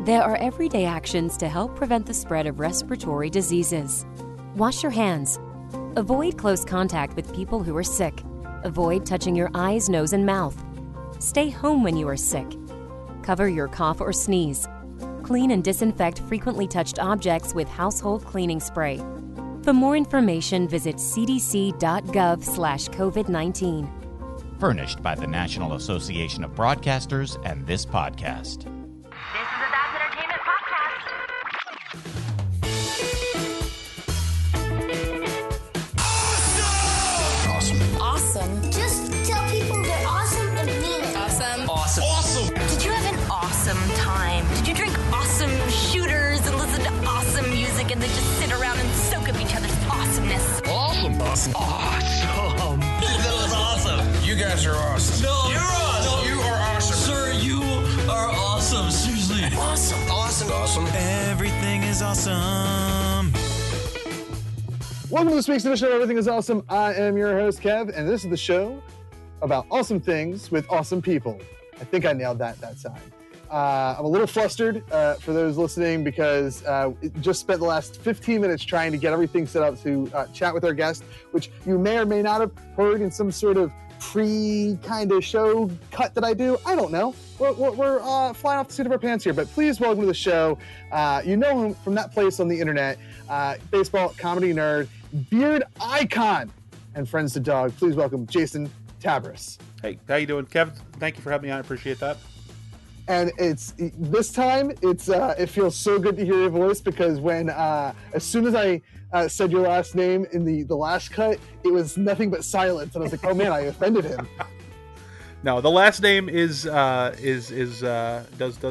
There are everyday actions to help prevent the spread of respiratory diseases. Wash your hands. Avoid close contact with people who are sick. Avoid touching your eyes, nose, and mouth. Stay home when you are sick. Cover your cough or sneeze. Clean and disinfect frequently touched objects with household cleaning spray. For more information, visit cdc.gov/COVID-19. Furnished by the National Association of Broadcasters and this podcast. This is a That's Entertainment podcast. Awesome. Just tell people they're awesome and mean it. Awesome. Did you have an awesome time? Did you drink awesome shooters and listen to awesome music and then just sit around and soak up each other's awesomeness? Awesome. That was awesome. You guys are awesome. No, You're awesome. no. You are awesome. Sir, you are awesome. Seriously. Awesome. Awesome. Everything is awesome. Welcome to this week's edition of Everything is Awesome. I am your host, Kev, and this is the show about awesome things with awesome people. I think I nailed that time. I'm a little flustered for those listening because just spent the last 15 minutes trying to get everything set up to chat with our guest, which you may or may not have heard in some sort of kind of show cut that I do. I don't know. We're flying off the seat of our pants here, but please welcome to the show. You know him from that place on the internet, baseball comedy nerd, beard icon, and friends to dog. Please welcome Jason Tabrys. Hey, how you doing, Kevin? Thank you for having me on. I appreciate that. And it feels so good to hear your voice because when as soon as I said your last name in the last cut, it was nothing but silence, and I was like, oh man, I offended him. No, the last name does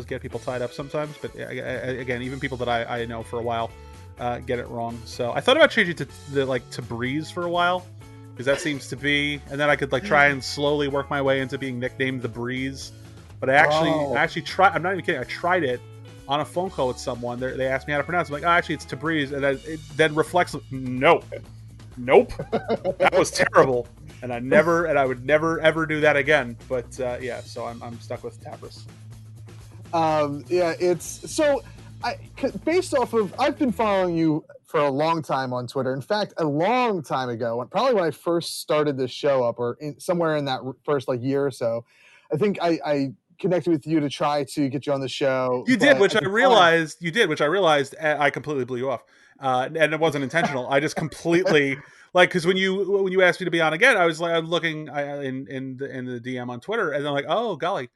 get people tied up sometimes, but again, even people that I know for a while get it wrong. So I thought about changing to Tabrys for a while because that seems to be, and then I could try and slowly work my way into being nicknamed the Breeze. But I actually tried. I'm not even kidding. I tried it on a phone call with someone. They asked me how to pronounce it. I'm like, actually, it's Tabrys, and it then reflects. Nope. That was terrible, and I would never ever do that again. But so I'm stuck with Tabrys. It's so. Based off of, I've been following you for a long time on Twitter. In fact, a long time ago, probably when I first started this show up, or somewhere in that first year or so, I think I connected with you to try to get you on the show. You did, which I realized I completely blew you off, and it wasn't intentional. I just completely because when you asked me to be on again, I was I'm looking in the DM on Twitter, and I'm like, oh golly.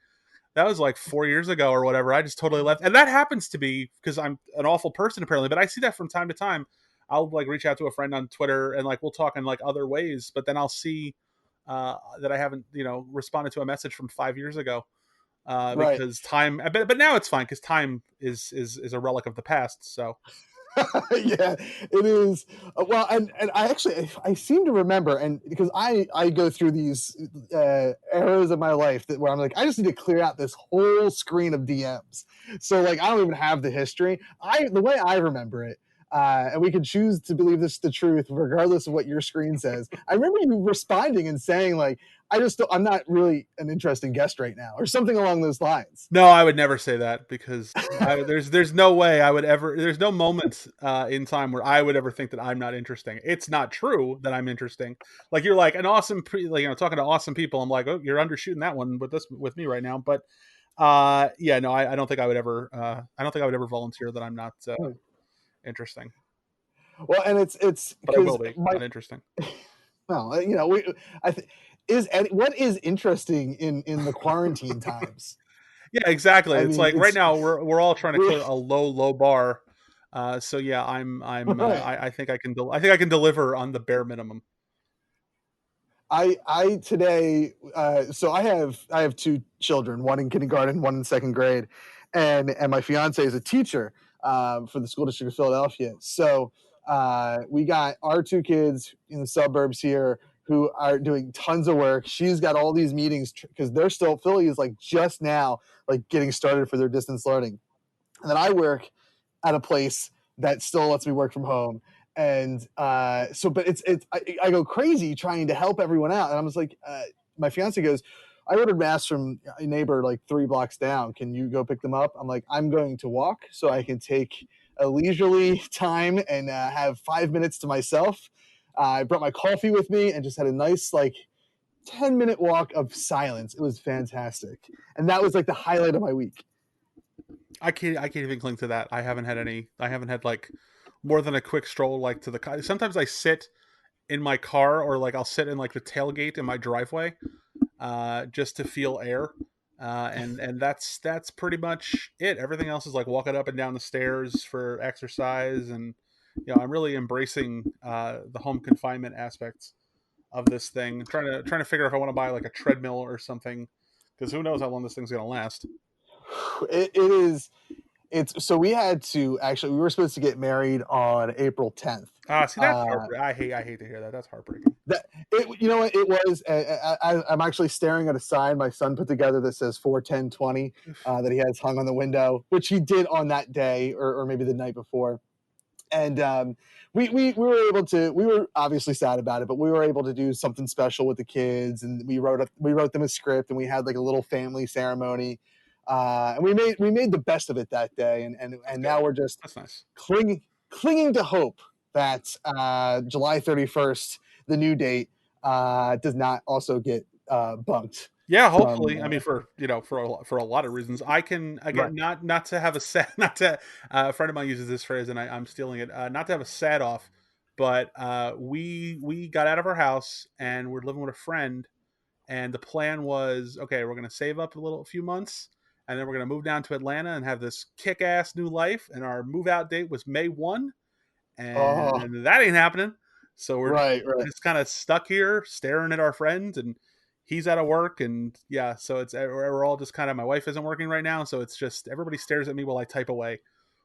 That was 4 years ago or whatever. I just totally left. And that happens to be because I'm an awful person apparently, but I see that from time to time. I'll reach out to a friend on Twitter and we'll talk in other ways, but then I'll see that I haven't, responded to a message from 5 years ago because time, but now it's fine because time is a relic of the past. So. Yeah, it is. Well, and I seem to remember, and because I go through these eras of my life where I'm I just need to clear out this whole screen of DMs. So I don't even have the history. The way I remember it, and we can choose to believe this is the truth regardless of what your screen says. I remember you responding and saying I'm not really an interesting guest right now, or something along those lines. No, I would never say that because there's no way I would ever. There's no moment in time where I would ever think that I'm not interesting. It's not true that I'm interesting. You're an awesome, talking to awesome people. I'm oh, you're undershooting that one with me right now. But I don't think I would ever. I don't think I would ever volunteer that I'm not interesting. Well, and it's but I will be not interesting. Well, what is interesting in the quarantine times? Yeah, exactly. It's right now we're all trying to clear a low bar. So yeah, I'm right. I think I can deliver on the bare minimum. I today so I have two children, one in kindergarten, one in second grade, and my fiance is a teacher for the school district of Philadelphia. So we got our two kids in the suburbs here who are doing tons of work. She's got all these meetings because Philly is just now getting started for their distance learning. And then I work at a place that still lets me work from home. And I go crazy trying to help everyone out. And I'm just my fiance goes, I ordered masks from a neighbor like 3 blocks down. Can you go pick them up? I'm like, I'm going to walk so I can take a leisurely time and have 5 minutes to myself. I brought my coffee with me and just had a nice like 10-minute walk of silence. It was fantastic. And that was like the highlight of my week. I can't even cling to that. I haven't had like more than a quick stroll like to the car. Sometimes I sit in my car, or like I'll sit in like the tailgate in my driveway just to feel air. And that's pretty much it. Everything else is like walking up and down the stairs for exercise, and I'm really embracing the home confinement aspects of this thing. Trying to figure out if I want to buy like a treadmill or something, because who knows how long this thing's gonna last. It is. It's so we had to actually. We were supposed to get married on April 10th. See, that's heartbreaking. I hate to hear that. That's heartbreaking. You know what it was. I'm actually staring at a sign my son put together that says 4/10/20 that he has hung on the window, which he did on that day or maybe the night before. And we were able to. We were obviously sad about it, but we were able to do something special with the kids, and we wrote them a script, and we had like a little family ceremony. And we made the best of it that day, and now we're just That's nice. clinging to hope that July 31st, the new date, does not also get bumped. Yeah, hopefully. I mean, for a lot of reasons. I can again Right. not to have a sad not to a friend of mine uses this phrase, and I'm stealing it. Not to have a sad off, but we got out of our house and we're living with a friend, and the plan was, okay, we're gonna save up a few months, and then we're gonna move down to Atlanta and have this kick-ass new life. And our move out date was May 1, Oh, and that ain't happening. So we're right. just kind of stuck here staring at our friends, and he's out of work, and yeah, so we're all just kind of, my wife isn't working right now, so it's just everybody stares at me while I type away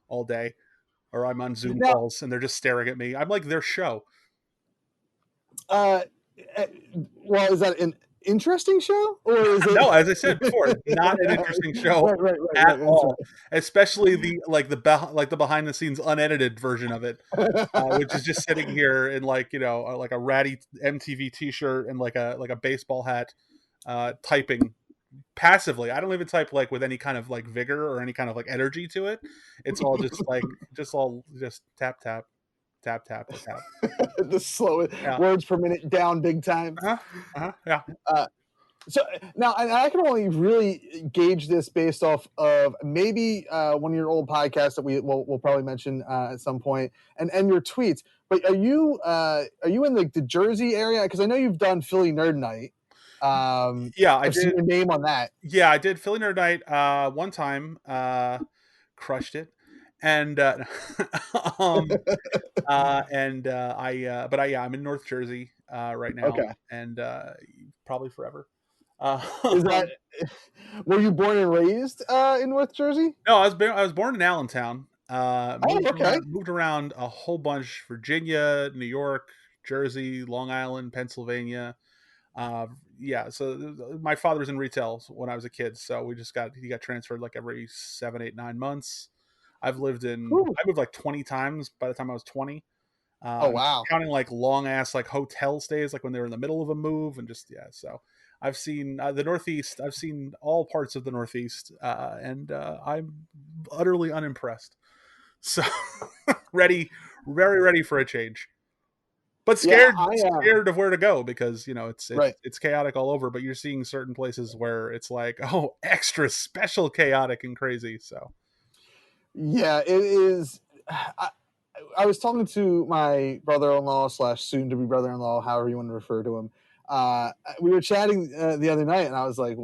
all day, or I'm on Zoom Now, calls and they're just staring at me. I'm like their show. uh, eh, well, is that an interesting show, or is it? No, as I said before, not an interesting show at all. Especially the behind the scenes unedited version of it, which is just sitting here in like like a ratty MTV T-shirt and like a baseball hat, typing passively. I don't even type like with any kind of like vigor or any kind of like energy to it. It's all just like just tap tap tap tap tap. The slow Yeah. words per minute down big time. Yeah. So now, and I can only really gauge this based off of maybe one of your old podcasts that we'll probably mention at some point, and your tweets. But are you in like the Jersey area? Because I know you've done Philly Nerd Night. Yeah, I I've seen did. your name on that. Yeah, I did Philly Nerd Night one time, crushed it, and I'm in North Jersey right now, Okay. and probably forever. Is that were you born and raised in North Jersey? No, I was born in Allentown. Okay. Moved around a whole bunch: Virginia, New York, Jersey, Long Island, Pennsylvania. Yeah, so my father was in retail when I was a kid, so he got transferred like every 7, 8, 9 months. I moved like 20 times by the time I was 20. Oh wow. Counting like long ass like hotel stays, like when they were in the middle of a move, and just yeah. So I've seen the Northeast. I've seen all parts of the Northeast, and I'm utterly unimpressed. So very ready for a change, but scared scared of where to go, because it's chaotic all over. But you're seeing certain places where it's like, oh, extra special chaotic and crazy. So yeah, it is. I was talking to my brother-in-law / soon-to-be brother-in-law, however you want to refer to him. We were chatting the other night, and I was like,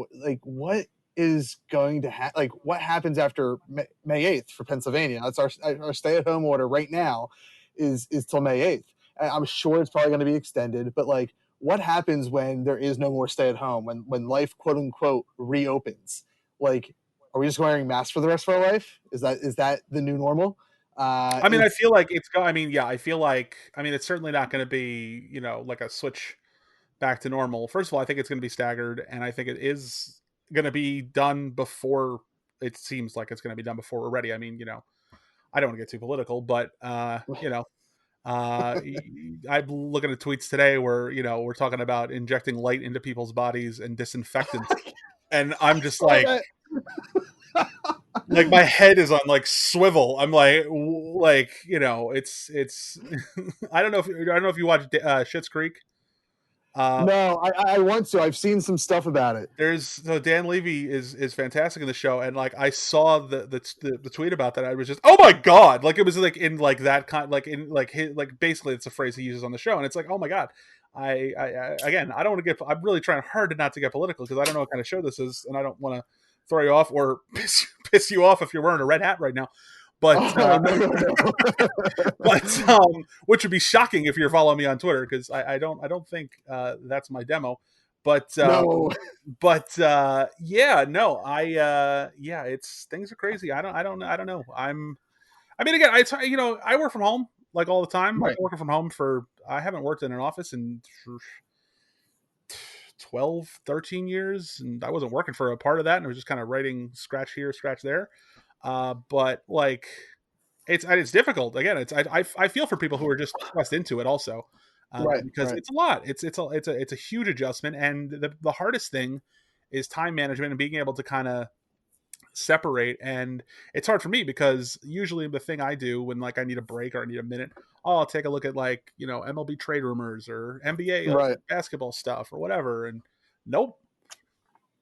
what is going to happen? Like, what happens after May 8th for Pennsylvania? That's our stay-at-home order right now is till May 8th. And I'm sure it's probably going to be extended, but like, what happens when there is no more stay-at-home, when life, quote unquote, reopens? Like, are we just wearing masks for the rest of our life? Is that the new normal? I mean, I feel like I feel like, it's certainly not going to be, like a switch back to normal. First of all, I think it's going to be staggered, and I think it is going to be done before, it seems like it's going to be done before we're ready. I mean, I don't want to get too political, but, I'm looking at tweets today where we're talking about injecting light into people's bodies and disinfectant, and I'm just like my head is on like swivel. I'm it's I don't know if you watch Schitt's Creek. No, I want to. I've seen some stuff about it. So Dan Levy is fantastic in the show, and like I saw the tweet about that. I was just, oh my god, like it was like in like that kind, like in like his, like basically it's a phrase he uses on the show, and it's like, oh my god. I again, I don't want to get. I'm really trying hard not to get political because I don't know what kind of show this is, and I don't want to throw you off or piss you off if you're wearing a red hat right now. But which would be shocking if you're following me on Twitter, because I don't think that's my demo. But it's things are crazy. I don't know. I mean, again, I work from home like all the time. Right. I'm working from home I haven't worked in an office in 12, 13 years, and I wasn't working for a part of that, and I was just kind of writing scratch here, scratch there. But like it's difficult. Again, I feel for people who are just thrust into it also, because it's a lot. It's a huge adjustment, and the hardest thing is time management and being able to kind of separate. And it's hard for me because usually the thing I do when like I need a break or I need a minute, I'll take a look at like MLB trade rumors or NBA basketball stuff or whatever, and nope,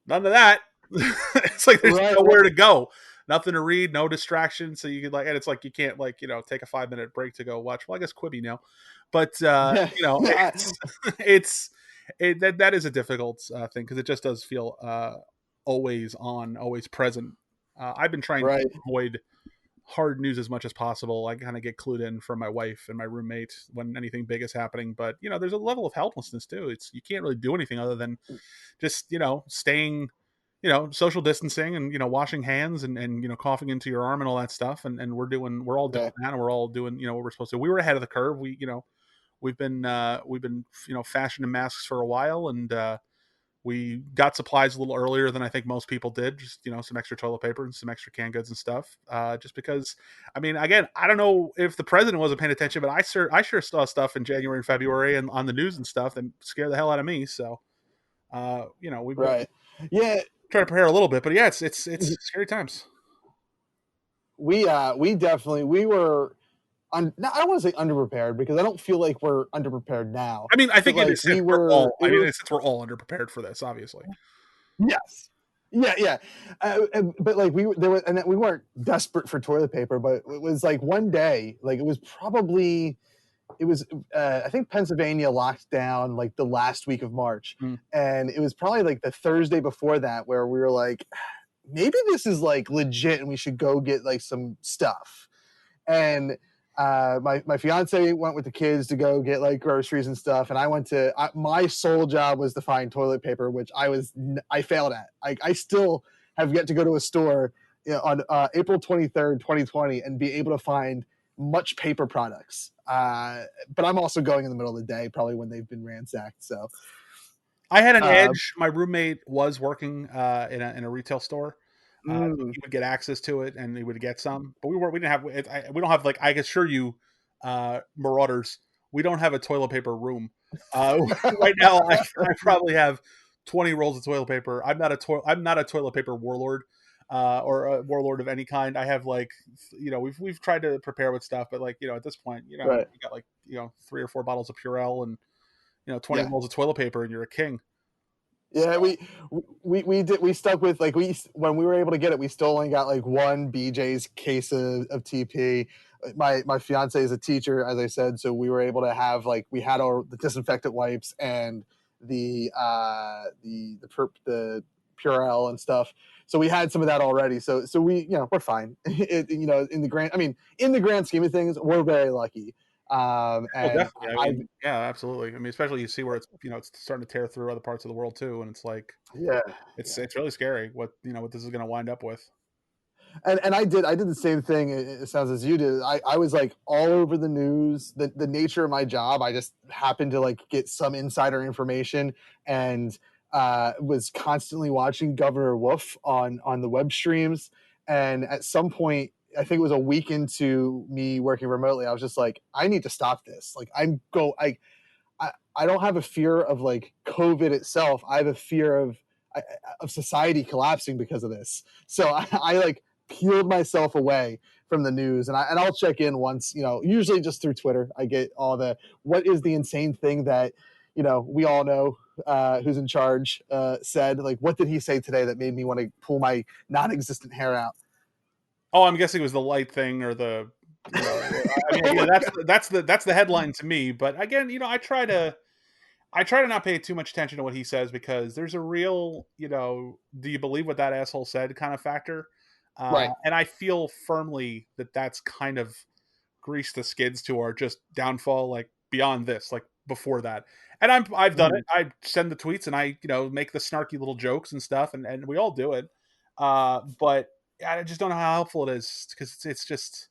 none of that. It's like there's nowhere to go. Nothing to read, no distraction. So you can and it's like you can't take a 5-minute break to go watch. Well, I guess Quibi now, but that is a difficult thing because it just does feel always on, always present. I've been trying to avoid hard news as much as possible. I kind of get clued in from my wife and my roommate when anything big is happening, but there's a level of helplessness too. You can't really do anything other than just staying. Social distancing and, washing hands and coughing into your arm and all that stuff. And we're all doing that, and we're all doing, what we're supposed to. We were ahead of the curve. We've been fashioning masks for a while, and we got supplies a little earlier than I think most people did. Just, some extra toilet paper and some extra canned goods and stuff. Just because, I mean, again, I don't know if the president wasn't paying attention, but I sure saw stuff in January and February and on the news and stuff that scared the hell out of me. So, we've try to prepare a little bit, but yeah, it's scary times. We were I don't want to say underprepared because I don't feel like we're underprepared now. I mean, I think since we're all underprepared for this, obviously. Yes. Yeah. But like we weren't desperate for toilet paper, but it was like one day, like it was I think Pennsylvania locked down like the last week of March. And it was probably like the Thursday before that where we were like, maybe this is like legit and we should go get like some stuff. And my fiance went with the kids to go get like groceries and stuff. And I went my sole job was to find toilet paper, which I failed at. I still have yet to go to a store on April 23rd, 2020 and be able to find much paper products. But I'm also going in the middle of the day, probably when they've been ransacked. So I had an edge. My roommate was working in a retail store. He would get access to it and he would get some, but we didn't have we don't have, like, I can assure you, marauders, we don't have a toilet paper room. Right now I probably have 20 rolls of toilet paper. I'm not a toilet paper warlord. Or a warlord of any kind. I have like, we've tried to prepare with stuff, but like, at this point, you got like, 3 or 4 bottles of Purell and, 20 rolls of toilet paper and you're a king. Yeah, we stuck with like when we were able to get it, we still only got like one BJ's case of TP. My fiance is a teacher, as I said, so we were able to have we had the disinfectant wipes and the Purell and stuff. So we had some of that already. So we, we're fine. In the grand scheme of things, we're very lucky. Definitely. Yeah, absolutely. I mean, especially you see where it's, it's starting to tear through other parts of the world too. And it's like, it's really scary what this is going to wind up with. And I did the same thing. It sounds as you did. I was like all over the news. The nature of my job, I just happened to like get some insider information and was constantly watching Governor Wolf on the web streams. And at some point, I think it was a week into me working remotely, I was just like, I need to stop this. Like I don't have a fear of like COVID itself. I have a fear of society collapsing because of this. So I like peeled myself away from the news, and I'll check in once, usually just through Twitter. I get all the, what is the insane thing that, we all know who's in charge said, like, what did he say today that made me want to pull my non-existent hair out? Oh, I'm guessing it was the light thing or the, I mean, yeah, that's the headline to me. But again, I try to not pay too much attention to what he says, because there's a real, do you believe what that asshole said kind of factor. Right. And I feel firmly that that's kind of greased the skids to our just downfall, like beyond this, like before that. And I've done it. I send the tweets and I, make the snarky little jokes and stuff, and we all do it. But I just don't know how helpful it is, because it's just,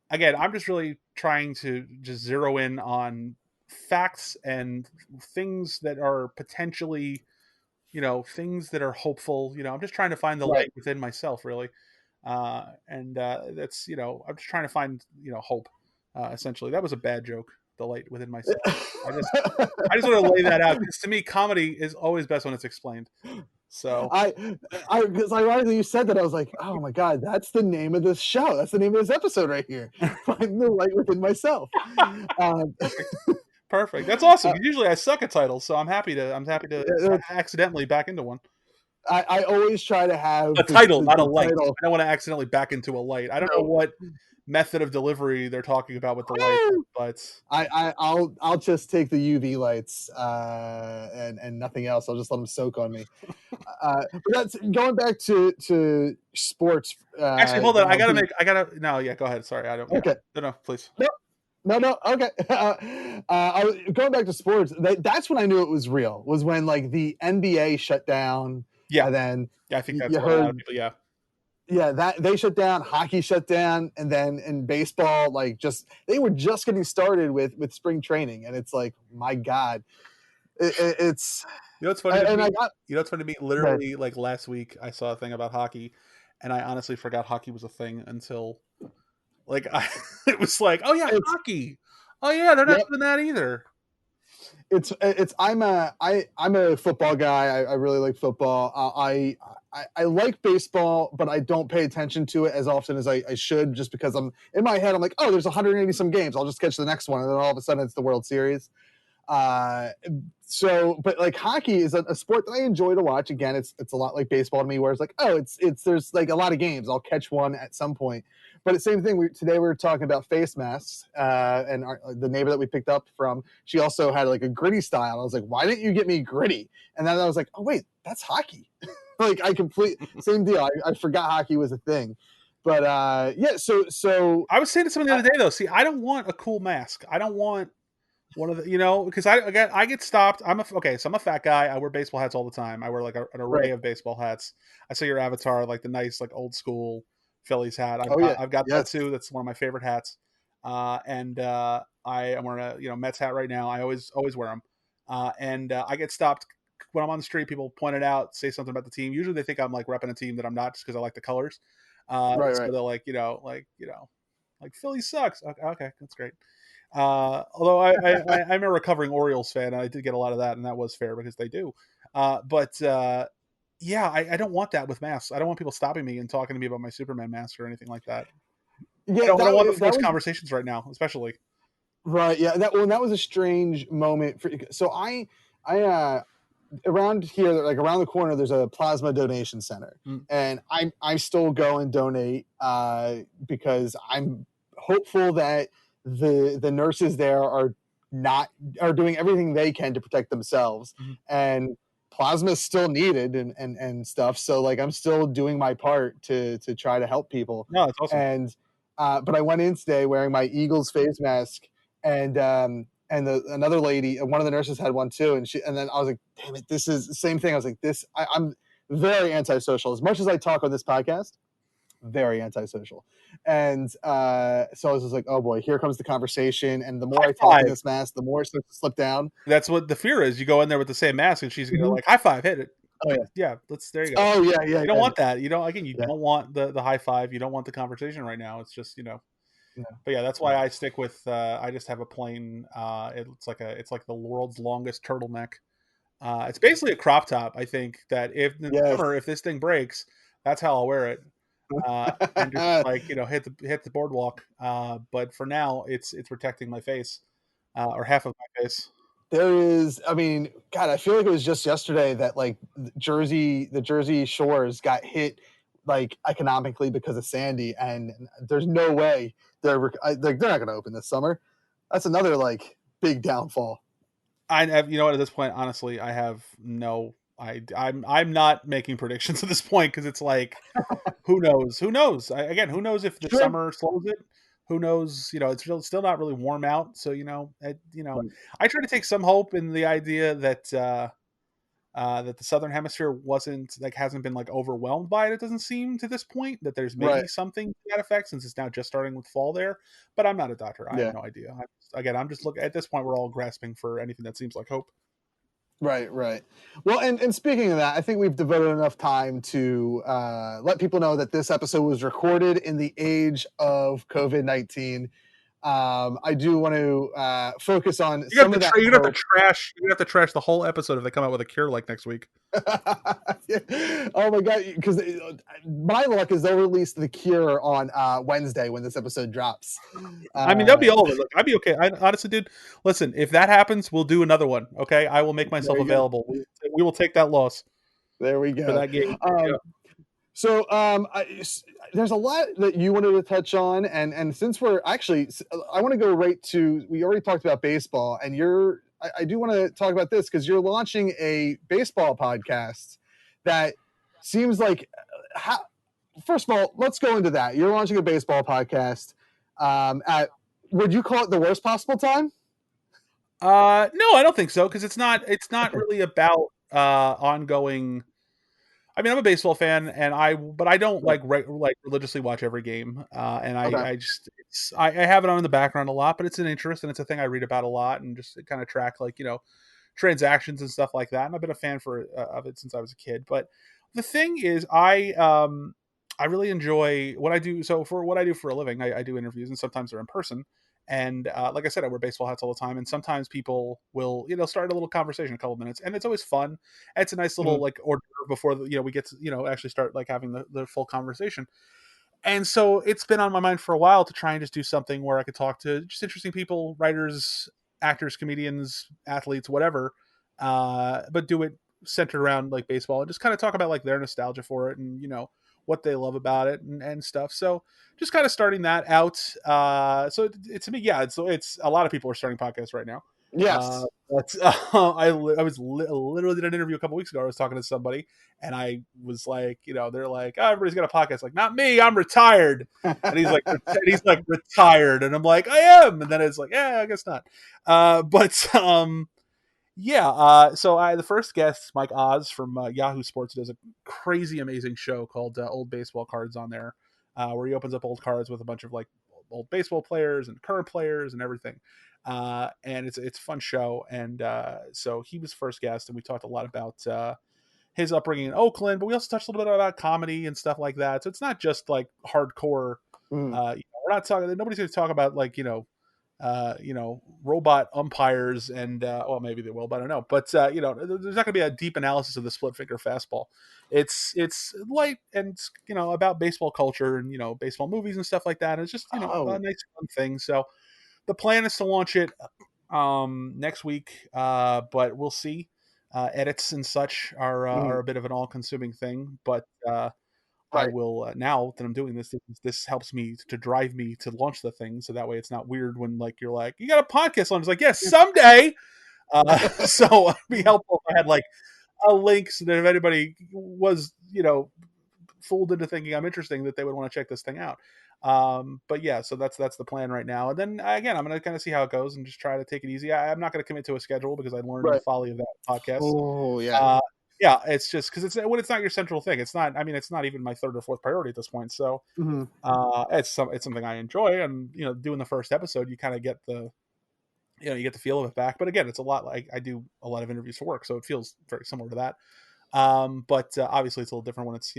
again, I'm just really trying to just zero in on facts and things that are potentially, things that are hopeful. I'm just trying to find the light within myself, really. And that's, I'm just trying to find, hope, essentially. That was a bad joke, the light within myself. I just want to lay that out, because to me, comedy is always best when it's explained. So because ironically you said that, I was like, oh my God, that's the name of this show. That's the name of this episode right here. Find the light within myself. Perfect. That's awesome. Usually I suck at titles, so I'm happy to accidentally back into one. I always try to have a title, not a light. Title. I don't want to accidentally back into a light. I don't know what method of delivery they're talking about with the light, but I'll just take the UV lights and nothing else. I'll just let them soak on me. But that's going back to sports. Actually, hold on. No, yeah, go ahead. Sorry, I don't. Okay. No, please. No. Okay. I was going back to sports. That's when I knew it was real. Was when like the NBA shut down. Yeah. And then I think that's what a lot of people. Yeah. Yeah, that they shut down, hockey shut down, and then in baseball, like they were just getting started with spring training, and it's like, my God, it's. It's funny. It's funny to me. Literally, like last week, I saw a thing about hockey, and I honestly forgot hockey was a thing until, like, it was like, oh yeah, hockey. Oh yeah, they're not doing that either. I'm a football guy. I really like football. I like baseball, but I don't pay attention to it as often as I should, just because I'm in my head. I'm like, oh, there's 180 some games. I'll just catch the next one, and then all of a sudden it's the World Series. But like hockey is a sport that I enjoy to watch. Again, it's a lot like baseball to me, where it's like, oh, there's like a lot of games. I'll catch one at some point. But it's the same thing. Today we were talking about face masks, and the neighbor that we picked up from, she also had like a gritty style. I was like, why didn't you get me gritty? And then I was like, oh wait, that's hockey. Like same deal. I forgot hockey was a thing. But yeah, so I was saying to someone the other day though. See, I don't want a cool mask. I don't want one of the, because I get stopped. I'm a fat guy. I wear baseball hats all the time. I wear like an array of baseball hats. I saw your avatar, like the nice, like old school Phillies hat. I've got that too. That's one of my favorite hats. And I am wearing a Mets hat right now. I always wear them. And I get stopped when I'm on the street. People point it out, say something about the team. Usually they think I'm like repping a team that I'm not, just because I like the colors. So they're like, like Philly sucks. Okay, that's great. Although I'm a recovering Orioles fan, and I did get a lot of that, and that was fair because they do. Yeah, I don't want that with masks. I don't want people stopping me and talking to me about my Superman mask or anything like that. Yeah, I don't want the forced conversations right now, especially. Right. Yeah. That was a strange moment. So I around here, like around the corner, there's a plasma donation center, and I still go and donate because I'm hopeful that the nurses there are doing everything they can to protect themselves, and plasma is still needed and stuff. So like I'm still doing my part to try to help people. No, that's awesome. And but I went in today wearing my Eagles face mask, and another lady, one of the nurses had one too, and then I was like, damn it, this is the same thing. I was like, I'm very antisocial. As much as I talk on this podcast, very antisocial. And so I was just like, oh boy, here comes the conversation. And the more I talk in this mask, the more it starts to slip down. That's what the fear is. You go in there with the same mask, and she's gonna like high five, hit it. Oh yeah. Yeah, there you go. Oh yeah, yeah. You don't Yeah. want that. You don't, again, you Yeah. don't want the high five. You don't want the conversation right now. It's just, Yeah. but yeah, that's why I stick with, I just have a plain, it's like the world's longest turtleneck. It's basically a crop top. I think that if in the Yes. summer, if this thing breaks, that's how I'll wear it. And just like, hit the boardwalk. But for now, it's protecting my face, or half of my face. There is, I mean, God, I feel like it was just yesterday that like the Jersey Shores got hit like economically because of Sandy, and there's no way they're not going to open this summer. That's another like big downfall. I have, at this point, honestly, I have no. I'm not making predictions at this point because it's like, who knows? Who knows? Again, who knows if the Sure. summer slows it? Who knows? It's still not really warm out, so I try to take some hope in the idea that that the southern hemisphere hasn't been like overwhelmed by it. It doesn't seem to this point that there's maybe Right. something to that effect since it's now just starting with fall there. But I'm not a doctor. I Yeah. have no idea. I'm just looking at this point. We're all grasping for anything that seems like hope. Right. Well, and speaking of that, I think we've devoted enough time to let people know that this episode was recorded in the age of COVID-19. I do want to focus on You have some of that. You have to trash the whole episode if they come out with a cure like next week. Oh my god! Because my luck is they'll release the cure on Wednesday when this episode drops. I mean, that'll be all of it. Look, I'd be okay. Honestly, dude, listen, if that happens, we'll do another one. Okay, I will make myself available. We will take that loss. There we go for that game. So there's a lot that you wanted to touch on, and since we're actually, I want to go right to, we already talked about baseball, and I do want to talk about this because you're launching a baseball podcast that seems like, first of all, let's go into that. You're launching a baseball podcast would you call it the worst possible time? No, I don't think so, because it's not really about ongoing. I mean, I'm a baseball fan, but I don't like religiously watch every game. And I have it on in the background a lot, but it's an interest and it's a thing I read about a lot and just kind of track transactions and stuff like that. And I've been a fan of it since I was a kid. But the thing is, I really enjoy what I do. So for what I do for a living, I do interviews, and sometimes they're in person. And like I said, I wear baseball hats all the time, and sometimes people will, start a little conversation, a couple minutes, and it's always fun. It's a nice little like order before we get to actually start like having the full conversation. And so it's been on my mind for a while to try and just do something where I could talk to just interesting people, writers, actors, comedians, athletes, whatever, but do it centered around like baseball and just kind of talk about like their nostalgia for it and what they love about it and stuff. So just kind of starting that out. So to me, yeah, it's a lot of people are starting podcasts right now. Yes. I literally did an interview a couple weeks ago. I was talking to somebody and I was like, they're like, oh, everybody's got a podcast. Like, not me, I'm retired. And he's like, retired. And I'm like, I am. And then it's like, yeah, I guess not. So the first guest, Mike Oz from Yahoo Sports, does a crazy, amazing show called Old Baseball Cards on there, where he opens up old cards with a bunch of like old baseball players and current players and everything. And it's a fun show. And so he was first guest, and we talked a lot about his upbringing in Oakland, but we also touched a little bit about comedy and stuff like that. So it's not just like hardcore. We're not talking. Nobody's going to talk about like robot umpires and well, maybe they will, but I don't know. But there's not going to be a deep analysis of the split finger fastball. It's light and about baseball culture and baseball movies and stuff like that. It's just a nice fun thing. So the plan is to launch it next week, but we'll see. Edits and such are a bit of an all-consuming thing, but I will now that I'm doing this helps me to drive me to launch the thing, so that way it's not weird when like you're like, you got a podcast on. It's like, yes, someday. So it'd be helpful if I had like a link so that if anybody was fooled into thinking I'm interesting, that they would want to check this thing out. But yeah, so that's the plan right now. And then again, I'm going to kind of see how it goes and just try to take it easy. I'm not going to commit to a schedule because I learned the folly of that podcast. Oh yeah. Yeah, it's just because it's not your central thing. It's not. I mean, it's not even my third or fourth priority at this point. So it's something I enjoy, and doing the first episode, you kind of get the you get the feel of it back. But again, it's a lot like I do a lot of interviews for work, so it feels very similar to that. But obviously it's a little different when it's,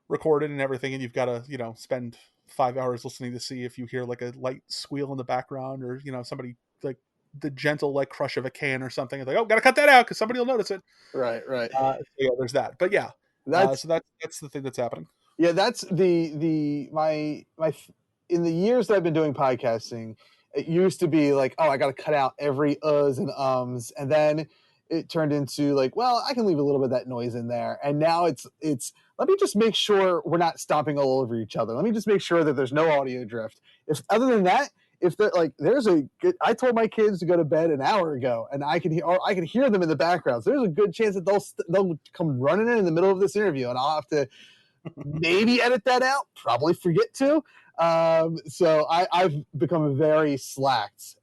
recorded and everything, and you've got to, spend 5 hours listening to see if you hear like a light squeal in the background, or, somebody like the gentle like crush of a can or something. It's like, oh, gotta cut that out because somebody will notice it. Right. So yeah, there's that. But yeah, That's so that's the thing that's happening. Yeah, that's my in the years that I've been doing podcasting, it used to be like, oh, I got to cut out every uhs and ums, and then it turned into like, well, I can leave a little bit of that noise in there, and now it's let me just make sure we're not stomping all over each other. Let me just make sure that there's no audio drift. If other than that, if there like there's a good, I told my kids to go to bed an hour ago, and I can hear them in the background. So there's a good chance that they'll come running in the middle of this interview, and I'll have to maybe edit that out, probably forget to. So I've become very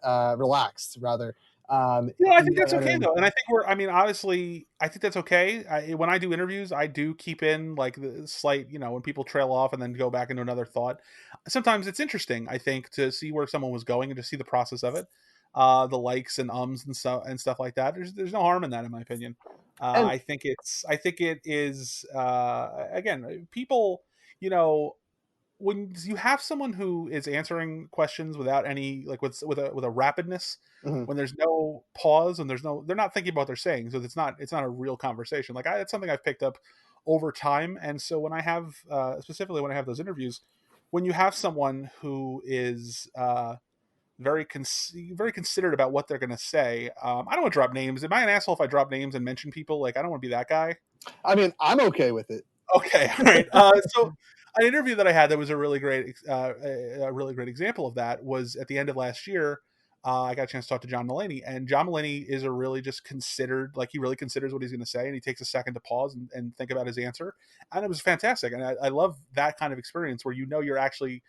relaxed rather. I think that's okay though, and I think honestly, I think that's okay. When I do interviews, I do keep in like the slight, when people trail off and then go back into another thought. Sometimes it's interesting, I think, to see where someone was going and to see the process of it, the likes and ums and stuff like that. There's no harm in that, in my opinion. I think it is again, people, when you have someone who is answering questions without any like with a rapidness, when there's no pause and they're not thinking about what they're saying, so it's not a real conversation. Like it's something I've picked up over time, and so when I have specifically when I have those interviews, when you have someone who is very considerate about what they're going to say. I don't want to drop names. Am I an asshole if I drop names and mention people? Like, I don't want to be that guy. I mean, I'm okay with it. Okay, all right. So, an interview that I had that was a really great example of that was at the end of last year. I got a chance to talk to John Mulaney, and John Mulaney is a really just considered, like he really considers what he's going to say, and he takes a second to pause and think about his answer, and it was fantastic. And I love that kind of experience where you're actually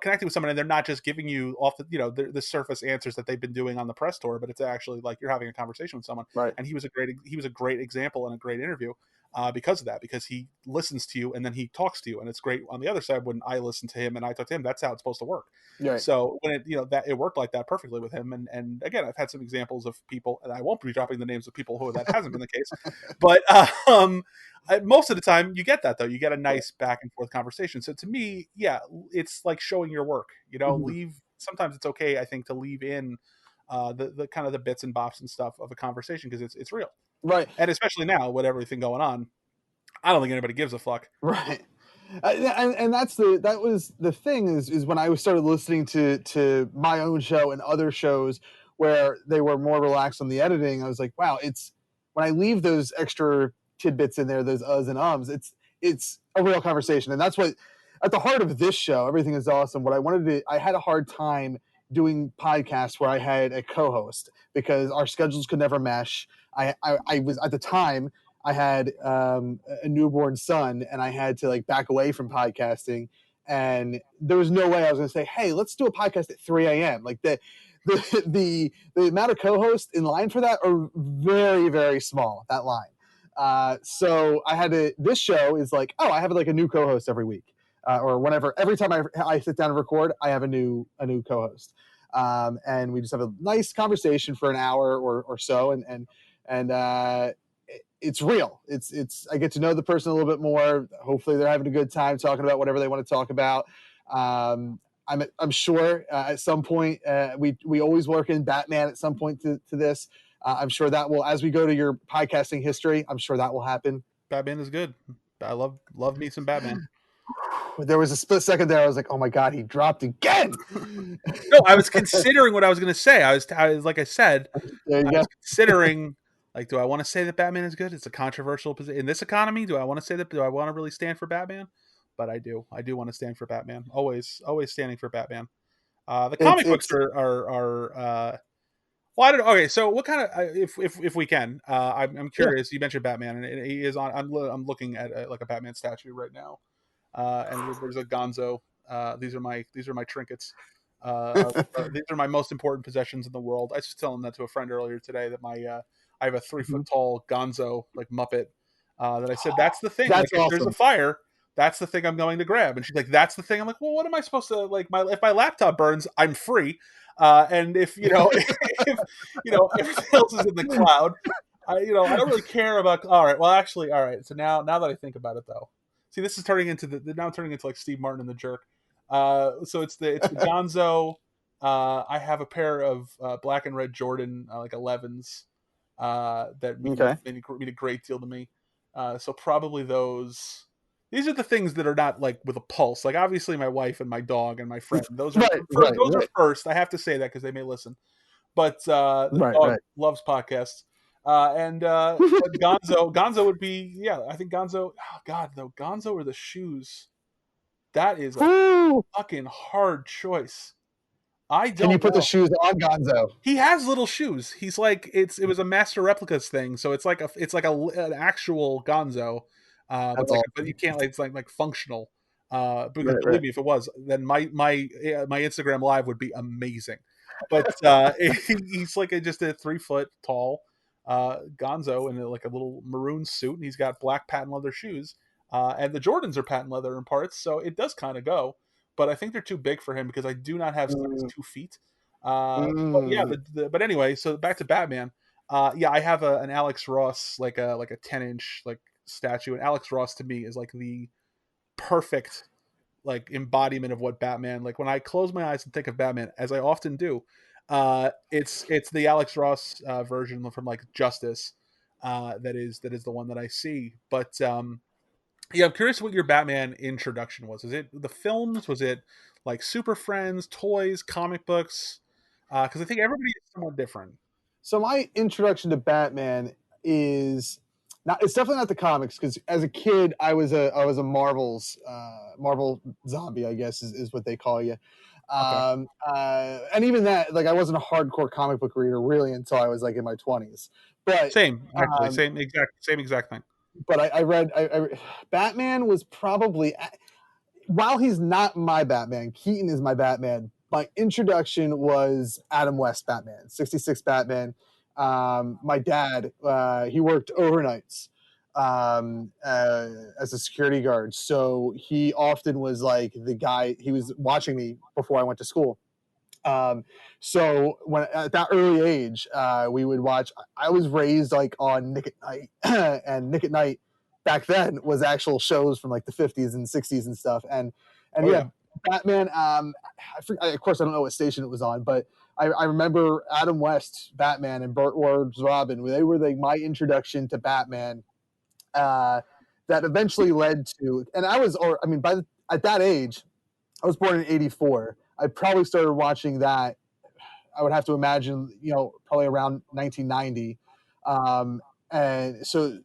connecting with someone and they're not just giving you off the surface answers that they've been doing on the press tour, but it's actually like you're having a conversation with someone. Right. And he was a great example and a great interview because of that, because he listens to you and then he talks to you. And it's great on the other side when I listen to him and I talk to him, that's how it's supposed to work. Right. So when it worked like that perfectly with him. And again, I've had some examples of people, and I won't be dropping the names of people who that hasn't been the case, but most of the time you get that though. You get a nice back and forth conversation. So to me, yeah, it's like showing your work, sometimes it's okay, I think, to leave in the kind of the bits and bops and stuff of a conversation because it's real. Right. And especially now with everything going on, I don't think anybody gives a fuck. Right. And that was the thing is when I started listening to my own show and other shows where they were more relaxed on the editing, I was like, wow, it's when I leave those extra tidbits in there, those uhs and ums, it's a real conversation. And that's what at the heart of this show, Everything is Awesome. What I had a hard time doing podcasts where I had a co-host because our schedules could never mesh. I was at the time I had a newborn son and I had to like back away from podcasting, and there was no way I was going to say, hey, let's do a podcast at 3 a.m. Like the amount of co-hosts in line for that are very, very small, that line. So I had to, this show is like, oh, I have like a new co-host every week. Or whenever, every time I sit down and record, I have a new co-host, and we just have a nice conversation for an hour or so, and it's real. It's I get to know the person a little bit more. Hopefully, they're having a good time talking about whatever they want to talk about. I'm sure at some point we always work in Batman at some point to this. I'm sure that will, as we go to your podcasting history, I'm sure that will happen. Batman is good. I love me some Batman. There was a split second there. I was like, "Oh my god, he dropped again!" No, I was considering what I was going to say. I was like I said, there you I go. was considering, like, do I want to say that Batman is good? It's a controversial position in this economy. Do I want to say that? Do I want to really stand for Batman? But I do want to stand for Batman. Always standing for Batman. The comic books are. Well, I don't know. Okay, so what kind of if we can, I'm curious. Yeah. You mentioned Batman, and he is on. I'm looking at like a Batman statue right now. And there's a Gonzo. These are my trinkets. These are my most important possessions in the world. I was just telling that to a friend earlier today that I have a 3 foot tall Gonzo like Muppet. That I said that's the thing. That's like, awesome. If there's a fire, that's the thing I'm going to grab. And she's like, that's the thing. I'm like, well, what am I supposed to like? If my laptop burns, I'm free. And if if everything else is in the cloud, I don't really care about. All right, well, actually, all right. So now that I think about it, though, see, this is turning into now turning into like Steve Martin and the Jerk. So it's the Gonzo. I have a pair of black and red Jordan like 11s that Okay. mean a great deal to me. So probably those. These are the things that are not like with a pulse. Like obviously my wife and my dog and my friend. Those are those are first. I have to say that because they may listen. But the dog loves podcasts. But Gonzo would be, yeah. I think Gonzo. Oh God, though Gonzo or the shoes. That is a fucking hard choice. I don't Can you put the know. shoes on Gonzo? He has little shoes. He's like it was a master replicas thing, so it's like an actual Gonzo, That's awesome. but you can't like it's like functional. Because Right, believe right. me, if it was, then my Instagram live would be amazing. But he's like just a 3 foot tall Gonzo in like a little maroon suit, and he's got black patent leather shoes. And the Jordans are patent leather in parts, so it does kind of go. But I think they're too big for him because I do not have size 2 feet. But yeah, but anyway, so back to Batman. Yeah, I have an Alex Ross like a 10-inch like statue, and Alex Ross to me is like the perfect like embodiment of what Batman. Like when I close my eyes and think of Batman, as I often do, it's the Alex Ross version from like Justice that is the one that I see. But yeah, I'm curious what your Batman introduction was. Is it the films? Was it like Super Friends, toys, comic books? Because I think everybody is somewhat different. So my introduction to Batman is not. It's definitely not the comics because as a kid I was a Marvel zombie, I guess is what they call you. Okay. And even that, like I wasn't a hardcore comic book reader really until I was like in my 20s. But Same, actually, um, same exact thing. but I read Batman was probably, while he's not my Batman, Keaton is my Batman. My introduction was Adam West Batman, 66 Batman. My dad, he worked overnights as a security guard. So he often was like the guy, he was watching me before I went to school. So when at that early age, we would watch. I was raised like on Nick at Night, and Nick at Night back then was actual shows from like the 50s and 60s and stuff. And Oh, yeah, yeah. Batman. Of course, I don't know what station it was on, but I remember Adam West Batman and Burt Ward's Robin. They were like my introduction to Batman. That eventually led to, and I was, or I mean, at that age, I was born in '84. I probably started watching that. I would have to imagine, probably around 1990. And so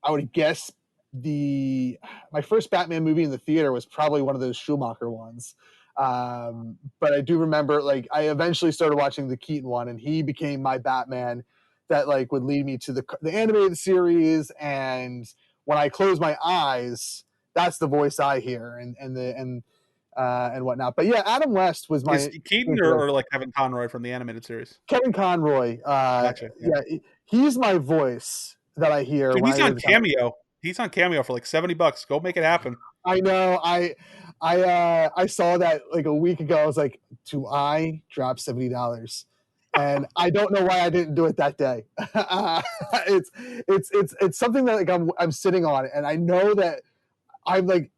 I would guess my first Batman movie in the theater was probably one of those Schumacher ones. But I do remember, like, I eventually started watching the Keaton one, and he became my Batman that like would lead me to the animated series. And when I close my eyes, that's the voice I hear, and whatnot. But yeah, Adam West was Is my Keaton or like Kevin Conroy from the animated series? Kevin Conroy. Gotcha. Yeah, he's my voice that I hear Dude, when he's I on was. Cameo. He's on Cameo for like $70. Go make it happen. I know. I saw that like a week ago. I was like, do I drop $70? And I don't know why I didn't do it that day. It's something that like I'm sitting on, and I know that I'm like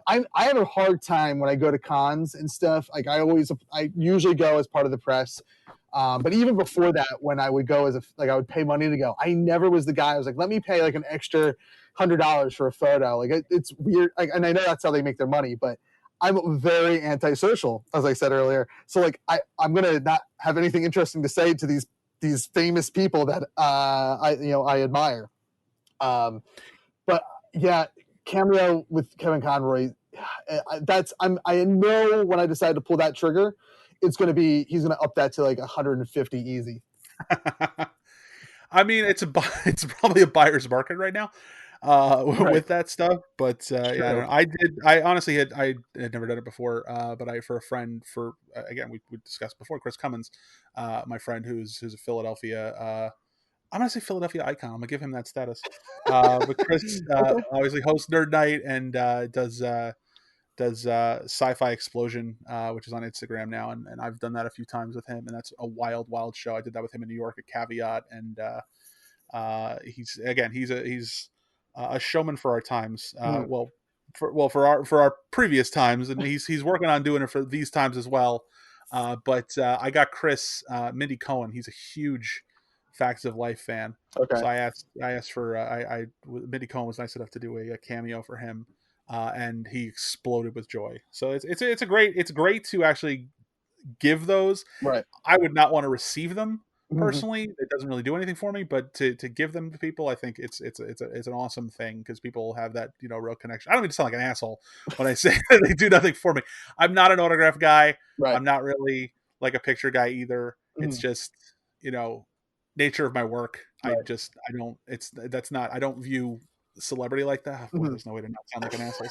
I have a hard time when I go to cons and stuff. Like I usually go as part of the press. But even before that, when I would go I would pay money to go. I never was the guy. I was like, let me pay like an extra $100 for a photo. Like it's weird. And I know that's how they make their money, but I'm very antisocial, as I said earlier. So like I'm gonna not have anything interesting to say to these famous people that I admire. But yeah, cameo with Kevin Conroy. I know when I decide to pull that trigger, he's going to up that to like 150 easy. I mean, it's probably a buyer's market right now with that stuff. But yeah, I don't know. I honestly I had never done it before. But for a friend, again, we discussed before, Chris Cummins, my friend who's a Philadelphia. I'm gonna say Philadelphia icon. I'm gonna give him that status. But Chris obviously hosts Nerd Night and does Sci-Fi Explosion, which is on Instagram now, and I've done that a few times with him, and that's a wild show. I did that with him in New York at Caveat, and He's a showman for our times. Mhm. For our previous times, and he's working on doing it for these times as well. But I got Chris Mindy Cohen. He's a huge Facts of Life fan. Okay. So I asked for Mindy Cohen was nice enough to do a cameo for him, and he exploded with joy. So it's great to actually give those. Right. I would not want to receive them Mhm. personally. It doesn't really do anything for me, but to give them to people, I think it's an awesome thing because people have that real connection. I don't mean to sound like an asshole when I say they do nothing for me. I'm not an autograph guy. Right. I'm not really like a picture guy either. Mhm. It's just nature of my work. Right. I don't view celebrity like that. Boy, Mhm. there's no way to not sound like an asshole.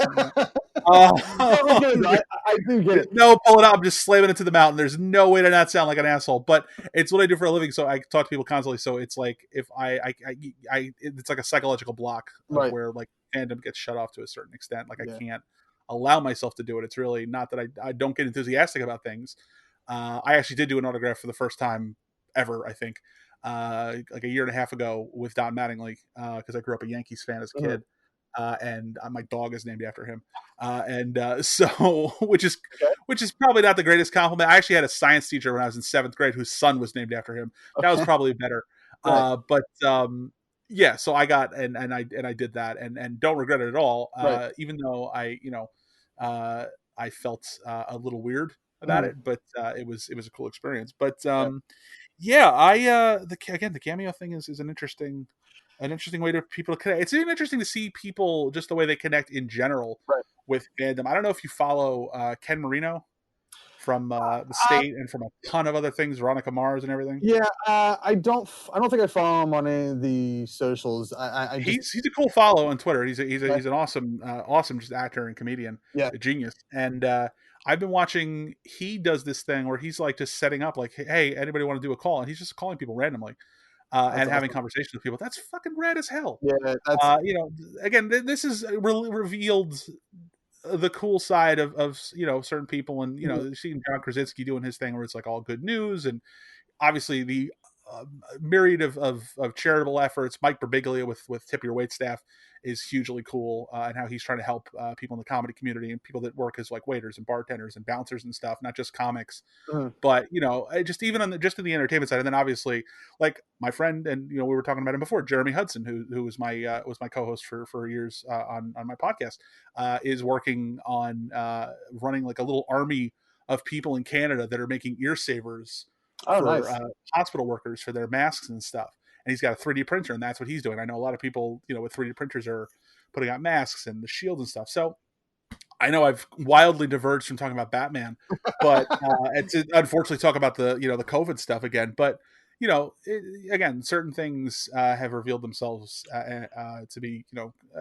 I do get it. No, pull it up. I'm just slamming it to the mountain. There's no way to not sound like an asshole, but it's what I do for a living. So I talk to people constantly. So it's like if it's like a psychological block of Right. where like fandom gets shut off to a certain extent. Like Yeah. I can't allow myself to do it. It's really not that I don't get enthusiastic about things. I actually did do an autograph for the first time ever, I think, like a year and a half ago with Don Mattingly, because I grew up a Yankees fan as a kid. And my dog is named after him, so which is probably not the greatest compliment. I actually had a science teacher when I was in 7th grade whose son was named after him. That was probably better. Right. But yeah, so I got and I did that and don't regret it at all. Right. Even though I felt a little weird about it, but it was a cool experience. But yeah, the cameo thing is an interesting way to people to connect. It's even interesting to see people just the way they connect in general with fandom. I don't know if you follow Ken Marino from the state and from a ton of other things, Veronica Mars and everything. Yeah, I don't think I follow him on any of the socials. He's a cool follow on Twitter. He's an awesome just actor and comedian, a genius. And I've been watching. He does this thing where he's like just setting up like, hey, anybody want to do a call? And he's just calling people randomly. And having conversations with people. That's fucking rad as hell. Yeah, that's again, this is revealed the cool side of certain people, and seeing John Krasinski doing his thing where it's like all good news, and obviously the myriad of charitable efforts. Mike Birbiglia with Tip Your Waitstaff is hugely cool, and how he's trying to help people in the comedy community and people that work as like waiters and bartenders and bouncers and stuff, not just comics, but just even in the entertainment side. And then obviously like my friend, and we were talking about him before, Jeremy Hudson, who was my co-host for years on my podcast, is working on running like a little army of people in Canada that are making ear savers for hospital workers for their masks and stuff. And he's got a 3D printer, and that's what he's doing. I know a lot of people, with 3D printers are putting out masks and the shield and stuff. So I know I've wildly diverged from talking about Batman, but to unfortunately talk about the the COVID stuff again. But again, certain things have revealed themselves to be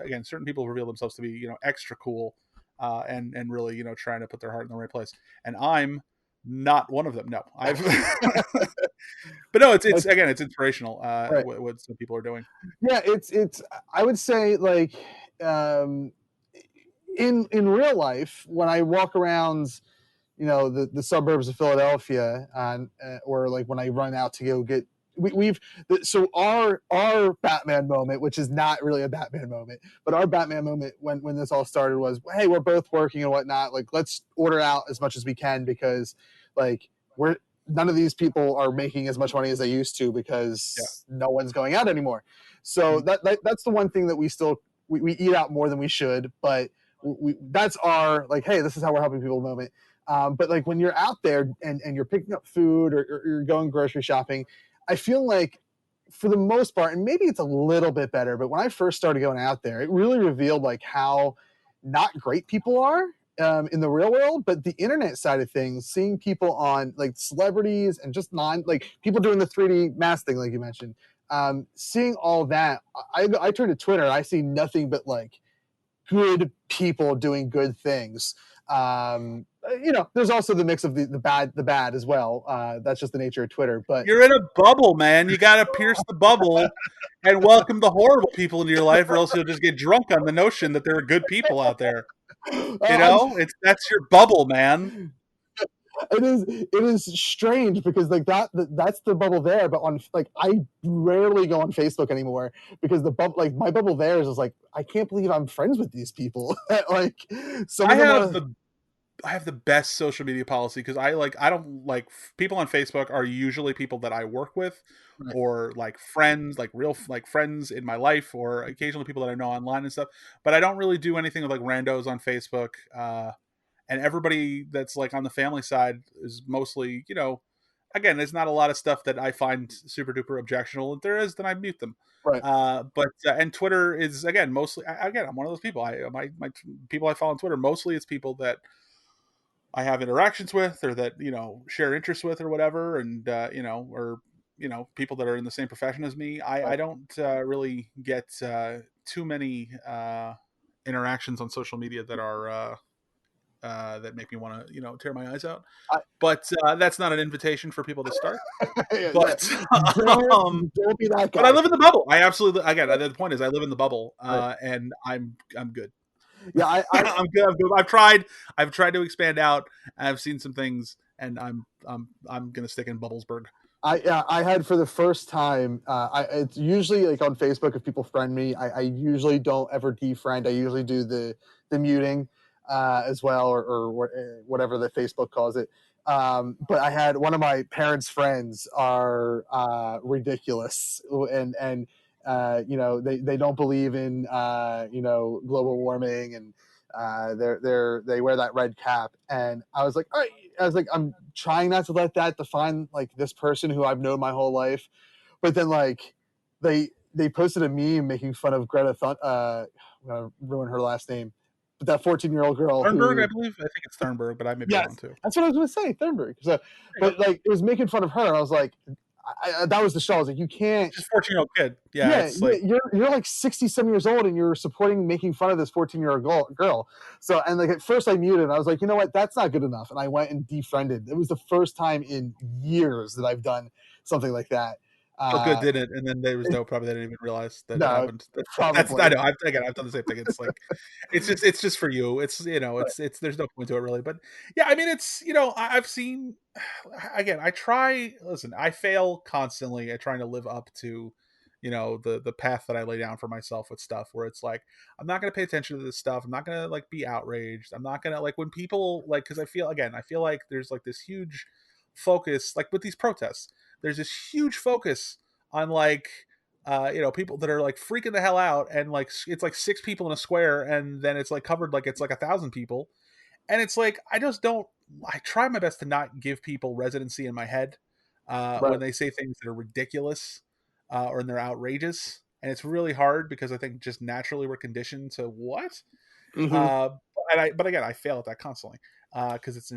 again, certain people reveal themselves to be extra cool and really trying to put their heart in the right place. And I'm not one of them. No, I've. But no, it's again, it's inspirational. What some people are doing. Yeah, it's. I would say like in real life when I walk around, the suburbs of Philadelphia, or like when I run out to go get. So our Batman moment, which is not really a Batman moment, but our Batman moment when this all started was, hey, we're both working and whatnot. Like, let's order out as much as we can because, like, none of these people are making as much money as they used to because no one's going out anymore. So that's the one thing that we eat out more than we should, but that's our like, hey, this is how we're helping people moment. But like when you're out there and you're picking up food or you're going grocery shopping, I feel like for the most part, and maybe it's a little bit better, but when I first started going out there, it really revealed like how not great people are in the real world, but the internet side of things, seeing people on like celebrities and just like people doing the 3D mask thing, like you mentioned, seeing all that, I turn to Twitter and I see nothing but like good people doing good things. There's also the mix of the bad as well. That's just the nature of Twitter. But you're in a bubble, man. You got to pierce the bubble and welcome the horrible people into your life, or else you'll just get drunk on the notion that there are good people out there. That's your bubble, man. it is strange because like that's the bubble there, but on like I rarely go on Facebook anymore because the bubble, like my bubble there is like I can't believe I'm friends with these people. Like some I of them have are. I have the best social media policy because I don't like people on Facebook are usually people that I work with Right. or like friends, like real like friends in my life, or occasionally people that I know online and stuff. But I don't really do anything with like randos on Facebook. And everybody that's like on the family side is mostly, again, there's not a lot of stuff that I find super duper objectionable. If there is, then I mute them. Right. But and Twitter is again mostly again I'm one of those people. My people I follow on Twitter mostly it's people that I have interactions with or that share interests with or whatever, and or people that are in the same profession as me. I don't really get too many interactions on social media that are that make me want to tear my eyes out. But that's not an invitation for people to start. But don't be that guy. but I live in the bubble. I absolutely again the point is I live in the bubble, and I'm good. Yeah, I'm good. I've tried to expand out. I've seen some things, and I'm gonna stick in Bubblesburg. I had for the first time. It's usually like on Facebook if people friend me. I usually don't ever defriend. I usually do the muting as well, or whatever the Facebook calls it. But I had one of my parents' friends are ridiculous, and they don't believe in global warming, and they wear that red cap, and I was like, all right. I was like, I'm trying not to let that define like this person who I've known my whole life, but then like they posted a meme making fun of Greta I'm gonna ruin her last name, but that 14-year-old girl Thunberg, I believe. I think it's Thunberg, but I may be wrong too. That's what I was gonna say, Thunberg. So, but like it was making fun of her, and I was like, that was the show. I was like, you can't. Just 14-year-old kid. Yeah, it's like you're like 60-some years old, and you're supporting making fun of this 14-year-old girl. So, and like at first I muted, and I was like, you know what, that's not good enough, and I went and defriended. It was the first time in years that I've done something like that. good did it, and then there was probably they didn't even realize that it happened. Probably. I know. I've done the same thing. It's like it's just for you. It's it's there's no point to it really. But yeah, I mean it's I've seen again. I try. Listen, I fail constantly at trying to live up to the path that I lay down for myself with stuff where it's like I'm not going to pay attention to this stuff. I'm not going to like be outraged. I'm not going to like when people like because I feel like there's like this huge focus like with these protests. There's this huge focus on like people that are like freaking the hell out, and like it's like 6 people in a square, and then it's like covered like it's like 1,000 people, and it's like I try my best to not give people residency in my head when they say things that are ridiculous or they're outrageous, and it's really hard because I think just naturally we're conditioned to what. Mm-hmm. But again, I fail at that constantly because it's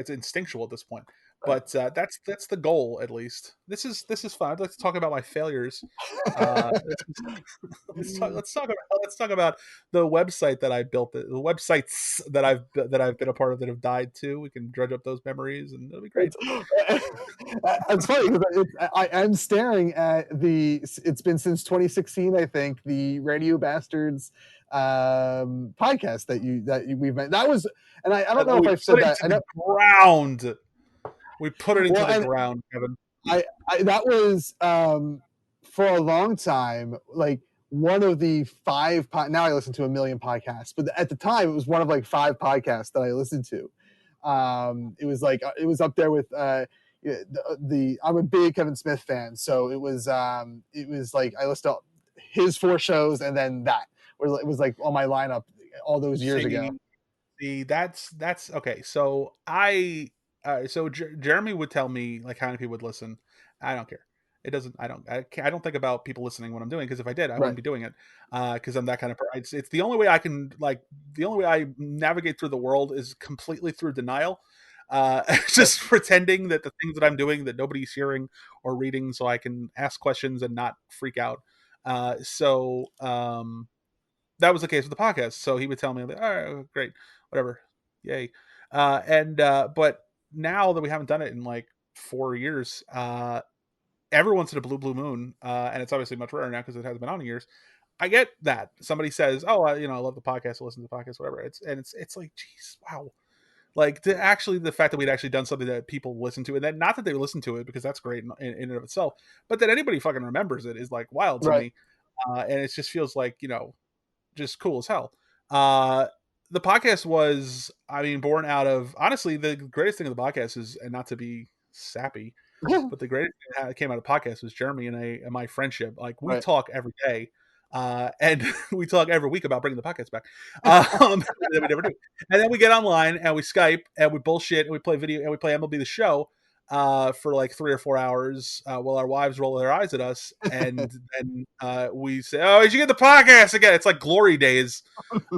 instinctual at this point. But that's the goal, at least. This is fun. I'd like to talk about my failures. Let's talk about the website that I built. The websites that I've been a part of that have died too. We can dredge up those memories, and it'll be great. It's funny because I am staring at it's been since 2016, I think, the Radio Bastards podcast that we've met. That was, and I don't know if I've said that. I know ground. We put it into the ground, Kevin. I that was for a long time like one of the 5 now I listen to a million podcasts, but at the time it was one of like 5 podcasts that I listened to. It was like it was up there with I'm a big Kevin Smith fan, so it was like I listened to his 4 shows and then that where it was like on my lineup all those years ago. See, that's okay. So Jeremy would tell me like how many people would listen. I don't care. It doesn't. I don't think about people listening when I'm doing, because if I did, I wouldn't be doing it. Because I'm that kind of person. It's the only way I can the only way I navigate through the world is completely through denial. Just pretending that the things that I'm doing that nobody's hearing or reading, so I can ask questions and not freak out. That was the case with the podcast. So he would tell me, like, all right, great, whatever, yay. But now that we haven't done it in like 4 years, every once in a blue moon, and it's obviously much rarer now because it hasn't been on in years, I get that somebody says, oh, I love the podcast, I listen to the podcast, whatever. It's like, geez, wow. like to actually the fact that we'd actually done something that people listen to, and that not that they listen to it because that's great in and of itself, but that anybody fucking remembers it is like wild to me. And it just feels like, just cool as hell. The podcast was, I mean, born out of, honestly, the greatest thing of the podcast is, and not to be sappy, but the greatest thing that came out of the podcast was Jeremy and my friendship. Like we talk every day. And we talk every week about bringing the podcast back. That we never do. And then we get online and we Skype and we bullshit and we play video and we play MLB The Show for like 3 or 4 hours while our wives roll their eyes at us. And then we say, "Oh, did you get the podcast again?" It's like glory days.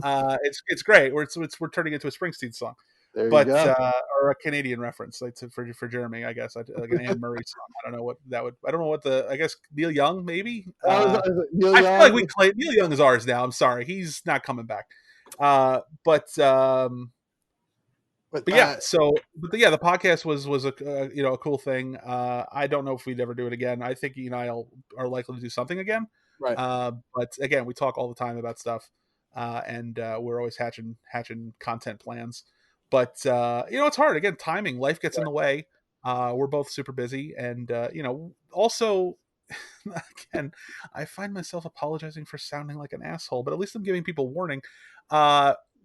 It's great. We're turning into a Springsteen song. There you go. Or a Canadian reference, like for Jeremy, I guess, like an Anne Murray song. I don't know what that would. I don't know what I guess Neil Young maybe. Neil I Young? feel like we claim Neil Young is ours now. I'm sorry, he's not coming back. But yeah. The podcast was a cool thing. I don't know if we'd ever do it again. I think you and I are likely to do something again. Right. But again, we talk all the time about stuff, and we're always hatching content plans. But it's hard. Again, timing, life gets in the way. We're both super busy, and also, again, I find myself apologizing for sounding like an asshole, but at least I'm giving people warning.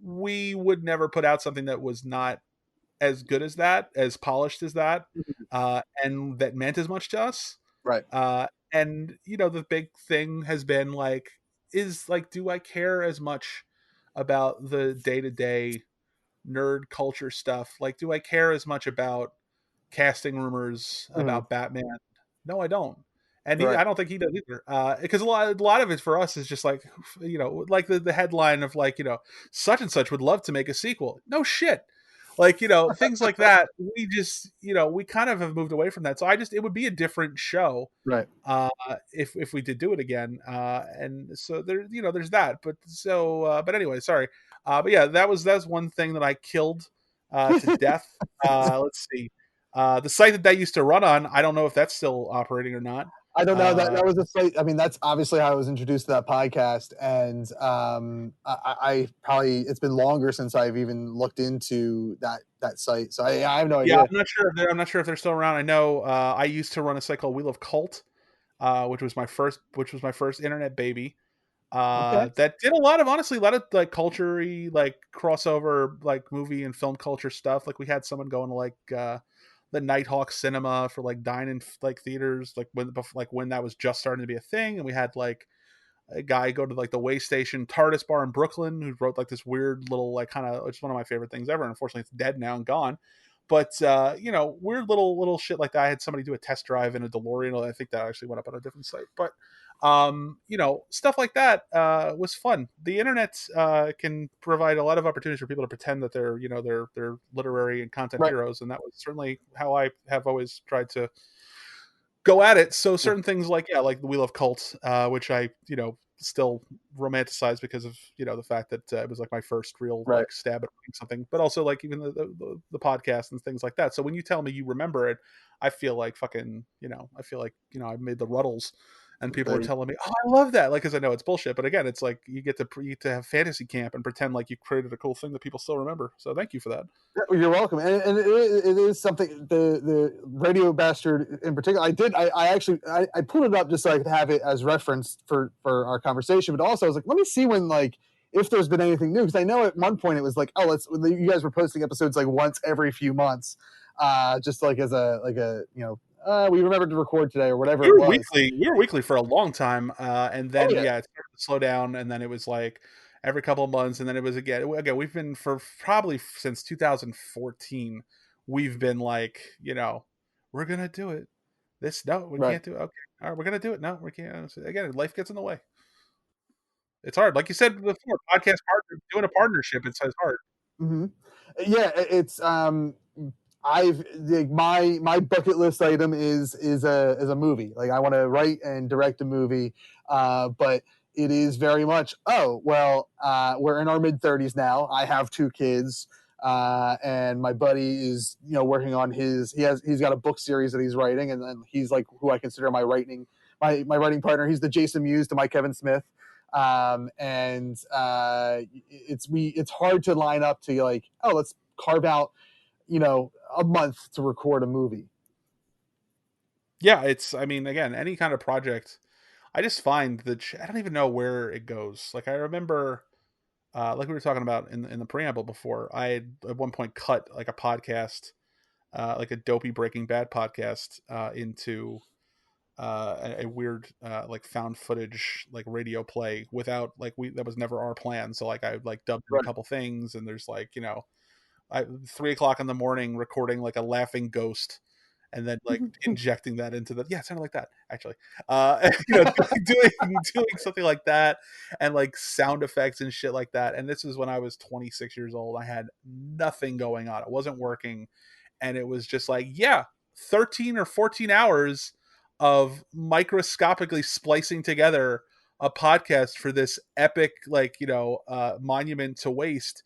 We would never put out something that was not as good as that, as polished as that, and that meant as much to us. Right. And the big thing has been do I care as much about the day-to-day nerd culture stuff? Like, do I care as much about casting rumors about Batman? No, I don't. And I don't think he does either. Because a lot of it for us is just like, like the headline of like, such and such would love to make a sequel. No shit. Like, things like that. We just, we kind of have moved away from that. So it would be a different show. Right. If we did do it again. And so there's that. But anyway, sorry. But yeah, that's one thing that I killed to death. Let's see. The site that used to run on, I don't know if that's still operating or not. I don't know. That was a site. I mean, that's obviously how I was introduced to that podcast, and I probably it's been longer since I've even looked into that site. So I have no idea. Yeah, I'm not sure if they're still around. I know I used to run a site called Wheel of Cult, which was my first internet baby. That did a lot of like culture-y, like crossover, like movie and film culture stuff. Like we had someone going to like the Nighthawk Cinema for like dine-in like theaters, like when that was just starting to be a thing, and we had like a guy go to like the Way Station Tardis bar in Brooklyn who wrote like this weird little like kind of, it's one of my favorite things ever. Unfortunately, it's dead now and gone. But weird little shit like that. I had somebody do a test drive in a DeLorean. I think that actually went up on a different site. But stuff like that was fun. The internet can provide a lot of opportunities for people to pretend that they're they're literary and content heroes, and that was certainly how I have always tried to go at it. So certain things like the Wheel of Cult, which I still romanticize because of the fact that it was like my first real like stab at something, but also like even the podcast and things like that. So when you tell me you remember it, I feel like fucking I feel like I made the Ruddles. And people are telling me, "Oh, I love that!" Like, because I know it's bullshit. But again, it's like you get to have fantasy camp and pretend like you created a cool thing that people still remember. So thank you for that. Yeah, you're welcome. And it is something. The Radio Bastard in particular, I pulled it up just so I could have it as reference for our conversation. But also, I was like, let me see when if there's been anything new, because I know at one point it was like, oh, you guys were posting episodes like once every few months, just like as a we remembered to record today or whatever. We were weekly for a long time, and then it started to slow down, and then it was like every couple of months, and then it was again. We've been for probably since 2014. We've been like, we're gonna do it. We can't do it. Okay, all right, we're gonna do it. No, we can't. Again, life gets in the way. It's hard, like you said before. Podcast partner doing a partnership, it's hard. Mm-hmm. Yeah, it's my bucket list item is a movie. Like I want to write and direct a movie, but it is very much we're in our mid-30s now. I have 2 kids, and my buddy is working on he's got a book series that he's writing, and then he's like who I consider my writing partner. He's the Jason Mewes to my Kevin Smith, and it's hard to line up to like, oh, let's carve out, a month to record a movie. Yeah, I mean, again, any kind of project, I just find that I don't even know where it goes. Like I remember, like we were talking about in the preamble before, I had at one point cut like a podcast, like a dopey Breaking Bad podcast, into a weird like found footage like radio play without like that was never our plan. So like I like dubbed in a couple things, and there's like 3 o'clock in the morning recording like a laughing ghost, and then like injecting that into the it sounded like that actually, doing something like that, and like sound effects and shit like that. And this is when I was 26 years old. I had nothing going on. It wasn't working, and it was just like 13 or 14 hours of microscopically splicing together a podcast for this epic monument to waste.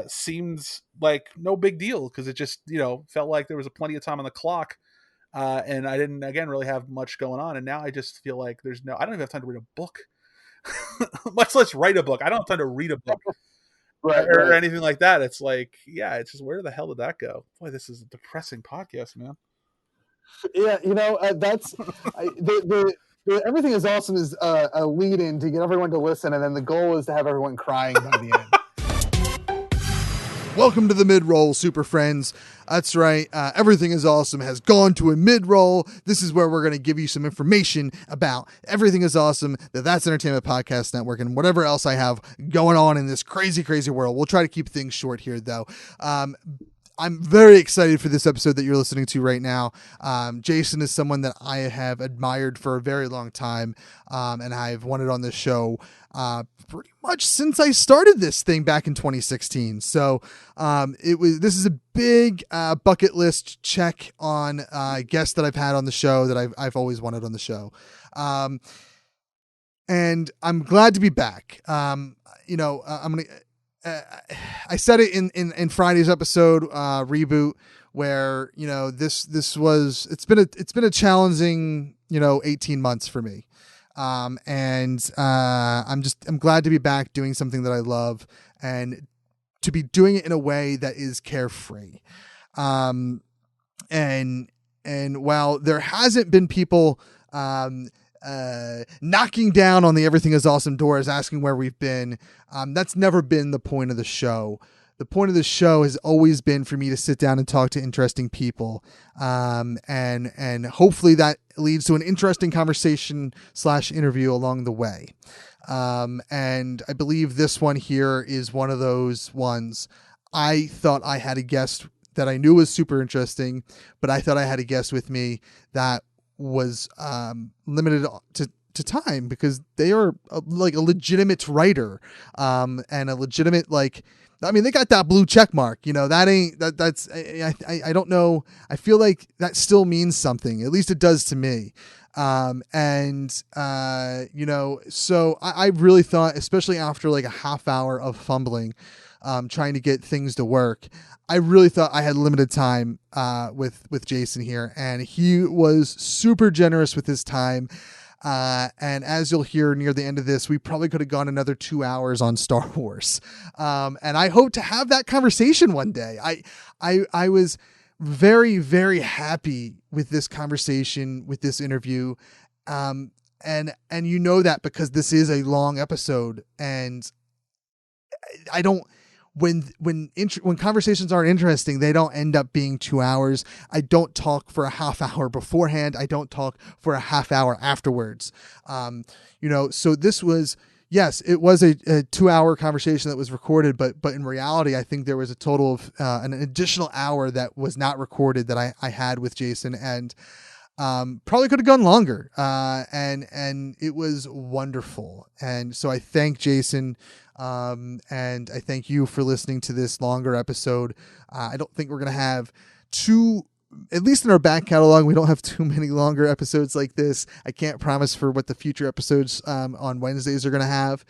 Seemed like no big deal because it just felt like there was plenty of time on the clock, and I didn't again really have much going on. And now I just feel like I don't even have time to read a book, much less write a book. I don't have time to read a book or anything like that. It's like it's just, where the hell did that go? Boy, this is a depressing podcast, man. That's the Everything is Awesome is a lead in to get everyone to listen, and then the goal is to have everyone crying by the end. Welcome to the mid-roll, super friends. That's right. Everything is Awesome has gone to a mid-roll. This is where we're going to give you some information about Everything is Awesome, That's Entertainment Podcast Network, and whatever else I have going on in this crazy, crazy world. We'll try to keep things short here, though. I'm very excited for this episode that you're listening to right now. Jason is someone that I have admired for a very long time, and I've wanted on this show pretty much since I started this thing back in 2016. So this is a big bucket list check on guests that I've had on the show that I've always wanted on the show. And I'm glad to be back. I'm going to... I said it in Friday's episode reboot, where it's been a challenging 18 months for me, and I'm glad to be back doing something that I love and to be doing it in a way that is carefree, and while there hasn't been people knocking down on the Everything is Awesome doors asking where we've been, that's never been the point of the show. The point of the show has always been for me to sit down and talk to interesting people, and hopefully that leads to an interesting conversation / interview along the way. And I believe this one here is one of those ones. I thought I had a guest that I knew was super interesting, but I thought I had a guest with me that was limited to time, because they are like a legitimate writer, and a legitimate, they got that blue check mark, I don't know. I feel like that still means something. At least it does to me. So I really thought, especially after like a half hour of fumbling, trying to get things to work, I really thought I had limited time with Jason here, and he was super generous with his time. And as you'll hear near the end of this, we probably could have gone another 2 hours on Star Wars. And I hope to have that conversation one day. I was very, very happy with this conversation, with this interview. And that because this is a long episode, and I don't, when conversations aren't interesting, they don't end up being 2 hours. I don't talk for a half hour beforehand. I don't talk for a half hour afterwards. So this was, yes, it was a 2 hour conversation that was recorded, but in reality, I think there was a total of an additional hour that was not recorded that I had with Jason, and probably could have gone longer. And it was wonderful. And so I thank Jason, and I thank you for listening to this longer episode. I don't think we're going to have at least in our back catalog, we don't have too many longer episodes like this. I can't promise for what the future episodes on Wednesdays are going to have.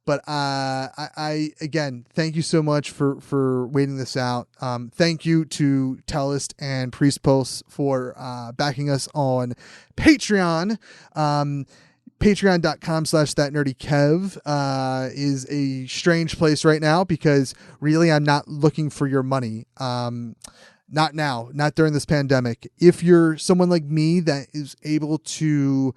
But I again, thank you so much for waiting this out. Thank you to Tellist and Priest Pulse for backing us on Patreon. Patreon.com/thatnerdykev is a strange place right now because really I'm not looking for your money. Not now, not during this pandemic. If you're someone like me that is able to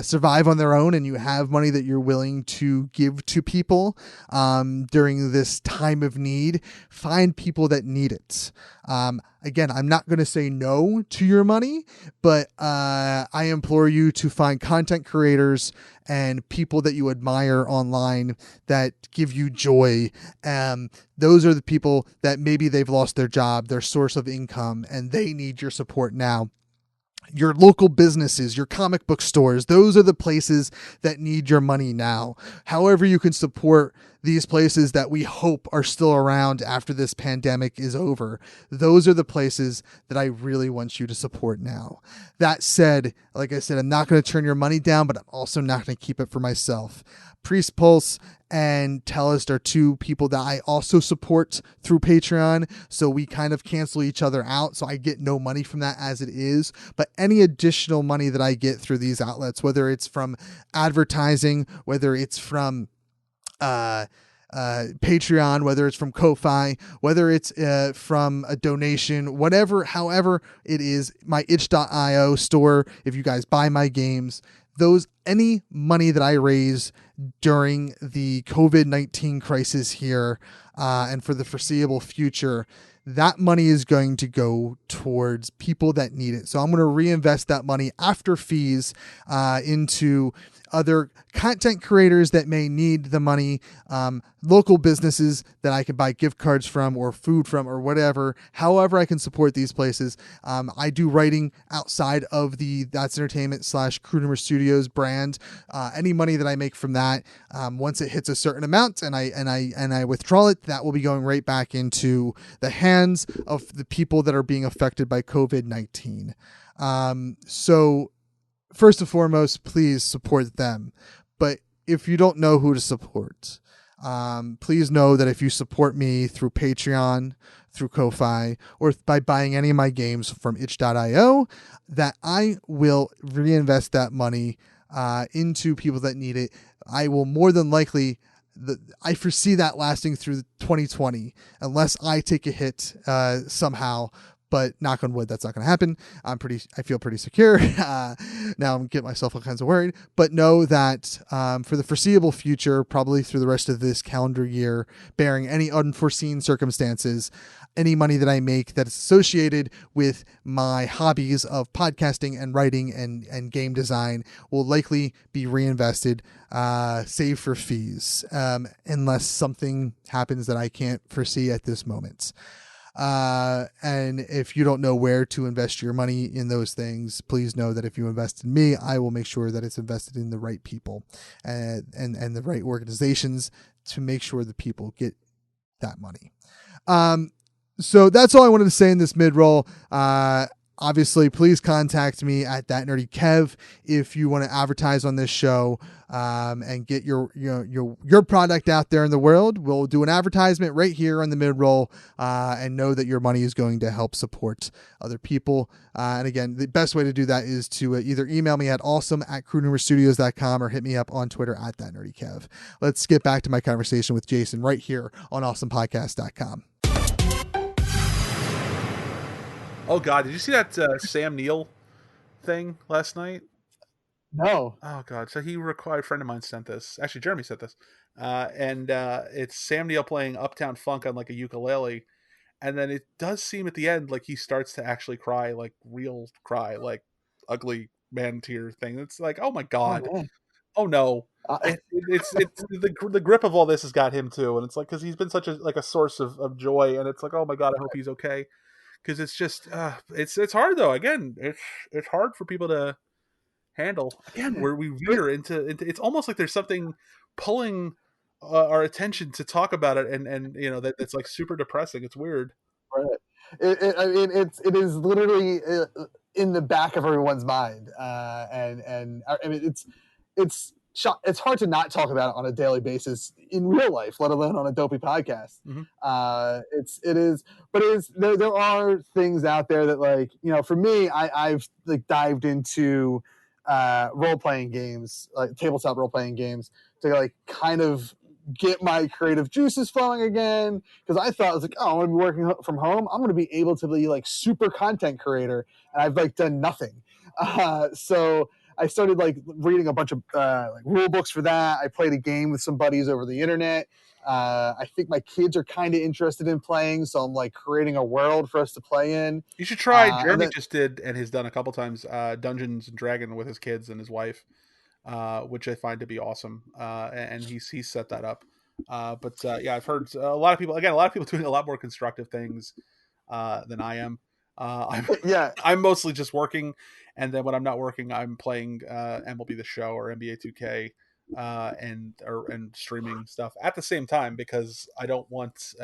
survive on their own and you have money that you're willing to give to people during this time of need, find people that need it. Again, I'm not going to say no to your money, but I implore you to find content creators and people that you admire online that give you joy. Those are the people that maybe they've lost their job, their source of income, and they need your support now. Your local businesses, your comic book stores, those are the places that need your money now. However you can support these places that we hope are still around after this pandemic is over, those are the places that I really want you to support now. That said, like I said, I'm not going to turn your money down, but I'm also not going to keep it for myself. Priest Pulse and Tellist are two people that I also support through Patreon, so we kind of cancel each other out, so I get no money from that as it is, but any additional money that I get through these outlets, whether it's from advertising, whether it's from Patreon, whether it's from Ko-Fi, whether it's from a donation, whatever, however it is, my itch.io store, if you guys buy my games, any money that I raise during the COVID-19 crisis here and for the foreseeable future, that money is going to go towards people that need it. So I'm going to reinvest that money after fees into other content creators that may need the money, local businesses that I can buy gift cards from or food from or whatever, however I can support these places. I do writing outside of the That's Entertainment / Crew Number Studios brand. Any money that I make from that, once it hits a certain amount and I withdraw it, that will be going right back into the hands of the people that are being affected by COVID-19. So first and foremost, please support them. But if you don't know who to support, please know that if you support me through Patreon, through Ko-Fi, or by buying any of my games from itch.io, that I will reinvest that money into people that need it. I will more than likely, I foresee that lasting through 2020, unless I take a hit somehow. But knock on wood, that's not going to happen. I feel pretty secure. Now I'm getting myself all kinds of worried, but know that for the foreseeable future, probably through the rest of this calendar year, bearing any unforeseen circumstances, any money that I make that is associated with my hobbies of podcasting and writing and game design will likely be reinvested, save for fees, unless something happens that I can't foresee at this moment. And if you don't know where to invest your money in those things, please know that if you invest in me, I will make sure that it's invested in the right people and the right organizations to make sure that people get that money. So that's all I wanted to say in this mid-roll. Obviously, please contact me at That Nerdy Kev if you want to advertise on this show and get your product out there in the world. We'll do an advertisement right here on the mid-roll and know that your money is going to help support other people. And again, the best way to do that is to either email me at awesome@crewnumberstudios.com or hit me up on Twitter at That Nerdy Kev. Let's get back to my conversation with Jason right here on awesomepodcast.com. Oh God, did you see that Sam Neill thing last night? No. Oh God, so a friend of mine sent this. Actually, Jeremy sent this, and it's Sam Neill playing Uptown Funk on like a ukulele, and then it does seem at the end like he starts to actually cry, like real cry, like ugly man tear thing. It's like, oh my God, oh no. It's the grip of all this has got him too, and it's like because he's been such a source of joy, and it's like, oh my God, I hope he's okay. Because it's just it's hard though. Again, it's hard for people to handle. Again, where we veer into it's almost like there's something pulling our attention to talk about it, and you know that's like super depressing. It's weird. Right. I mean, it is literally in the back of everyone's mind, and I mean it's hard to not talk about it on a daily basis in real life, let alone on a dopey podcast. Mm-hmm. There are things out there that, like, you know, for me, I've like dived into role-playing games, like tabletop role-playing games, to like kind of get my creative juices flowing again. Because I thought, I was like, oh, I'm gonna be working from home, I'm gonna be able to be like super content creator, and I've like done nothing. So I started like reading a bunch of like rule books for that. I played a game with some buddies over the internet. I think my kids are kind of interested in playing, so I'm like creating a world for us to play in. You should try. And Jeremy then, just did and has done a couple times Dungeons and Dragon with his kids and his wife, which I find to be awesome. And he's set that up. But yeah, I've heard a lot of people doing a lot more constructive things than I am. yeah, I'm mostly just working, and then when I'm not working, I'm playing MLB The Show or NBA 2K, and streaming stuff at the same time because I don't want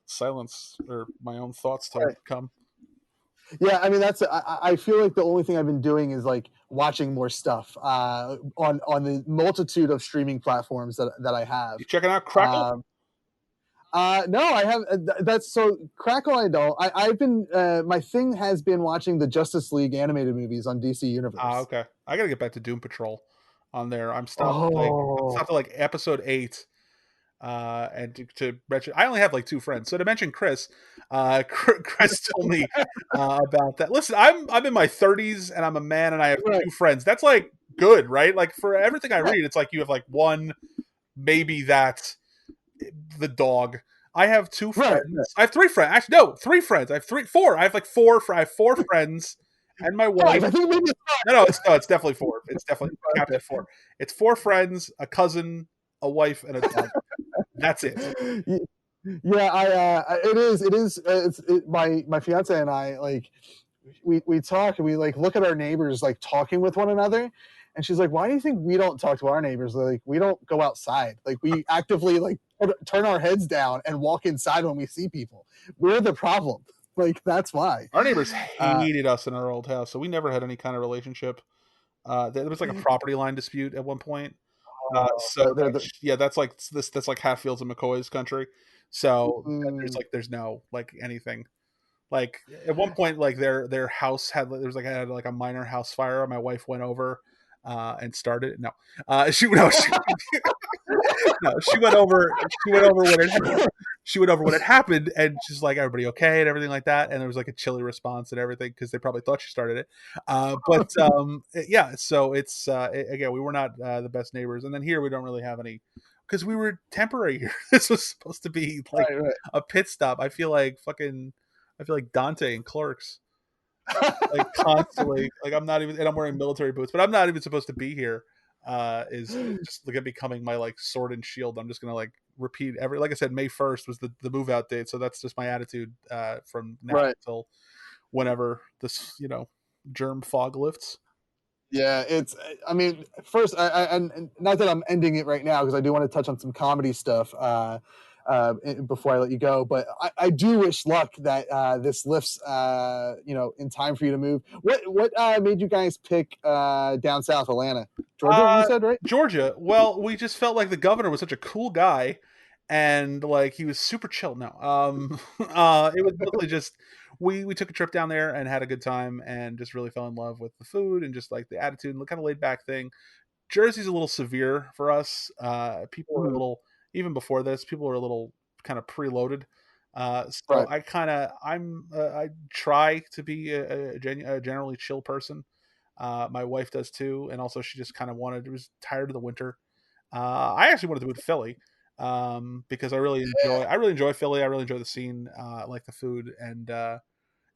silence or my own thoughts to right. come. Yeah, I mean I feel like the only thing I've been doing is like watching more stuff on the multitude of streaming platforms that I have. You checking out Crackle? No, I have. That's so Crackle. I don't. I've been. My thing has been watching the Justice League animated movies on DC Universe. Okay. I gotta get back to Doom Patrol on there. I'm stopped at like episode 8. And to mention, I only have like 2 friends. So to mention Chris, Chris told me about that. Listen, I'm in my 30s and I'm a man and I have 2 friends. That's like good, right? Like for everything I read, it's like you have like one, maybe that's the dog. I have 2 friends. Right. I have 3 friends. Actually, no, 3 friends. I have 4. I have like 4. I have 4 friends and my wife. I think maybe it's definitely 4. It's definitely capped at 4. It's 4 friends, a cousin, a wife, and a dog. That's it. Yeah, it is. My fiance and I, like, we talk and we like look at our neighbors like talking with one another, and she's like, "Why do you think we don't talk to our neighbors? Like, we don't go outside. Like, we actively like turn our heads down and walk inside when we see people. We're the problem. Like, that's why." Our neighbors hated us in our old house, so we never had any kind of relationship. There was like a property line dispute at one point. That's like that's like Hatfields and McCoy's country. So there's no like anything. Like at one point, like their house had a minor house fire. My wife went over and started. She went over. She went over when it happened, and she's like, "Everybody okay?" and everything like that. And there was like a chilly response and everything because they probably thought she started it. Yeah. So it's again, we were not the best neighbors, and then here we don't really have any because we were temporary here. This was supposed to be like a pit stop. I feel like Dante and Clerks, like constantly. Like I'm not even, and I'm wearing military boots, but I'm not even supposed to be here. Is just like becoming my like sword and shield. I'm just gonna like repeat like I said, May 1st was the move out date, so that's just my attitude from now until whenever this germ fog lifts. Yeah, I mean, first, and not that I'm ending it right now because I do want to touch on some comedy stuff before I let you go. But I do wish luck that this lifts, in time for you to move. What made you guys pick down south Atlanta, Georgia? You said, right? Georgia. Well, we just felt like the governor was such a cool guy, and like he was super chill. No, it was literally just. We took a trip down there and had a good time and just really fell in love with the food and just like the attitude and the kind of laid back thing. Jersey's a little severe for us. People are a little, even before this, people are a little kind of preloaded. So I try to be a generally chill person. My wife does too. And also she just kind of was tired of the winter. I actually wanted to move to Philly because I really enjoy Philly. I really enjoy the scene, like the food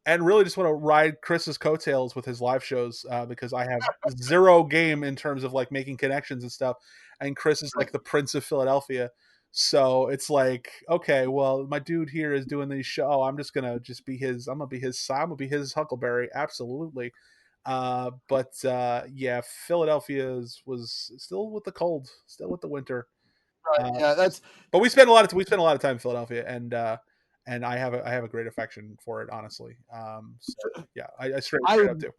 and really just want to ride Chris's coattails with his live shows because I have zero game in terms of like making connections and stuff. And Chris is like the Prince of Philadelphia. So it's like, okay, well, my dude here is doing these shows. I'm just going to be his Huckleberry. Absolutely. Yeah, Philadelphia was still with the cold, still with the winter. Right. But we spent a lot of time in Philadelphia and I have a great affection for it, honestly. So yeah, I straight up do.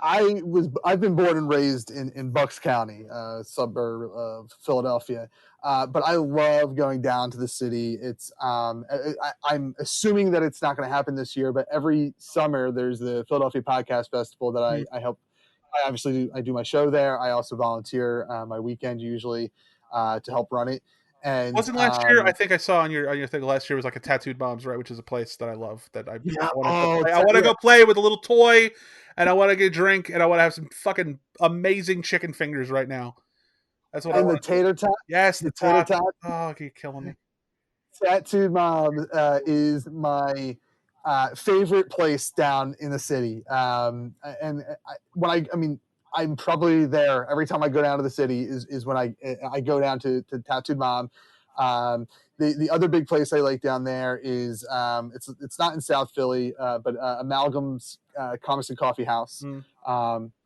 I've been born and raised in Bucks County, suburb of Philadelphia, but I love going down to the city. It's I'm assuming that it's not going to happen this year, but every summer there's the Philadelphia Podcast Festival that I help I do my show there. I also volunteer my weekend usually to help run it. And Wasn't last year? I think I saw on your thing last year was like a Tattooed Moms, right? Which is a place that I love. That I yeah, want to go play. I want to go play with a little toy, and I want to get a drink, and I want to have some fucking amazing chicken fingers right now. That's what I and the want. tater tot. Yes, the tater tot. Oh, you're killing me. Tattooed Mom is my favorite place down in the city. And I mean, I'm probably there every time I go down to the city is when I go down to Tattooed Mom. The other big place I like down there is it's not in South Philly, but Amalgam's Comics and Coffee House.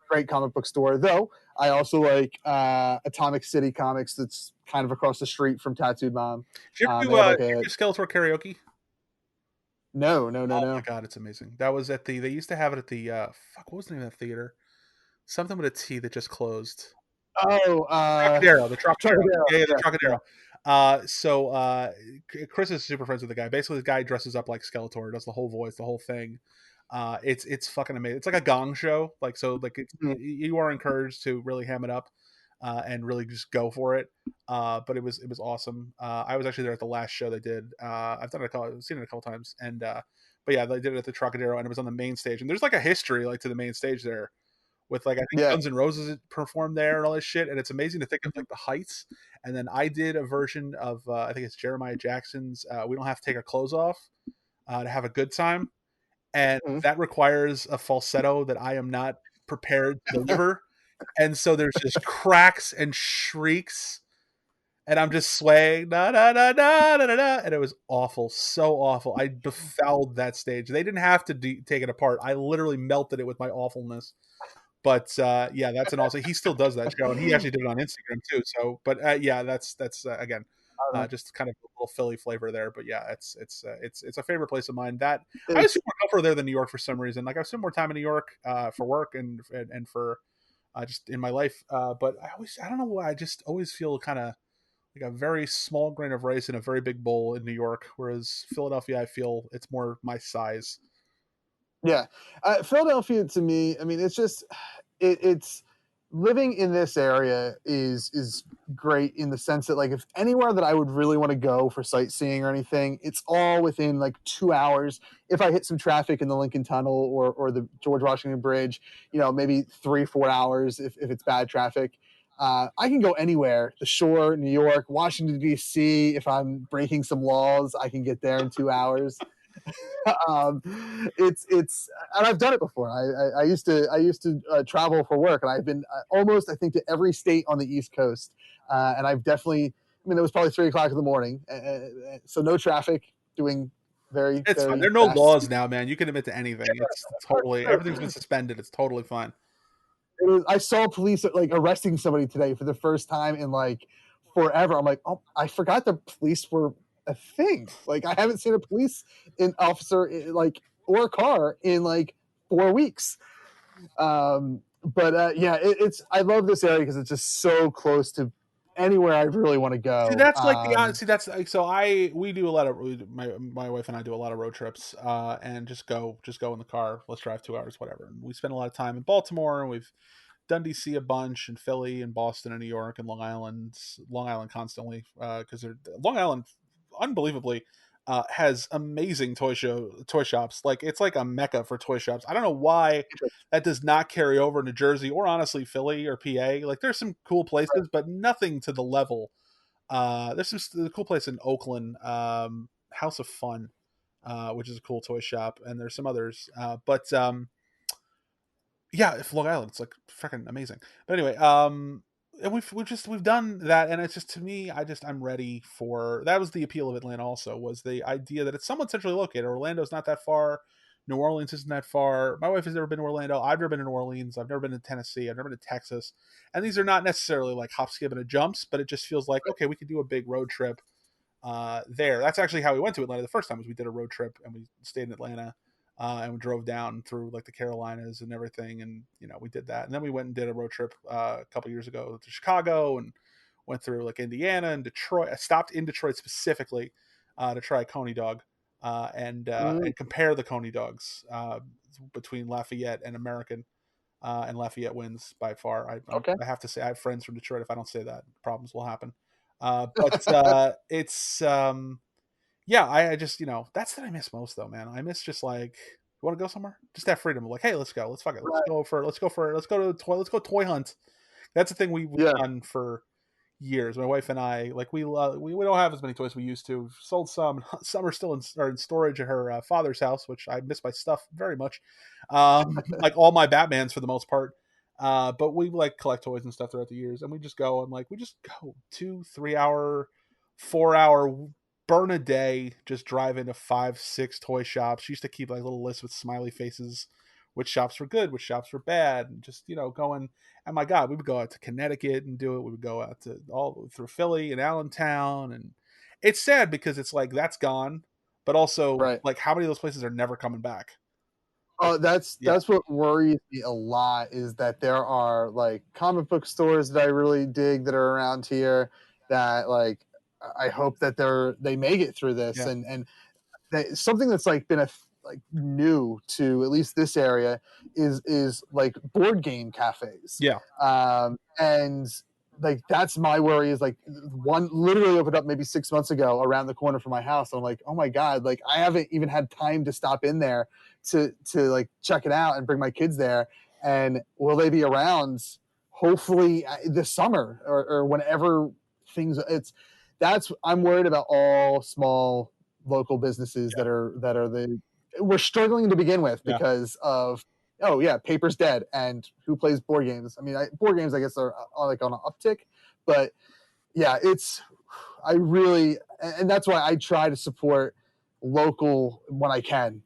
Great comic book store. Though I also like Atomic City Comics, that's kind of across the street from Tattooed Mom. Did you They have like do Skeletor karaoke? No. Oh my god, it's amazing. That was at the. They used to have it at the. Fuck, what was the name of that theater? Something with a T that just closed. Oh, Trocadero, the Trocadero. Yeah, the Trocadero. Yeah. So Chris is super friends with the guy. Basically, the guy dresses up like Skeletor, does the whole voice, the whole thing. It's fucking amazing. It's like a gong show. Like so, like you are encouraged to really ham it up, and really just go for it. But it was awesome. I was actually there at the last show they did. I've seen it a couple times, and but yeah, they did it at the Trocadero, and it was on the main stage. And there's like a history like to the main stage there. With like I think Guns N' Roses performed there and all this shit, and it's amazing to think of like the heights. And then I did a version of I think it's Jeremiah Jackson's "We Don't Have to Take Our Clothes Off to Have a Good Time," and that requires a falsetto that I am not prepared to deliver, and so there's just cracks and shrieks, and I'm just swaying, da da da da da da, and it was awful, so awful. I befouled that stage. They didn't have to take it apart. I literally melted it with my awfulness. But yeah, that's an awesome. He still does that show, and he actually did it on Instagram too. So, but yeah, that's again just kind of a little Philly flavor there. But yeah, it's a favorite place of mine. That I was more comfortable there than New York for some reason. Like I've spent more time in New York for work and for just in my life. But I don't know why I just always feel kind of like a very small grain of rice in a very big bowl in New York, whereas Philadelphia, I feel it's more my size. Yeah, Philadelphia to me, I mean, it's just it's living in this area is great in the sense that like if anywhere that I would really want to go for sightseeing or anything, it's all within like 2 hours. If I hit some traffic in the Lincoln Tunnel or the George Washington Bridge, maybe 3-4 hours if it's bad traffic. I can go anywhere, the shore, New York, Washington, D.C. If I'm breaking some laws, I can get there in 2 hours. It's and I've done it before. I used to travel for work, and I've been almost I think to every state on the East Coast, and I've definitely. I mean, it was probably 3:00 in the morning, so no traffic. Doing very. It's very fine. There are no fast. laws now, man. You can admit to anything. It's totally everything's been suspended. It's totally fine. I saw police like arresting somebody today for the first time in like forever. I'm like, oh, I forgot the police were a thing. Like I haven't seen a police officer like or a car in like 4 weeks. But yeah, it's I love this area because it's just so close to anywhere I really want to go. See, that's like that's like so. We do a lot of my wife and I do a lot of road trips, and just go in the car. Let's drive 2 hours, whatever. And we spend a lot of time in Baltimore, and we've done DC a bunch, and Philly, and Boston, and New York, and Long Island constantly, because Long Island, unbelievably, has amazing toy shops. Like it's like a mecca for toy shops. I don't know why that does not carry over to Jersey or honestly Philly or PA. Like there's some cool places, but nothing to the level. There's some cool place in Oakland, House of Fun, which is a cool toy shop, and there's some others. But yeah, Long Island, it's like freaking amazing. But anyway, and we've done that, and it's just to me, I'm ready for that. Was the appeal of Atlanta also was the idea that it's somewhat centrally located. Orlando's not that far. New Orleans isn't that far. My wife has never been to Orlando. I've never been to New Orleans. I've never been to Tennessee. I've never been to Texas. And these are not necessarily like hop, skip, and a jumps, but it just feels like, okay, we could do a big road trip there. That's actually how we went to Atlanta the first time was we did a road trip and we stayed in Atlanta and we drove down through like the Carolinas and everything. And, we did that. And then we went and did a road trip a couple years ago to Chicago and went through like Indiana and Detroit. I stopped in Detroit specifically to try a Coney dog. And compare the Coney dogs between Lafayette and American. and Lafayette wins by far. Okay. I have to say I have friends from Detroit. If I don't say that, problems will happen. But it's yeah, I just that's what I miss most though, man. I miss just like you want to go somewhere, just have freedom. Like, hey, let's go, let's fuck it, Right. let's go toy hunt. That's the thing we've Yeah. done for years. My wife and I, like, we don't have as many toys as we used to. We've sold some. Some are still in storage at her father's house, which I miss my stuff very much. Like all my Batmans for the most part. But we like collect toys and stuff throughout the years, and we just go and like we just go 2-3 hour, 4 hour burn a day, just drive into 5-6 toy shops. She used to keep like little lists with smiley faces, which shops were good, which shops were bad, and just going. And my God, we would go out to Connecticut and do it. We would go out to all through Philly and Allentown, and it's sad because it's like that's gone, but also Right. like how many of those places are never coming back? Oh, that's what worries me a lot is that there are like comic book stores that I really dig that are around here that like I hope that they make it through this Yeah. and something that's like been like new to at least this area is like board game cafes. Yeah. And like that's my worry is like one literally opened up maybe 6 months ago around the corner from my house. And I'm like, oh my God, like I haven't even had time to stop in there to like check it out and bring my kids there. And will they be around hopefully this summer or whenever things I'm worried about all small local businesses that are we're struggling to begin with because of paper's dead and who plays board games. I mean, board games I guess are like on an uptick, but yeah, I really, and that's why I try to support local when I can,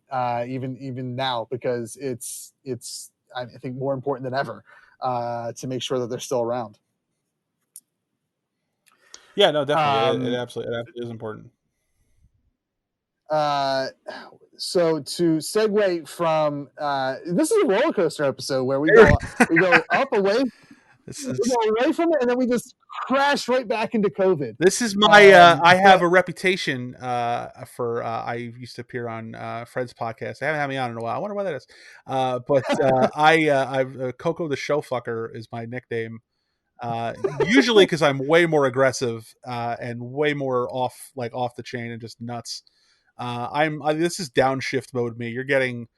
even now, because it's I think more important than ever to make sure that they're still around. Yeah, no, definitely. It absolutely is important. So to segue from this is a roller coaster episode where we go up away. We go away from it, and then we just crash right back into COVID. This is my. I have a reputation for. I used to appear on Fred's podcast. They haven't had me on in a while. I wonder why that is. But I've Coco the Show Fucker is my nickname. Usually because I'm way more aggressive and way more off the chain and just nuts. This is downshift mode me. You're getting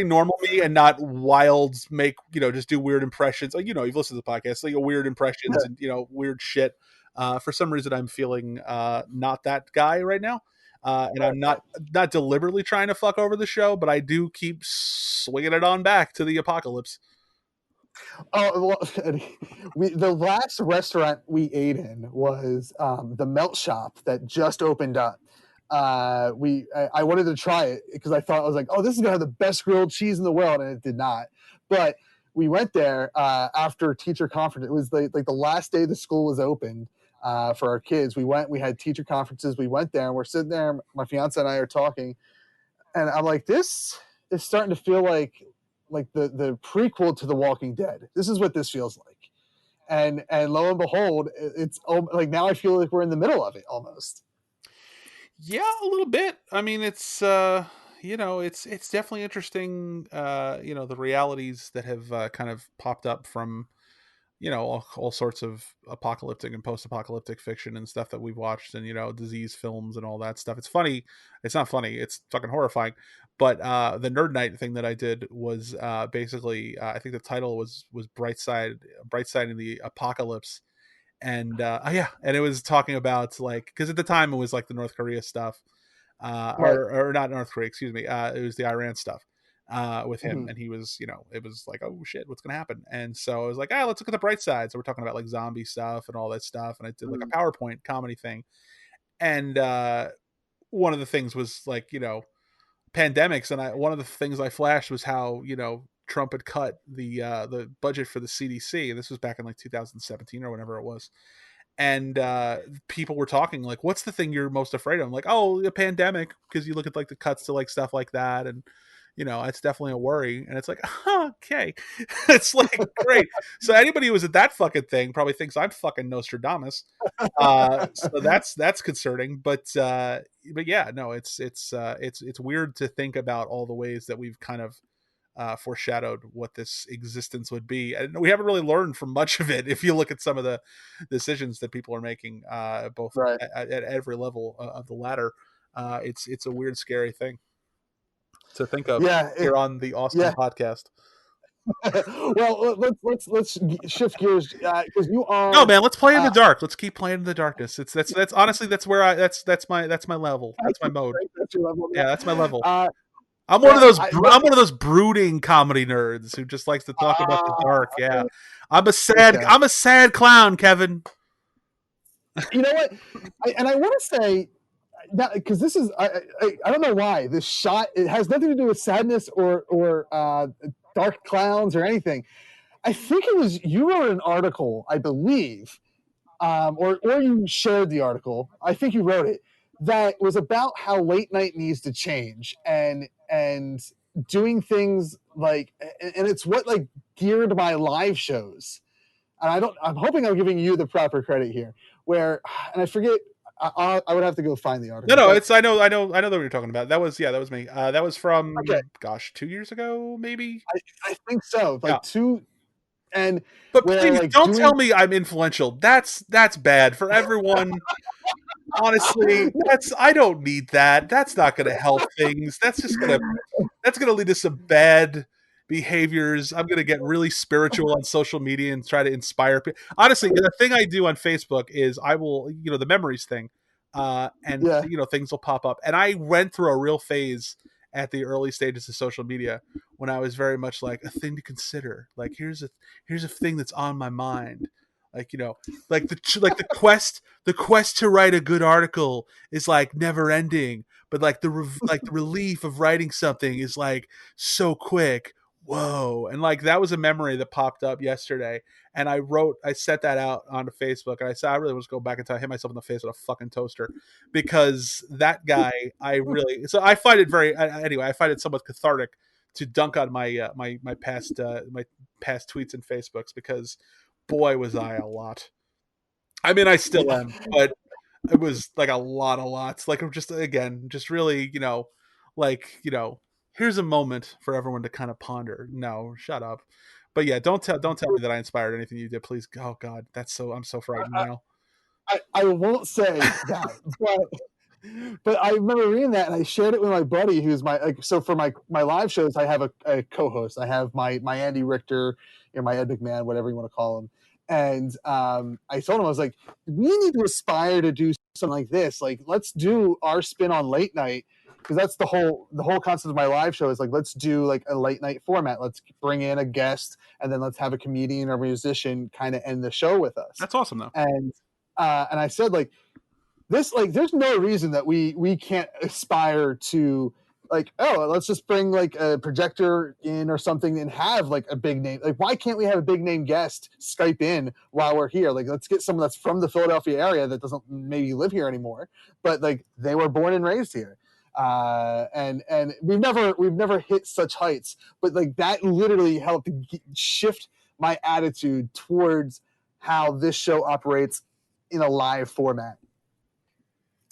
normal me and not wild just do weird impressions. Like you've listened to the podcast, like weird impressions and weird shit. For some reason I'm feeling not that guy right now. And I'm not deliberately trying to fuck over the show, but I do keep swinging it on back to the apocalypse. Oh, well, the last restaurant we ate in was the Melt Shop that just opened up. I wanted to try it because I thought I was like, oh, this is gonna have the best grilled cheese in the world, and it did not. But we went there after teacher conference. It was like the last day the school was open for our kids. We had teacher conferences. We went there and we're sitting there. My fiance and I are talking, and I'm like, this is starting to feel like the prequel to The Walking Dead. This is what this feels like. And lo and behold, it's like now I feel like we're in the middle of it almost. Yeah, a little bit. I mean, it's it's definitely interesting. The realities that have kind of popped up from all sorts of apocalyptic and post-apocalyptic fiction and stuff that we've watched, and disease films and all that stuff. It's funny. It's not funny. It's fucking horrifying. But the Nerd Night thing that I did was basically I think the title was Bright Side in the Apocalypse. And and it was talking about like because at the time it was like the North Korea stuff or not North Korea, excuse me, it was the Iran stuff with him, and he was it was like, oh shit, what's gonna happen? And so I was like, let's look at the bright side. So we're talking about like zombie stuff and all that stuff, and I did like a PowerPoint comedy thing, and one of the things was like pandemics, and one of the things I flashed was how Trump had cut the budget for the CDC, and this was back in like 2017 or whatever it was. And people were talking like, what's the thing you're most afraid of? I'm like, oh, a pandemic, because you look at like the cuts to like stuff like that, and it's definitely a worry. And it's like, okay. It's like, great. So anybody who was at that fucking thing probably thinks I'm fucking Nostradamus. So that's concerning. But yeah, no, it's weird to think about all the ways that we've kind of foreshadowed what this existence would be. And we haven't really learned from much of it if you look at some of the decisions that people are making, both Right. at every level of the ladder. It's a weird, scary thing to think of Yeah. here on the Awesome podcast. Well, let's shift gears because you are. No, man, let's play in the dark. Let's keep playing in the darkness. That's honestly that's where that's my level. That's my mode. That's your level. Yeah, that's my level. Uh, I'm one of those. I- I'm one of those brooding comedy nerds who just likes to talk about the dark. Yeah, I'm a sad. Okay. I'm a sad clown, Kevin. You know what? I want to say that because this is I don't know why this shot, it has nothing to do with sadness or dark clowns or anything. I think it was you wrote an article, I believe, or you shared the article. I think you wrote it, that was about how late night needs to change and doing things like, and it's what like geared by live shows. And I'm hoping I'm giving you the proper credit here. Where, and I forget, I would have to go find the article. No, but- it's I know what you're talking about. That was me. That was from Okay. gosh, 2 years ago, maybe. I think so. Like Yeah. two, and But where, please like, don't doing- tell me I'm influential. That's bad for everyone. Honestly, I don't need that. That's not going to help things. That's going to lead to some bad behaviors. I'm going to get really spiritual on social media and try to inspire people. Honestly, the thing I do on Facebook is I will, the memories thing, and Yeah. things will pop up. And I went through a real phase at the early stages of social media when I was very much like a thing to consider. Like here's a thing that's on my mind. Like like the quest to write a good article is like never ending, but like the relief of writing something is like so quick. Whoa. And like that was a memory that popped up yesterday, and I set that out onto Facebook, and I said I really want to go back and hit myself in the face with a fucking toaster, because that guy so I find it anyway, I find it somewhat cathartic to dunk on my my past tweets and Facebooks, because boy was I a lot. I mean, I still am, but it was like a lots. Like I'm just really, here's a moment for everyone to kind of ponder. No, shut up. But yeah, don't tell me that I inspired anything you did, please. Oh God, I'm so frightened now. I won't say that, but I remember reading that, and I shared it with my buddy, who's so for my live shows, I have a co-host. I have my Andy Richter, my Ed McMahon, whatever you want to call him. And I told him, I was like, we need to aspire to do something like this. Like, let's do our spin on late night, because that's the whole concept of my live show is like, let's do like a late night format. Let's bring in a guest, and then let's have a comedian or musician kind of end the show with us. That's awesome, though. And I said, like, this, like, there's no reason that we can't aspire to, like, oh, let's just bring like a projector in or something and have like a big name. Like, why can't we have a big name guest Skype in while we're here? Like, let's get someone that's from the Philadelphia area that doesn't maybe live here anymore, but like they were born and raised here. And we've never hit such heights, but like that literally helped shift my attitude towards how this show operates in a live format.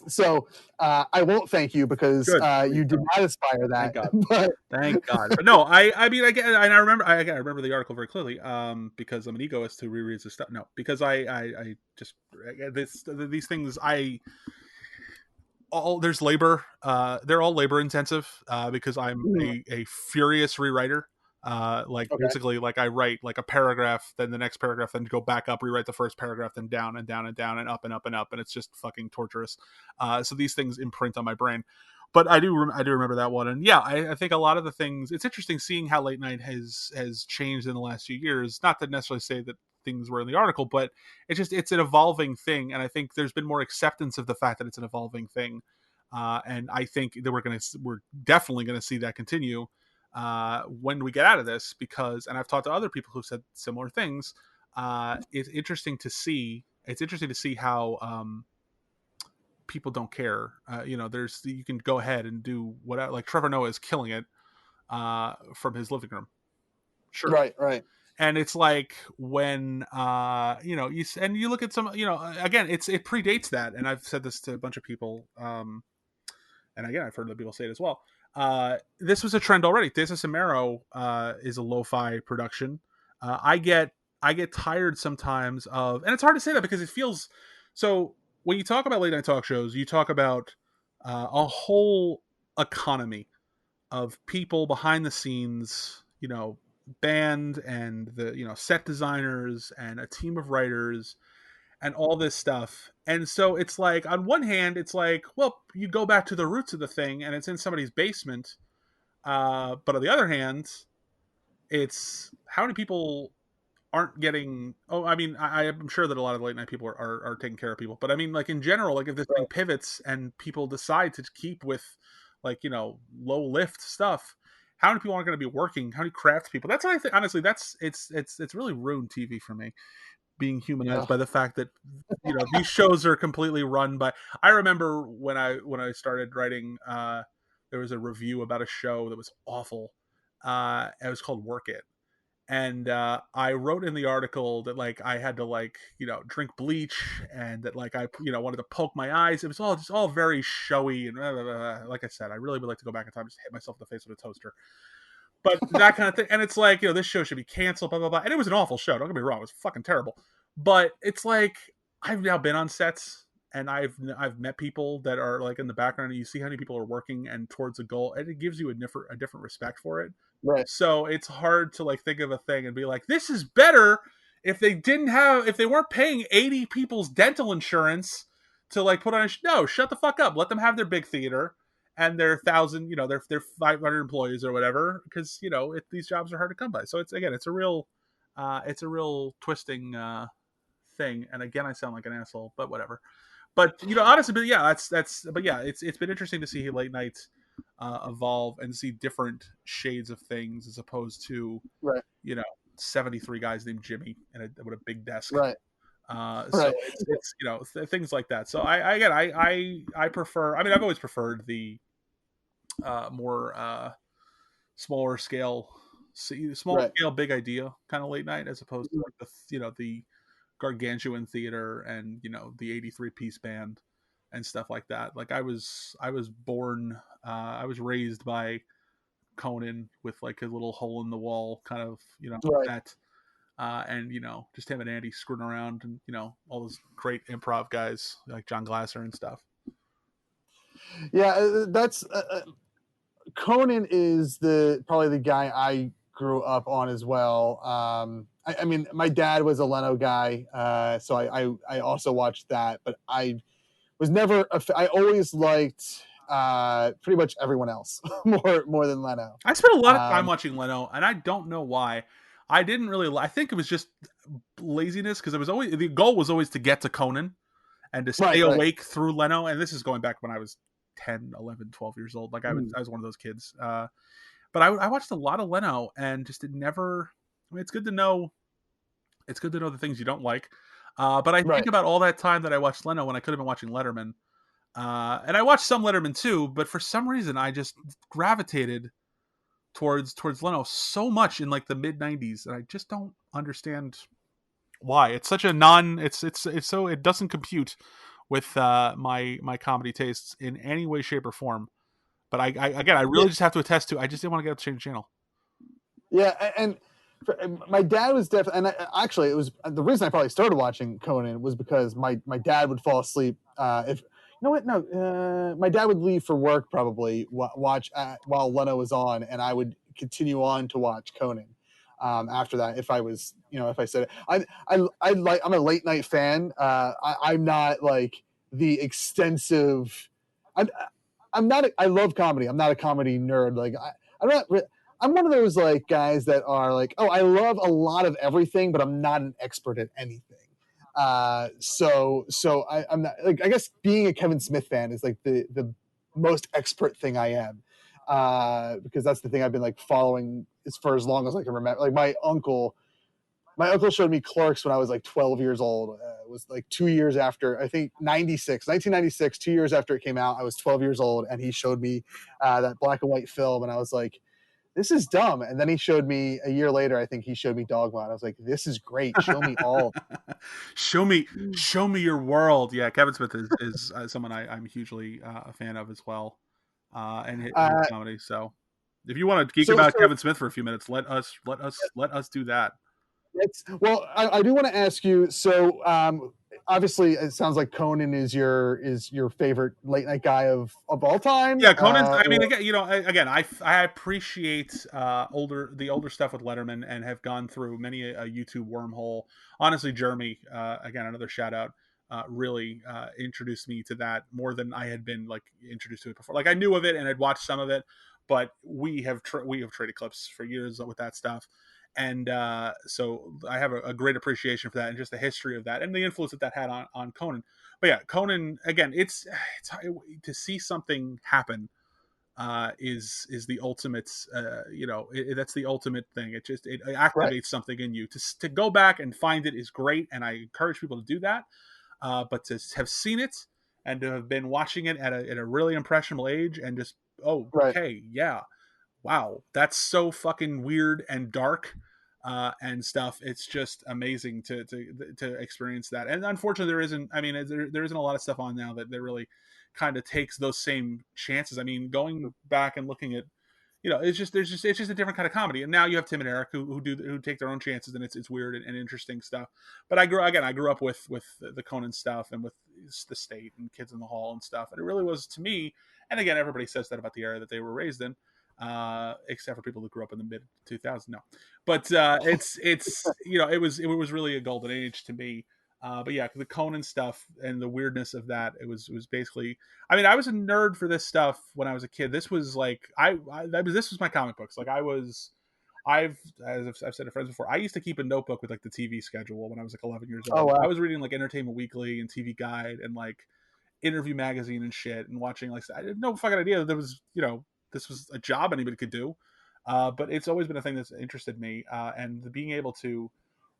So I won't thank you, because you did not inspire that. Thank God. Thank God. But no, I mean, I remember the article very clearly, because I'm an egoist who rereads this stuff. No, because I just these things there's labor. They're all labor intensive, because I'm a furious rewriter. Basically, like I write like a paragraph, then the next paragraph, then go back up, rewrite the first paragraph, then down and down and down and up and up and up, and it's just fucking torturous. So these things imprint on my brain. But I do remember that one, and yeah, I think a lot of the things. It's interesting seeing how late night has changed in the last few years. Not to necessarily say that things were in the article, but it's an evolving thing, and I think there's been more acceptance of the fact that it's an evolving thing, and I think that we're definitely gonna see that continue when we get out of this, because, and I've talked to other people who've said similar things. It's interesting to see how people don't care. You can go ahead and do whatever. Like Trevor Noah is killing it from his living room. Sure, right. And it's like when you look at some, again, it predates that, and I've said this to a bunch of people, and again, I've heard other people say it as well. this was a trend already. Desasamero is a lo-fi production. I get tired sometimes of, and it's hard to say that because it feels so. When you talk about late night talk shows, you talk about a whole economy of people behind the scenes, band and the set designers and a team of writers and all this stuff. And so it's like, on one hand, it's like, well, you go back to the roots of the thing and it's in somebody's basement. But on the other hand, it's how many people aren't getting, I mean, I'm sure that a lot of late night people are taking care of people, but I mean, like, in general, like, if this thing pivots and people decide to keep with, like, low lift stuff, how many people aren't going to be working? How many craft people? That's what I think. Honestly, it's really ruined TV for me, being humanized by the fact that these shows are completely run by. I remember when I started writing, there was a review about a show that was awful. It was called Work It, and I wrote in the article that, like, I had to, like, drink bleach, and that, like, I wanted to poke my eyes. It was all very showy, and like I said, I really would like to go back in time and just hit myself in the face with a toaster. But that kind of thing. And it's like, this show should be canceled, blah, blah, blah. And it was an awful show. Don't get me wrong. It was fucking terrible. But it's like, I've now been on sets and I've met people that are, like, in the background, and you see how many people are working and towards a goal, and it gives you a different respect for it. Right. So it's hard to, like, think of a thing and be like, this is better if they weren't paying 80 people's dental insurance to, like, put on no, shut the fuck up. Let them have their big theater and their 1,000, their 500 employees or whatever, because these jobs are hard to come by. So it's a real twisting thing. And again, I sound like an asshole, but whatever. But honestly, but yeah, it's been interesting to see late nights evolve and see different shades of things, as opposed to 73 guys named Jimmy and with a big desk. Right. So it's things like that. So I prefer. I mean, I've always preferred the more smaller scale, scale, big idea kind of late night, as opposed to, like, the gargantuan theater and the 83 piece band and stuff like that. Like, I was born, I was raised by Conan with, like, a little hole in the wall kind of that. And just him and Andy screwing around, and all those great improv guys like John Glasser and stuff. Yeah, that's Conan is probably the guy I grew up on as well. I mean, my dad was a Leno guy, so I also watched that, but I was never. I always liked pretty much everyone else more than Leno. I spent a lot of time watching Leno, and I don't know why. I didn't really. I think it was just laziness, because the goal was always to get to Conan and to stay awake through Leno. And this is going back when I was 10, 11, 12 years old. Like, I was one of those kids. But I watched a lot of Leno, and just never. I mean, it's good to know. It's good to know the things you don't like. But I think about all that time that I watched Leno when I could have been watching Letterman. And I watched some Letterman too, but for some reason I just gravitated towards Leno so much in, like, the mid 90s, and I just don't understand why. It's such a it's so, it doesn't compute with my comedy tastes in any way, shape, or form. But I really just have to attest to, I just didn't want to get up to change the channel. Yeah, and my dad was definitely, and actually, it was the reason I probably started watching Conan was because my dad would fall asleep my dad would leave for work, probably watch while Leno was on, and I would continue on to watch Conan after that. If I said it. I'm a late night fan. I'm not like the extensive. I'm not. I love comedy. I'm not a comedy nerd. Like I'm not. I'm one of those, like, guys that are like, oh, I love a lot of everything, but I'm not an expert at anything. So I'm not, like, I guess being a Kevin Smith fan is, like, the most expert thing I am, because that's the thing I've been, like, following for as long as I can remember. Like, my uncle showed me Clerks when I was, like, 12 years old. It was, like, 2 years after, I think 1996, 2 years after it came out. I was 12 years old, and he showed me that black and white film, and I was like, this is dumb. And then he showed me a year later, I think he showed me Dogma. And I was like, this is great. Show me all. Show me your world. Yeah, Kevin Smith is someone I'm hugely a fan of as well. and his Uh, comedy. So if you want to geek so, about so Kevin Smith for a few minutes, let us do that. well, I do want to ask you. So, obviously, it sounds like Conan is your favorite late night guy of all time. Yeah, Conan's. I mean, Or again, I appreciate the older stuff with Letterman, and have gone through many a YouTube wormhole. Honestly, Jeremy, again, another shout out, really introduced me to that more than I had been like introduced to it before. Like I knew of it and had watched some of it, but we have traded clips for years with that stuff. And so I have a great appreciation for that, and just the history of that, and the influence that had on Conan. But yeah, Conan, again, it's to see something happen is the ultimate. That's the ultimate thing. It activates something in you. To go back and find it is great, and I encourage people to do that. But to have seen it and to have been watching it at a really impressionable age, and just okay, yeah, wow, that's so fucking weird and dark and stuff. It's just amazing to experience that. And unfortunately, there isn't. I mean, there isn't a lot of stuff on now that really kind of takes those same chances. I mean, going back and looking at, it's just a different kind of comedy. And now you have Tim and Eric who take their own chances, and it's weird and interesting stuff. But I grew up with the Conan stuff, and with the State and Kids in the Hall and stuff. And it really was, to me. And again, everybody says that about the era that they were raised in, except for people who grew up in the mid 2000s. No, but it's it was really a golden age to me. But yeah, the Conan stuff and the weirdness of that, it was basically. I mean, I was a nerd for this stuff when I was a kid. This was like this was my comic books. Like as I've said to friends before, I used to keep a notebook with like the TV schedule when I was like 11 years old. Oh, wow. I was reading like Entertainment Weekly and TV Guide and like Interview Magazine and shit, and watching like I had no fucking idea that there was this was a job anybody could do. But it's always been a thing that's interested me, and being able to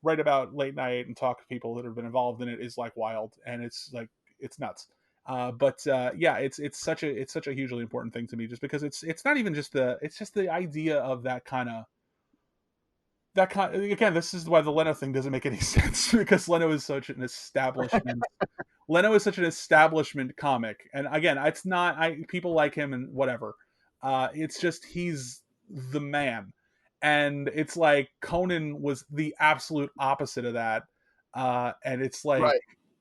write about late night and talk to people that have been involved in it is like wild, and it's nuts. Yeah, it's such a hugely important thing to me, just because it's not even just the idea of that kind of again. This is why the Leno thing doesn't make any sense, because Leno is such an establishment. Leno is such an establishment comic, and again, it's not. People like him and whatever. It's just he's the man, and it's like Conan was the absolute opposite of that, and it's like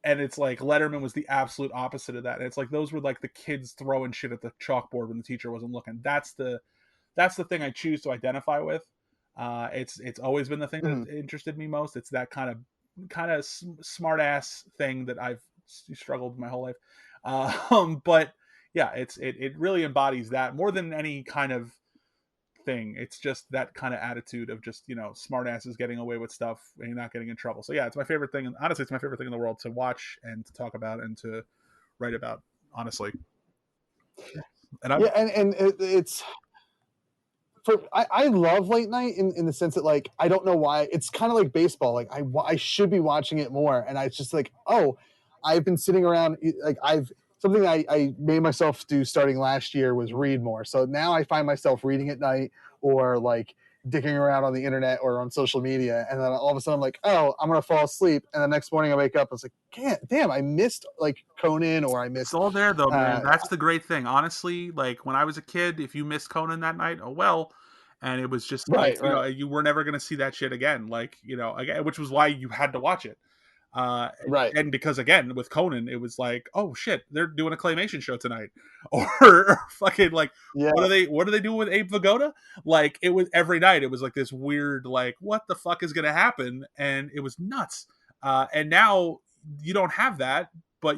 Letterman was the absolute opposite of that, and it's like those were like the kids throwing shit at the chalkboard when the teacher wasn't looking. That's the thing I choose to identify with. It's always been the thing that interested me most. It's that kind of smart ass thing that I've struggled my whole life. But yeah, it really embodies that more than any kind of thing. It's just that kind of attitude of just smart asses getting away with stuff and you're not getting in trouble. So yeah, it's my favorite thing, and honestly, it's my favorite thing in the world to watch and to talk about and to write about. Honestly, and it's. I love late night in the sense that, like, I don't know why. It's kind of like baseball. Like I should be watching it more, and it's just like, oh, I've been sitting around. Like something I made myself do starting last year was read more. So now I find myself reading at night, or like dicking around on the internet or on social media, and then all of a sudden I'm like, oh, I'm gonna fall asleep, and the next morning I wake up, I was like, damn, I missed like Conan, or I missed. It's all there though, man. That's the great thing. Honestly, like when I was a kid, if you missed Conan that night, oh well. And it was just like, you were never going to see that shit again. Like, again, which was why you had to watch it. And because again, with Conan, it was like, oh shit, they're doing a claymation show tonight, or fucking like, what are they doing with Abe Vigoda? Like, it was every night. It was like this weird, like, what the fuck is going to happen? And it was nuts. And now you don't have that, but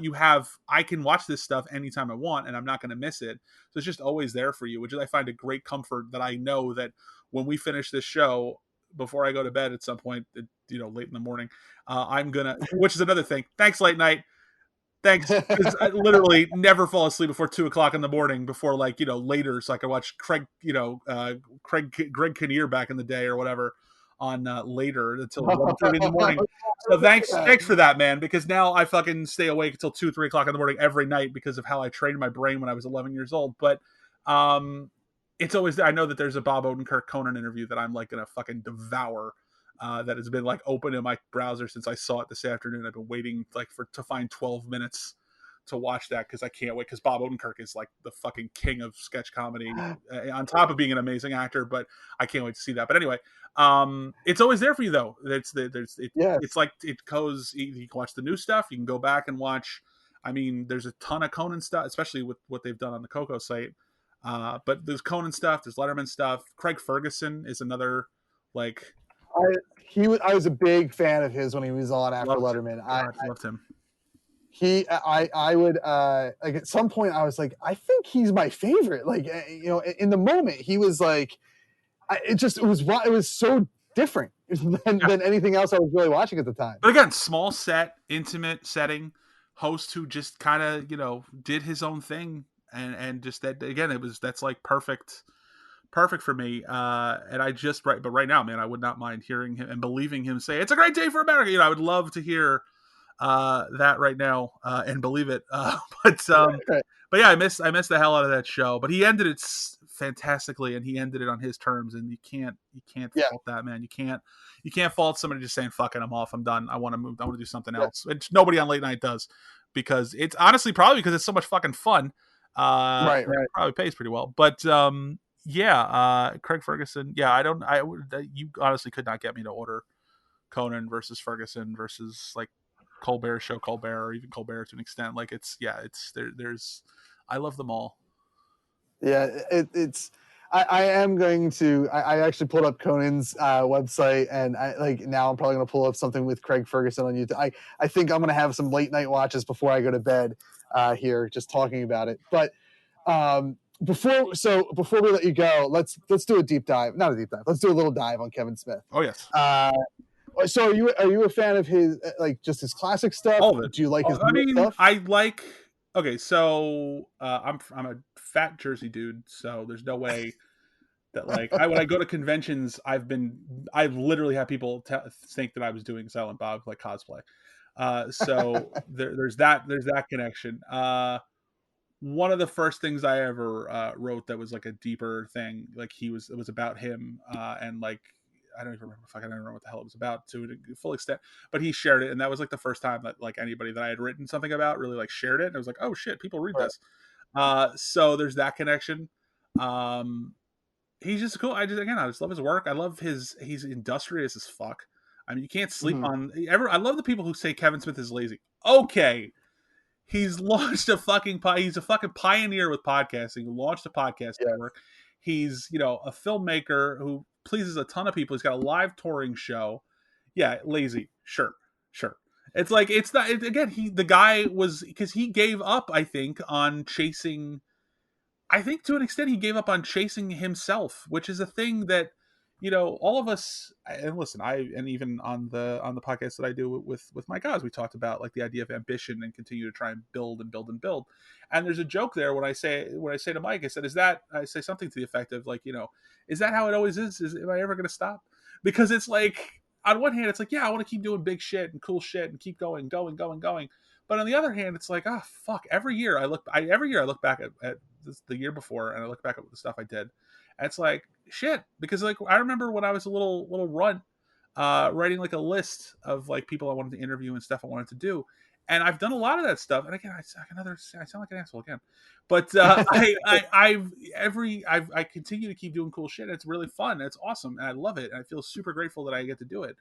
I can watch this stuff anytime I want, and I'm not going to miss it. So it's just always there for you, which I find a great comfort, that I know that when we finish this show, before I go to bed at some point, late in the morning, I'm gonna, which is another thing. Thanks, late night. Thanks. I literally never fall asleep before 2:00 in the morning, before later, so I can watch Greg Kinnear back in the day or whatever on later until 1:30 in the morning. So thanks for that, man, because now I fucking stay awake until 2-3 o'clock in the morning every night because of how I trained my brain when I was 11 years old. But it's always, I know that there's a Bob Odenkirk Conan interview that I'm like gonna fucking devour, that has been like open in my browser since I saw it this afternoon. I've been waiting like to find 12 minutes to watch that because I can't wait, because Bob Odenkirk is like the fucking king of sketch comedy on top of being an amazing actor. But I can't wait to see that. But anyway, it's always there for you though. It's like it goes. You can watch the new stuff. You can go back and watch. I mean, there's a ton of Conan stuff, especially with what they've done on the Coco site. But there's Conan stuff. There's Letterman stuff. Craig Ferguson is another like. I was a big fan of his when he was on after Letterman. I loved him. I would like at some point I was like, I think he's my favorite. Like, you know, in the moment he was like, it was so different than anything else I was really watching at the time. But again, small set, intimate setting, host who just kind of, you know, did his own thing, and just that again, that's like perfect for me. And I just but right now, man, I would not mind hearing him and believing him say it's a great day for America. You know, I would love to hear that right now and believe it. But yeah, I miss the hell out of that show. But he ended it fantastically, and he ended it on his terms, and you can't fault that, man. You can't fault somebody just saying fuck it, I'm off, I'm done, I want to move, I want to do something else, which nobody on late night does, because it's honestly probably because it's so much fucking fun. Right. Probably pays pretty well. But Craig Ferguson, you honestly could not get me to order Conan versus Ferguson versus like Colbert show Colbert, or even Colbert to an extent. Like there's I love them all. Yeah, I am going to. I actually pulled up Conan's website, and now I'm probably going to pull up something with Craig Ferguson on YouTube. I think I'm going to have some late night watches before I go to bed here, just talking about it. But before we let you go, let's do a deep dive. Not a deep dive. Let's do a little dive on Kevin Smith. Oh yes. So are you a fan of his just his classic stuff? All of it. Do you like his stuff? I like. Okay, so I'm a fat Jersey dude, so there's no way that like when I go to conventions, I've literally had people think that I was doing Silent Bob like cosplay. So there's that connection. One of the first things I ever wrote that was like a deeper thing, like it was about him, and like I don't even remember what the hell it was about to a full extent, but he shared it, and that was like the first time that like anybody that I had written something about really like shared it, and I was like, oh shit, people read this. So there's that connection. He's just cool. I just love his work. I love he's industrious as fuck. I mean, you can't sleep on I love the people who say Kevin Smith is lazy. Okay. He's launched he's a fucking pioneer with podcasting. He launched a podcast network. He's, a filmmaker who pleases a ton of people. He's got a live touring show. Yeah, lazy. Sure. It's like, it's not, the guy was, because he gave up, I think, on chasing, to an extent, he gave up on chasing himself, which is a thing that, all of us, and listen, and even on the podcast that I do with my guys, we talked about like the idea of ambition and continue to try and build and build and build. And there's a joke there when I say to Mike, I say something to the effect of like, is that how it always is? Am I ever going to stop? Because it's like, on one hand, it's like, yeah, I want to keep doing big shit and cool shit and keep going. But on the other hand, it's like, fuck. Every year I look back at the year before, and I look back at the stuff I did. And it's like, shit. Because like, I remember when I was a little runt, writing like a list of like people I wanted to interview and stuff I wanted to do. And I've done a lot of that stuff. And again, I sound like an asshole again. But I continue to keep doing cool shit. It's really fun. And it's awesome. And I love it. And I feel super grateful that I get to do it.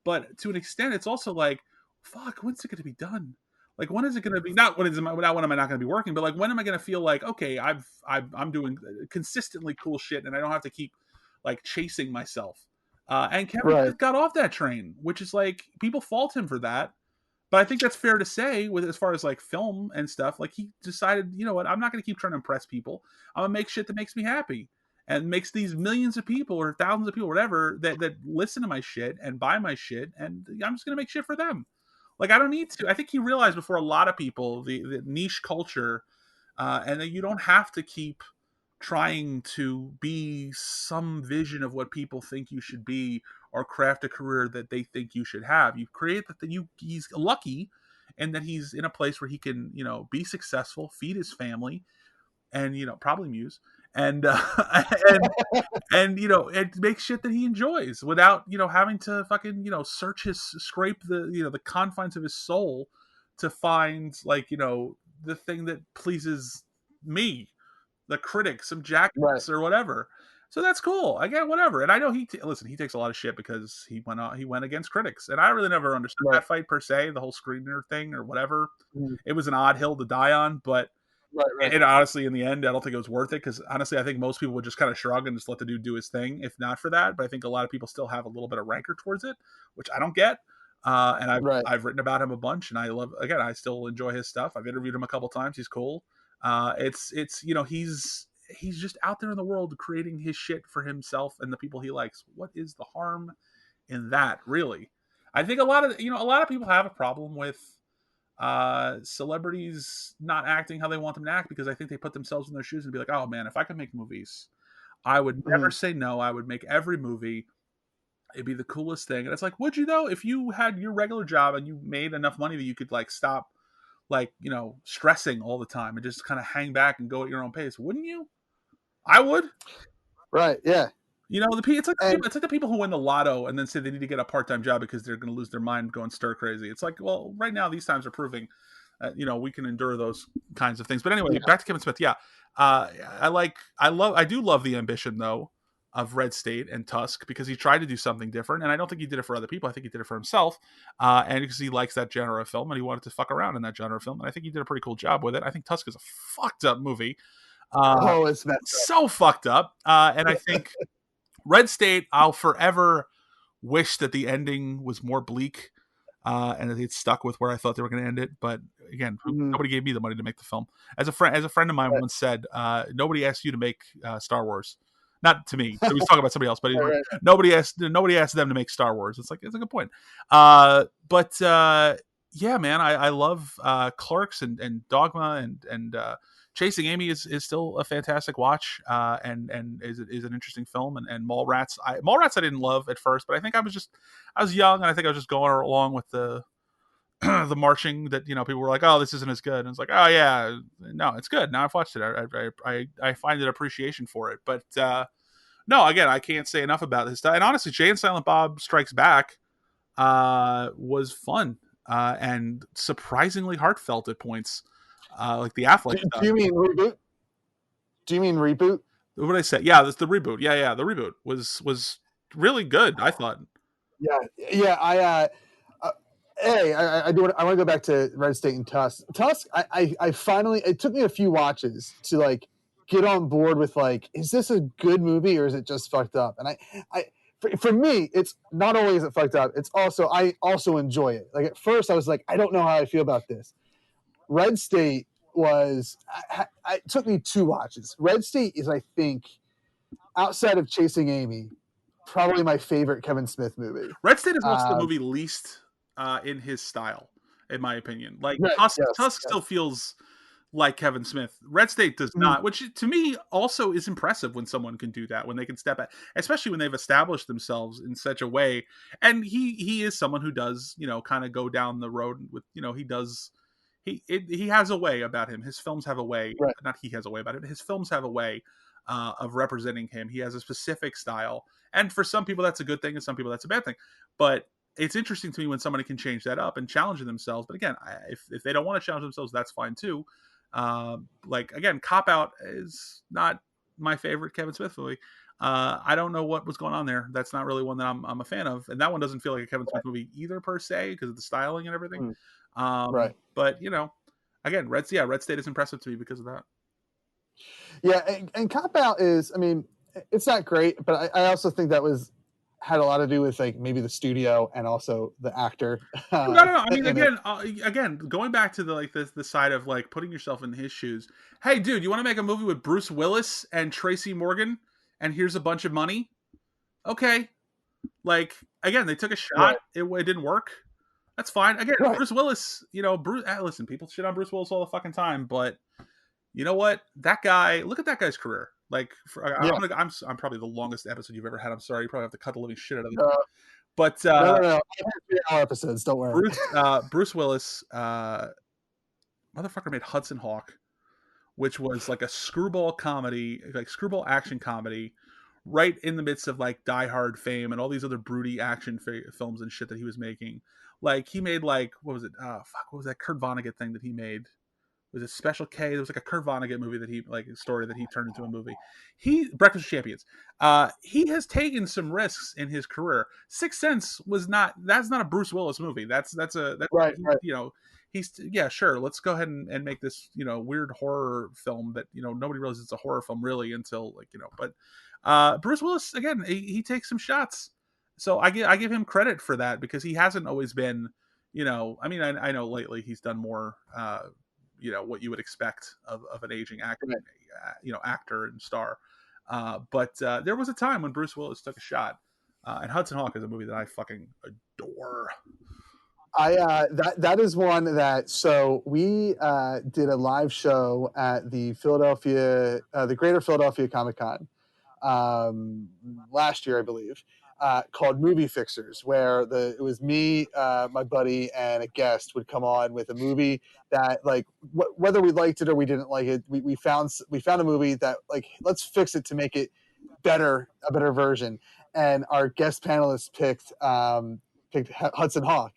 But to an extent, it's also like, fuck, when's it going to be done? Like, when is it going to be? When am I not going to be working? But like, when am I going to feel like, okay, I'm doing consistently cool shit, and I don't have to keep like chasing myself. And Kevin got off that train, which is like, people fault him for that, but I think that's fair to say with as far as like film and stuff. Like, he decided, you know what, I'm not going to keep trying to impress people. I'm gonna make shit that makes me happy and makes these millions of people or thousands of people, whatever, that listen to my shit and buy my shit, and I'm just gonna make shit for them. Like, I don't need to. I think he realized before a lot of people the niche culture, and that you don't have to keep trying to be some vision of what people think you should be or craft a career that they think you should have. You create he's lucky, and that he's in a place where he can, be successful, feed his family, and, probably Muse, and and it makes shit that he enjoys without having to fucking scrape the the confines of his soul to find like the thing that pleases me, the critic, some Right. jackass or whatever. So that's cool. I get whatever. And I know he takes a lot of shit because he went against critics. And I really never understood Right. that fight per se, the whole screener thing or whatever. Mhm. It was an odd hill to die on, but Right. and honestly, in the end, I don't think it was worth it because honestly, I think most people would just kind of shrug and just let the dude do his thing, if not for that. But I think a lot of people still have a little bit of rancor towards it, which I don't get. And Right. I've written about him a bunch, and I still enjoy his stuff. I've interviewed him a couple times. He's cool. It's he's just out there in the world creating his shit for himself and the people he likes. What is the harm in that, really? I think a lot of people have a problem with celebrities not acting how they want them to act because I think they put themselves in their shoes and be like, oh man, if I could make movies, I would never say no. I would make every movie. It'd be the coolest thing. And it's like, would you though? If you had your regular job and you made enough money that you could like stop stressing all the time and just kind of hang back and go at your own pace, wouldn't you? I would. Right. Yeah. It's like the people who win the lotto and then say they need to get a part-time job because they're going to lose their mind going stir crazy. It's like, well, right now these times are proving, we can endure those kinds of things. But anyway, back to Kevin Smith. Yeah, I do love the ambition though of Red State and Tusk because he tried to do something different, and I don't think he did it for other people. I think he did it for himself, and because he likes that genre of film and he wanted to fuck around in that genre of film, and I think he did a pretty cool job with it. I think Tusk is a fucked up movie. It's so fucked up, and I think. Red State, I'll forever wish that the ending was more bleak and that they'd stuck with where I thought they were going to end it. But again, nobody gave me the money to make the film. As a friend of mine once said, nobody asked you to make Star Wars. Not to me. He was talking about somebody else, but nobody asked them to make Star Wars. It's a good point. Yeah, man, I love Clerks and Dogma and Chasing Amy is still a fantastic watch, and is an interesting film. And Mallrats, I didn't love at first, but I think I was young, and I think I was just going along with the the marching that people were like, oh, this isn't as good, and it's like, oh yeah, no, it's good. Now I've watched it, I find an appreciation for it. But no, again, I can't say enough about this stuff. And honestly, Jay and Silent Bob Strikes Back was fun and surprisingly heartfelt at points. Like the Affleck stuff. Do you mean reboot? What did I say? Yeah, that's the reboot. Yeah, the reboot was really good, I thought. Yeah. I want to go back to Red State and Tusk. I finally, it took me a few watches to like get on board with like, is this a good movie or is it just fucked up? And for me, it's not only is it fucked up, it's also I also enjoy it. Like at first, I was like, I don't know how I feel about this. Red State it took me 2 watches. Red State is, I think, outside of Chasing Amy, probably my favorite Kevin Smith movie. Red State is also the movie least in his style, in my opinion. Like Tusk still feels like Kevin Smith. Red State does not, which to me also is impressive when someone can do that, when they can step out, especially when they've established themselves in such a way. And he is someone who does, kind of go down the road with, he does. He has a way about him. His films have a way. Right. Not he has a way about it. His films have a way of representing him. He has a specific style, and for some people that's a good thing, and some people that's a bad thing. But it's interesting to me when somebody can change that up and challenge themselves. But again, if they don't want to challenge themselves, that's fine too. Like again, Cop Out is not my favorite Kevin Smith movie. I don't know what was going on there. That's not really one that I'm a fan of, and that one doesn't feel like a Kevin Smith movie either per se because of the styling and everything. Right. But again, Red State is impressive to me because of that. Yeah, and Cop Out is, I mean, it's not great, but I also think that had a lot to do with like maybe the studio and also the actor. No. I mean, again, going back to the side of like putting yourself in his shoes. Hey, dude, you want to make a movie with Bruce Willis and Tracy Morgan, and here's a bunch of money? Okay, like again, they took a shot. Right. It didn't work. That's fine. Again, right. Bruce Willis, listen, people shit on Bruce Willis all the fucking time, but you know what? That guy, look at that guy's career. Like, I'm probably the longest episode you've ever had. I'm sorry. You probably have to cut the living shit out of it. But no. 3-hour episodes. Don't worry. Bruce Willis, motherfucker made Hudson Hawk, which was like a screwball comedy, like screwball action comedy, right in the midst of like Die Hard fame and all these other broody action films and shit that he was making. Like he made like, what was it? What was that Kurt Vonnegut thing that he made was it Special K? There was like a Kurt Vonnegut movie that he like a story that he turned into a movie. Breakfast with Champions. He has taken some risks in his career. Sixth Sense that's not a Bruce Willis movie. That's Right. He's sure, let's go ahead and make this weird horror film that nobody realizes it's a horror film really until but Bruce Willis again, he takes some shots, so I give him credit for that because he hasn't always been I mean I know lately he's done more what you would expect of an aging actor, actor and star, but there was a time when Bruce Willis took a shot, and Hudson Hawk is a movie that I fucking adore. That is one that, so we did a live show at the Greater Philadelphia Comic Con last year, I believe, called Movie Fixers, where it was me, my buddy, and a guest would come on with a movie that, like, whether we liked it or we didn't like it, we found a movie that, like, let's fix it to make it a better version. And our guest panelists picked Hudson Hawk.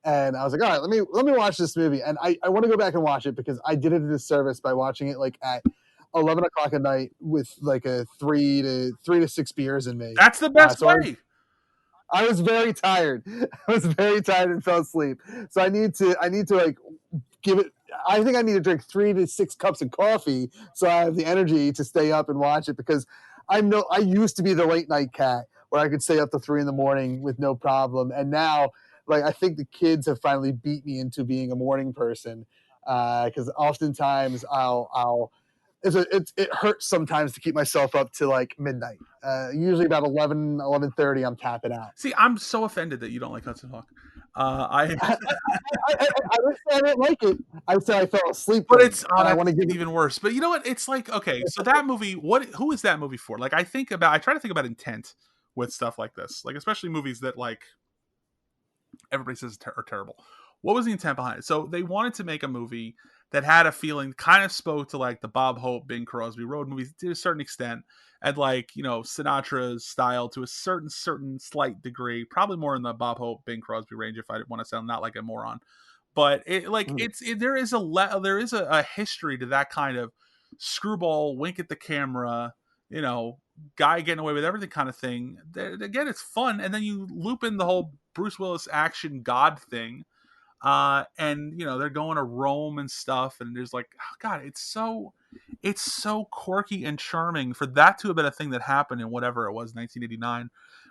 And I was like, all right, let me watch this movie. And I want to go back and watch it because I did it a disservice by watching it like at 11 o'clock at night with like a 3 to 6 beers in me. That's the best way. I was very tired. I was very tired and fell asleep. So I need to like give it. I think I need to drink 3 to 6 cups of coffee so I have the energy to stay up and watch it, because I used to be the late night cat where I could stay up to 3 a.m. with no problem. And now, like, I think the kids have finally beat me into being a morning person, because oftentimes it hurts sometimes to keep myself up to like midnight. Usually about 11:30, I'm tapping out. See, I'm so offended that you don't like Hudson Hawk. I didn't say I didn't like it. I said I fell asleep. But I want to get even worse. But you know what? It's like, okay, so that movie, who is that movie for? Like, I try to think about intent with stuff like this, like especially movies that like everybody says are terrible. What was the intent behind it? So they wanted to make a movie that had a feeling, kind of spoke to like the Bob Hope, Bing Crosby road movies to a certain extent, and like Sinatra's style to a certain slight degree, probably more in the Bob Hope, Bing Crosby range if I want to sound not like a moron. But there is a history to that kind of screwball, wink at the camera, guy getting away with everything kind of thing. Again, it's fun, and then you loop in the whole Bruce Willis action god thing, and they're going to Rome and stuff, and there's like, oh god, it's so quirky and charming for that to have been a thing that happened in whatever it was, 1989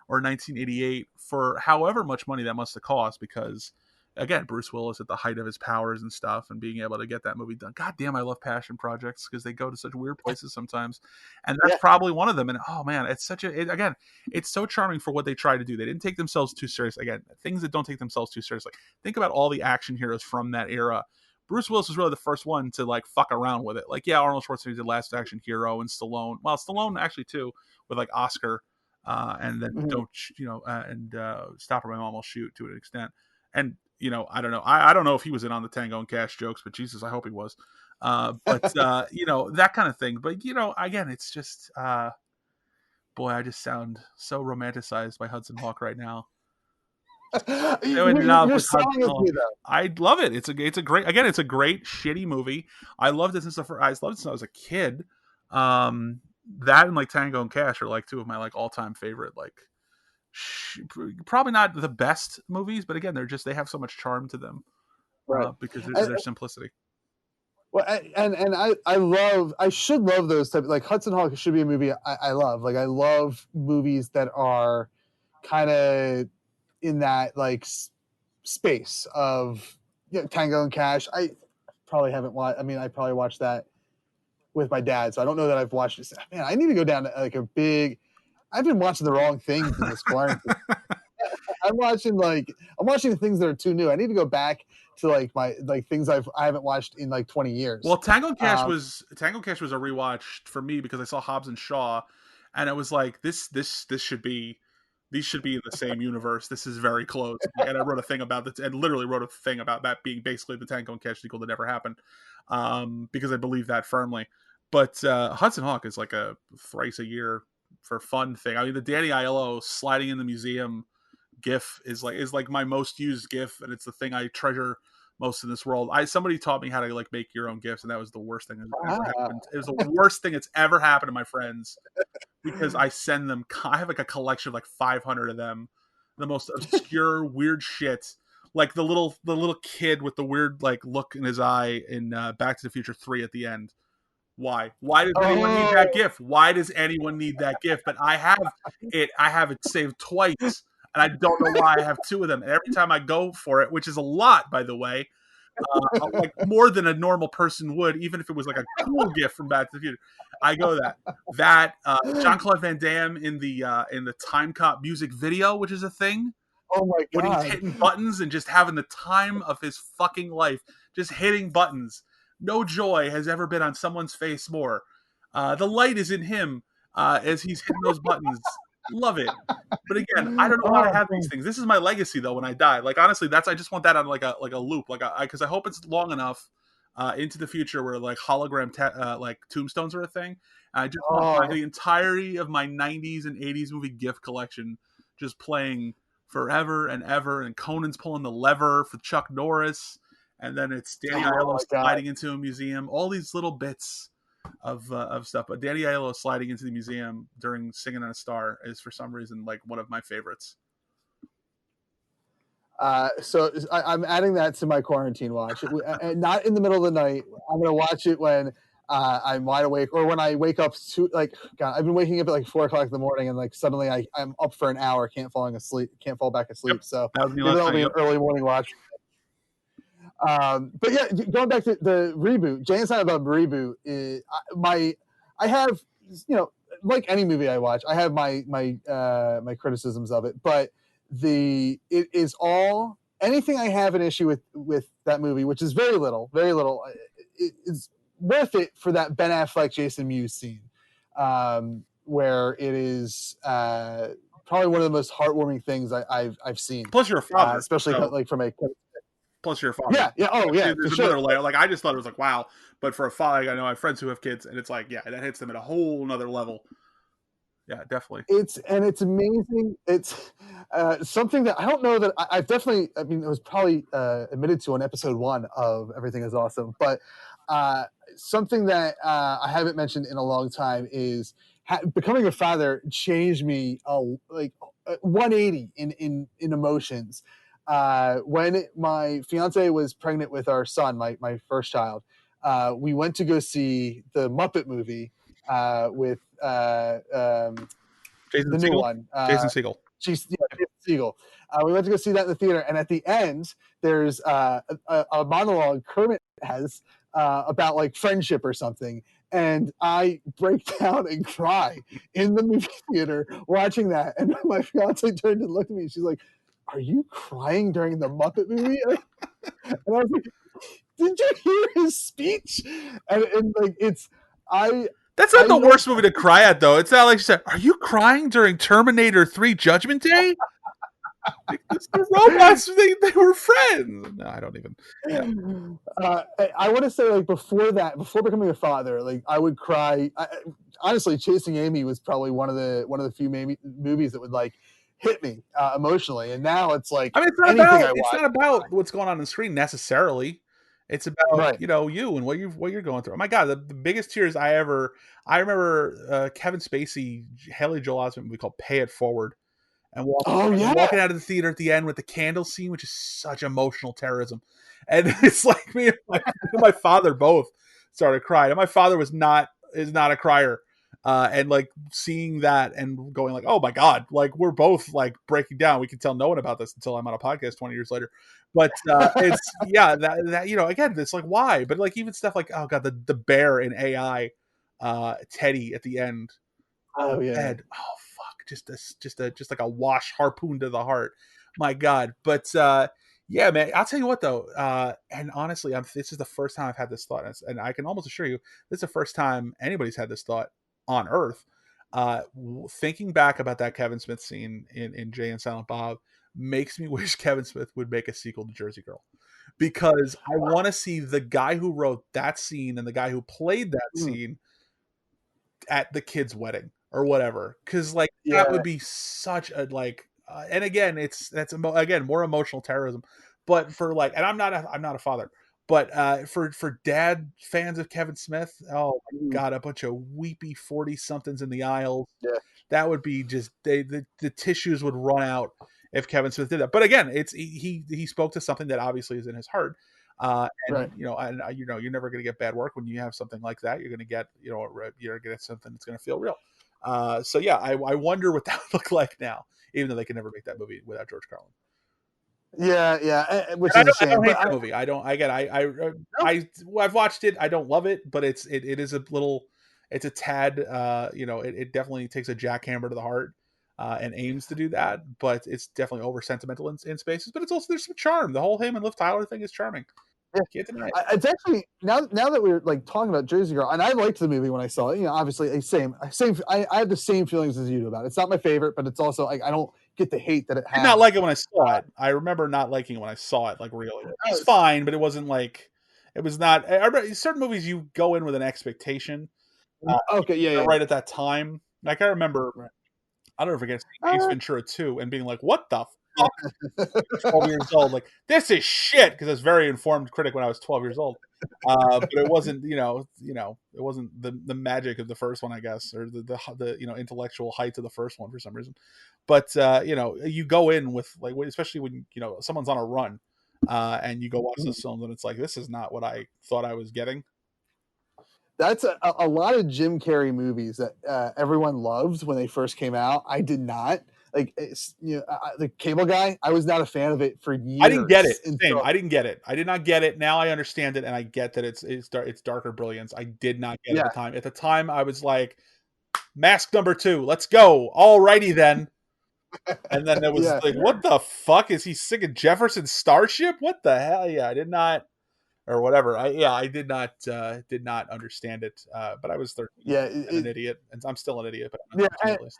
or 1988, for however much money that must have cost, because again, Bruce Willis at the height of his powers and stuff, and being able to get that movie done. God damn, I love passion projects because they go to such weird places sometimes, and that's probably one of them. And oh man, it's so charming for what they try to do. They didn't take themselves too serious. Again, things that don't take themselves too seriously. Think about all the action heroes from that era. Bruce Willis was really the first one to like fuck around with it. Like, yeah, Arnold Schwarzenegger did Last Action Hero, and Stallone. Well, Stallone actually too, with like Oscar, and then Stop or My Mom Will Shoot to an extent. And I don't know. I don't know if he was in on the Tango and Cash jokes, but Jesus, I hope he was. But that kind of thing. But again, it's just boy, I just sound so romanticized by Hudson Hawk right now. You're selling it to me, though. I love it. It's a great, again, it's a great shitty movie. I loved it since I was a kid. That and like Tango and Cash are like two of my like all-time favorite, like probably not the best movies, but again, they have so much charm to them, right? Because of their simplicity. Well, and I should love those type, like Hudson Hawk should be a movie I love. Like, I love movies that are kind of in that like space of Tango and Cash. I probably haven't watched. I mean, I probably watched that with my dad, so I don't know that I've watched it. Man, I need to go down to like a big. I've been watching the wrong things in this quarantine. I'm watching things that are too new. I need to go back to like my things I haven't watched in like 20 years. Well, Tango and Cash was a rewatch for me because I saw Hobbs and Shaw, and it was like these should be in the same universe. This is very close. And I wrote a thing about this, and literally wrote a thing about that being basically the Tango and Cash sequel that never happened, because I believe that firmly. But Hudson Hawk is like a thrice a year for fun thing. I mean, the Danny Aiello sliding in the museum gif is like my most used gif, and it's the thing I treasure most in this world. Somebody taught me how to like make your own gifts, and that was the worst thing that ever happened. It was the worst thing that's ever happened to my friends because I send them. I have like a collection of like 500 of them, the most obscure, weird shit. Like the little kid with the weird like look in his eye in Back to the Future 3 at the end. Why does anyone need that gift? Why does anyone need that gift? But I have it saved twice, and I don't know why I have 2 of them. And every time I go for it, which is a lot, by the way, like more than a normal person would, even if it was like a cool gift from Back to the Future, I go that Jean-Claude Van Damme in the Time Cop music video, which is a thing. Oh my god! When he's hitting buttons and just having the time of his fucking life, just hitting buttons. No joy has ever been on someone's face more. The light is in him as he's hitting those buttons. Love it. But again, I don't know how to have these things. This is my legacy, though. When I die, like honestly, I just want that on like a loop, because I hope it's long enough into the future where like hologram like tombstones are a thing. I just want the entirety of my 90s and 80s movie gift collection just playing forever and ever. And Conan's pulling the lever for Chuck Norris. And then it's Danny Aiello sliding into a museum. All these little bits of stuff. But Danny Aiello sliding into the museum during Singing on a Star is for some reason like one of my favorites. So I'm adding that to my quarantine watch. Not in the middle of the night. I'm going to watch it when I'm wide awake, or when I wake up to like, God, I've been waking up at like 4 o'clock in the morning, and like suddenly I'm up for an hour, can't fall back asleep. Yep. So maybe that'll be an early morning watch. But yeah, going back to the reboot, Jay and Silent Bob reboot, I have, like any movie I watch, I have my criticisms of it, but it is all, anything I have an issue with that movie, which is very little, is worth it for that Ben Affleck Jason Mewes scene, where it is probably one of the most heartwarming things I've seen. Plus, you're a father, especially like from a. Plus, you're a father. Yeah. Oh, yeah. There's another layer. Like I just thought it was like wow, but for a father, I know I have friends who have kids, and it's like that hits them at a whole nother level. Yeah, definitely. It's amazing. It's something that I don't know that I've definitely. I mean, it was probably admitted to on episode 1 of Everything Is Awesome, but something that I haven't mentioned in a long time is becoming a father changed me like 180 in emotions. When my fiance was pregnant with our son, my first child, we went to go see the Muppet movie with Jason the new Segel? one. Jason Segel. Jason Segel. We went to go see that in the theater, and at the end, there's a monologue Kermit has about like friendship or something. And I break down and cry in the movie theater watching that. And my fiance turned and looked at me, and she's like, "Are you crying during the Muppet movie?" And I was like, "Did you hear his speech?" And like that's not the worst movie to cry at, though. It's not like she said, "Are you crying during Terminator 3 Judgment Day?" The robots, they were friends. No, I don't even. Yeah. I want to say, like, before becoming a father, like, I would cry. Honestly, Chasing Amy was probably one of the few movies that would like hit me emotionally. And now it's like, I mean, it's not about what's going on the screen necessarily. It's about you and what you're going through. Oh my god, the biggest tears I remember Kevin Spacey, Haley Joel Osment movie called Pay It Forward, and walking out of the theater at the end with the candle scene, which is such emotional terrorism. And it's like me and my father both started crying. And my father is not a crier. And like seeing that and going like, oh my God, like we're both like breaking down. We can tell no one about this until I'm on a podcast 20 years later. But it's that again, it's like why? But like even stuff like, oh God, the bear in AI, Teddy at the end. Oh yeah. Ed, oh fuck, just like a wash harpoon to the heart. My God. But yeah, man, I'll tell you what though, and honestly, this is the first time I've had this thought, and I can almost assure you, this is the first time anybody's had this thought on Earth. Thinking back about that Kevin Smith scene in Jay and Silent Bob makes me wish Kevin Smith would make a sequel to Jersey Girl, because I want to see the guy who wrote that scene and the guy who played that scene at the kid's wedding or whatever, because like that would be such a like. And again, that's more emotional terrorism. But for like, and I'm not a father, but for dad fans of Kevin Smith, oh my God, a bunch of weepy 40 somethings in the aisles. Yeah. That would be just the tissues would run out if Kevin Smith did that. But again, it's he spoke to something that obviously is in his heart. And Right. you're never going to get bad work when you have something like that. You're going to get you're going to get something that's going to feel real. So yeah, I wonder what that would look like now, even though they can never make that movie without George Carlin. Yeah, which And is a I don't shame. hate that movie. I don't. I've watched it. I don't love it, but it is a little. It's a tad. It definitely takes a jackhammer to the heart, and aims to do that. But it's definitely over sentimental in spaces. But it's also there's some charm. The whole him and Liv Tyler thing is charming. Yeah. Can't deny it. It's actually now that we're like talking about Jersey Girl, and I liked the movie when I saw it. Obviously, same. I have the same feelings as you do about it. It's not my favorite, but it's also like I don't get the hate that it has. I did not like it when I saw it. I remember not liking it when I saw it. Like really, it's fine, but it wasn't like it was not. Certain movies you go in with an expectation. Okay, yeah. Right at that time, like I remember. I don't forget Ace Ventura 2 and being like, "What the fuck?" 12 years old, like this is shit because I was a very informed critic when I was 12 years old. But it wasn't, it wasn't the magic of the first one, I guess, or the intellectual height of the first one for some reason. But you go in with like, especially when someone's on a run, and you go watch those films and it's like, this is not what I thought I was getting. That's a lot of Jim Carrey movies that everyone loved when they first came out. I did not. Like, the Cable Guy, I was not a fan of it for years. I didn't get it. Same. I didn't get it. I did not get it. Now I understand it, and I get that it's darker brilliance. I did not get it at the time. At the time, I was like, Mask number 2, let's go. Alrighty then. And then it was like, what the fuck? Is he singing Jefferson Starship? What the hell? Yeah, I did not. Or whatever. I did not understand it. But I was 13. Yeah, an idiot, and I'm still an idiot. But I'm not 13 at least.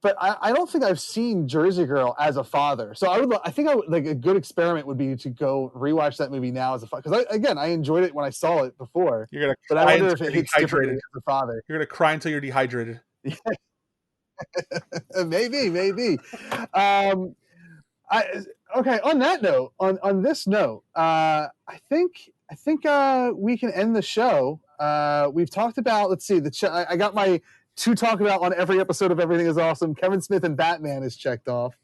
But I don't think I've seen Jersey Girl as a father. So I think like a good experiment would be to go rewatch that movie now as a father. Because I enjoyed it when I saw it before. You're gonna, but I wonder if it hits differently as a father. You're gonna cry until you're dehydrated. maybe. Okay. On that note, on this note, I think we can end the show. We've talked about. Let's see. I got my to talk about on every episode of Everything Is Awesome. Kevin Smith and Batman is checked off,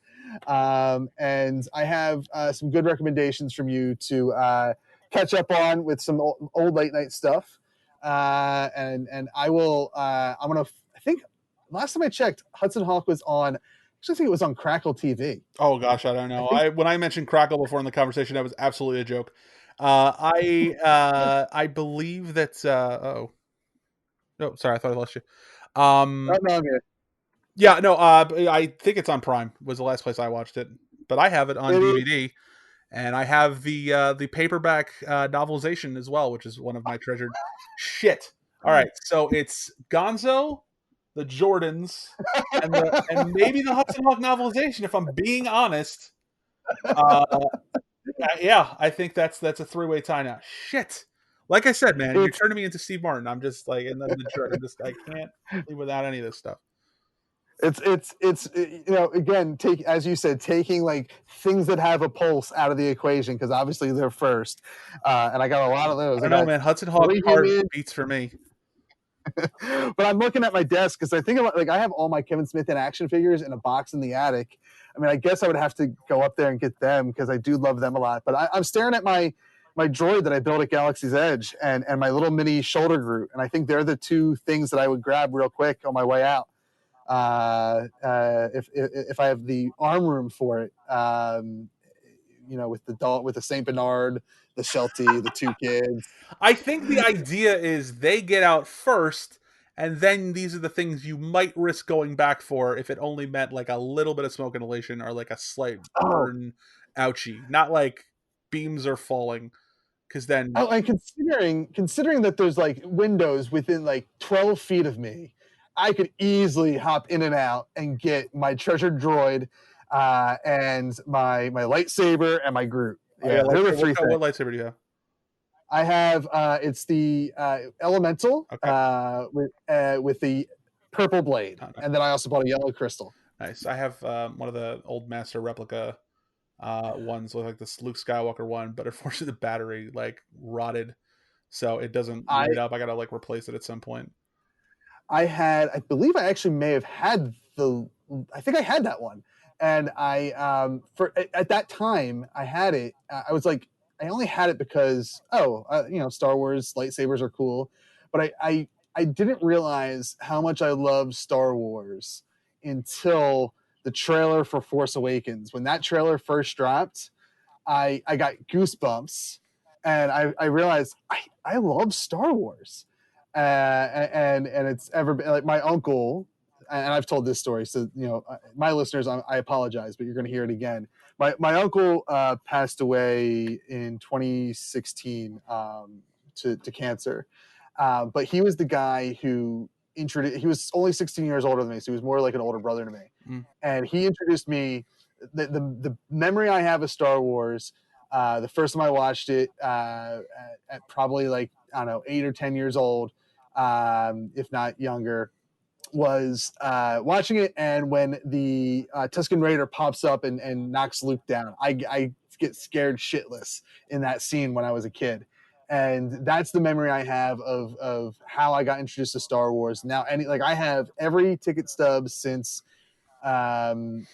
and I have some good recommendations from you to catch up on with some old late night stuff. And I will. I think last time I checked, Hudson Hawk was on. I think it was on Crackle TV. Oh gosh, I don't know. When I mentioned Crackle before in the conversation, that was absolutely a joke. I believe that. No, sorry, I thought I lost you. No, I'm here. Yeah, no. I think it's on Prime. Was the last place I watched it, but I have it on DVD, and I have the paperback novelization as well, which is one of my treasured shit. All right, so it's Gonzo, the Jordans, and maybe the Hudson Hawk novelization. If I'm being honest, yeah, I think that's a three-way tie now. Shit, like I said, man, you're turning me into Steve Martin. I'm just like, and then the Jordan. I can't live without any of this stuff. It's again, as you said, taking like things that have a pulse out of the equation because obviously they're first, and I got a lot of those. I know, man. Hudson Hawk hard beats for me. But I'm looking at my desk because I think I have all my Kevin Smith in action figures in a box in the attic. I mean, I guess I would have to go up there and get them because I do love them a lot. But I'm staring at my droid that I built at Galaxy's Edge and my little mini shoulder Groot, and I think they're the two things that I would grab real quick on my way out. If I have the arm room for it, with the Saint Bernard, the Sheltie, the two kids. I think the idea is they get out first, and then these are the things you might risk going back for if it only meant like a little bit of smoke inhalation or like a slight burn, ouchie, not like beams are falling. Because then, and considering that there's like windows within like 12 feet of me, I could easily hop in and out and get my treasured droid, and my lightsaber and my Groot. Yeah, what lightsaber do you have? I have it's the elemental, with the purple blade, and then I also bought a yellow crystal. Nice. I have one of the old master replica ones, like this Luke Skywalker one, but unfortunately the battery like rotted, so it doesn't light up. I gotta like replace it at some point. I believe I actually may have had I think I had that one, and at that time I had it. I was like, I only had it because Star Wars lightsabers are cool, but I didn't realize how much I loved Star Wars until the trailer for Force Awakens. When that trailer first dropped, I got goosebumps, and I realized I love Star Wars, and it's ever been like my uncle, and I've told this story, so my listeners, I apologize, but you're going to hear it again. My uncle passed away in 2016 to cancer, but he was the guy who introduced. He was only 16 years older than me, so he was more like an older brother to me, and he introduced me. The memory I have of Star Wars, the first time I watched it at probably like, I don't know, 8 or 10 years old, if not younger, was watching it. And when the Tusken Raider pops up and knocks Luke down, I get scared shitless in that scene when I was a kid. And that's the memory I have of how I got introduced to Star Wars. Now, I have every ticket stub since Last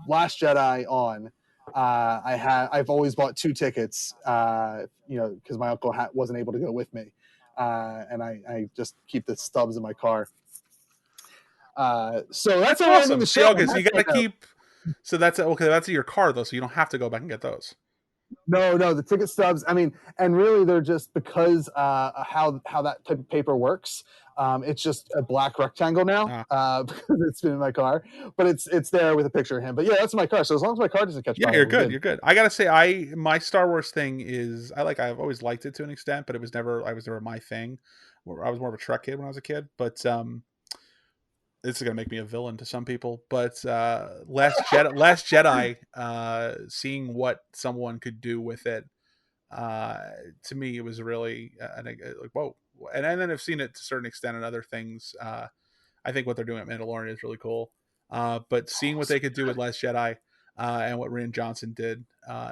Jedi on. I've always bought 2 tickets, because my uncle wasn't able to go with me, and I just keep the stubs in my car. So that's awesome. The show. Okay, so you gotta keep. So that's okay. That's in your car though, so you don't have to go back and get those. No, the ticket stubs. I mean, and really, they're just because how that type of paper works. It's just a black rectangle now because it's been in my car, but it's there with a picture of him. But yeah, that's my car. So as long as my car doesn't catch fire, you're good. You're good. I gotta say, my Star Wars thing is I've always liked it to an extent, but I was never my thing. I was more of a Trek kid when I was a kid, but this is gonna make me a villain to some people. But Last Jedi, seeing what someone could do with it, to me it was really like whoa. And then I've seen it to a certain extent in other things. I think what they're doing at Mandalorian is really cool. But seeing what they could do with Last Jedi, and what Rian Johnson did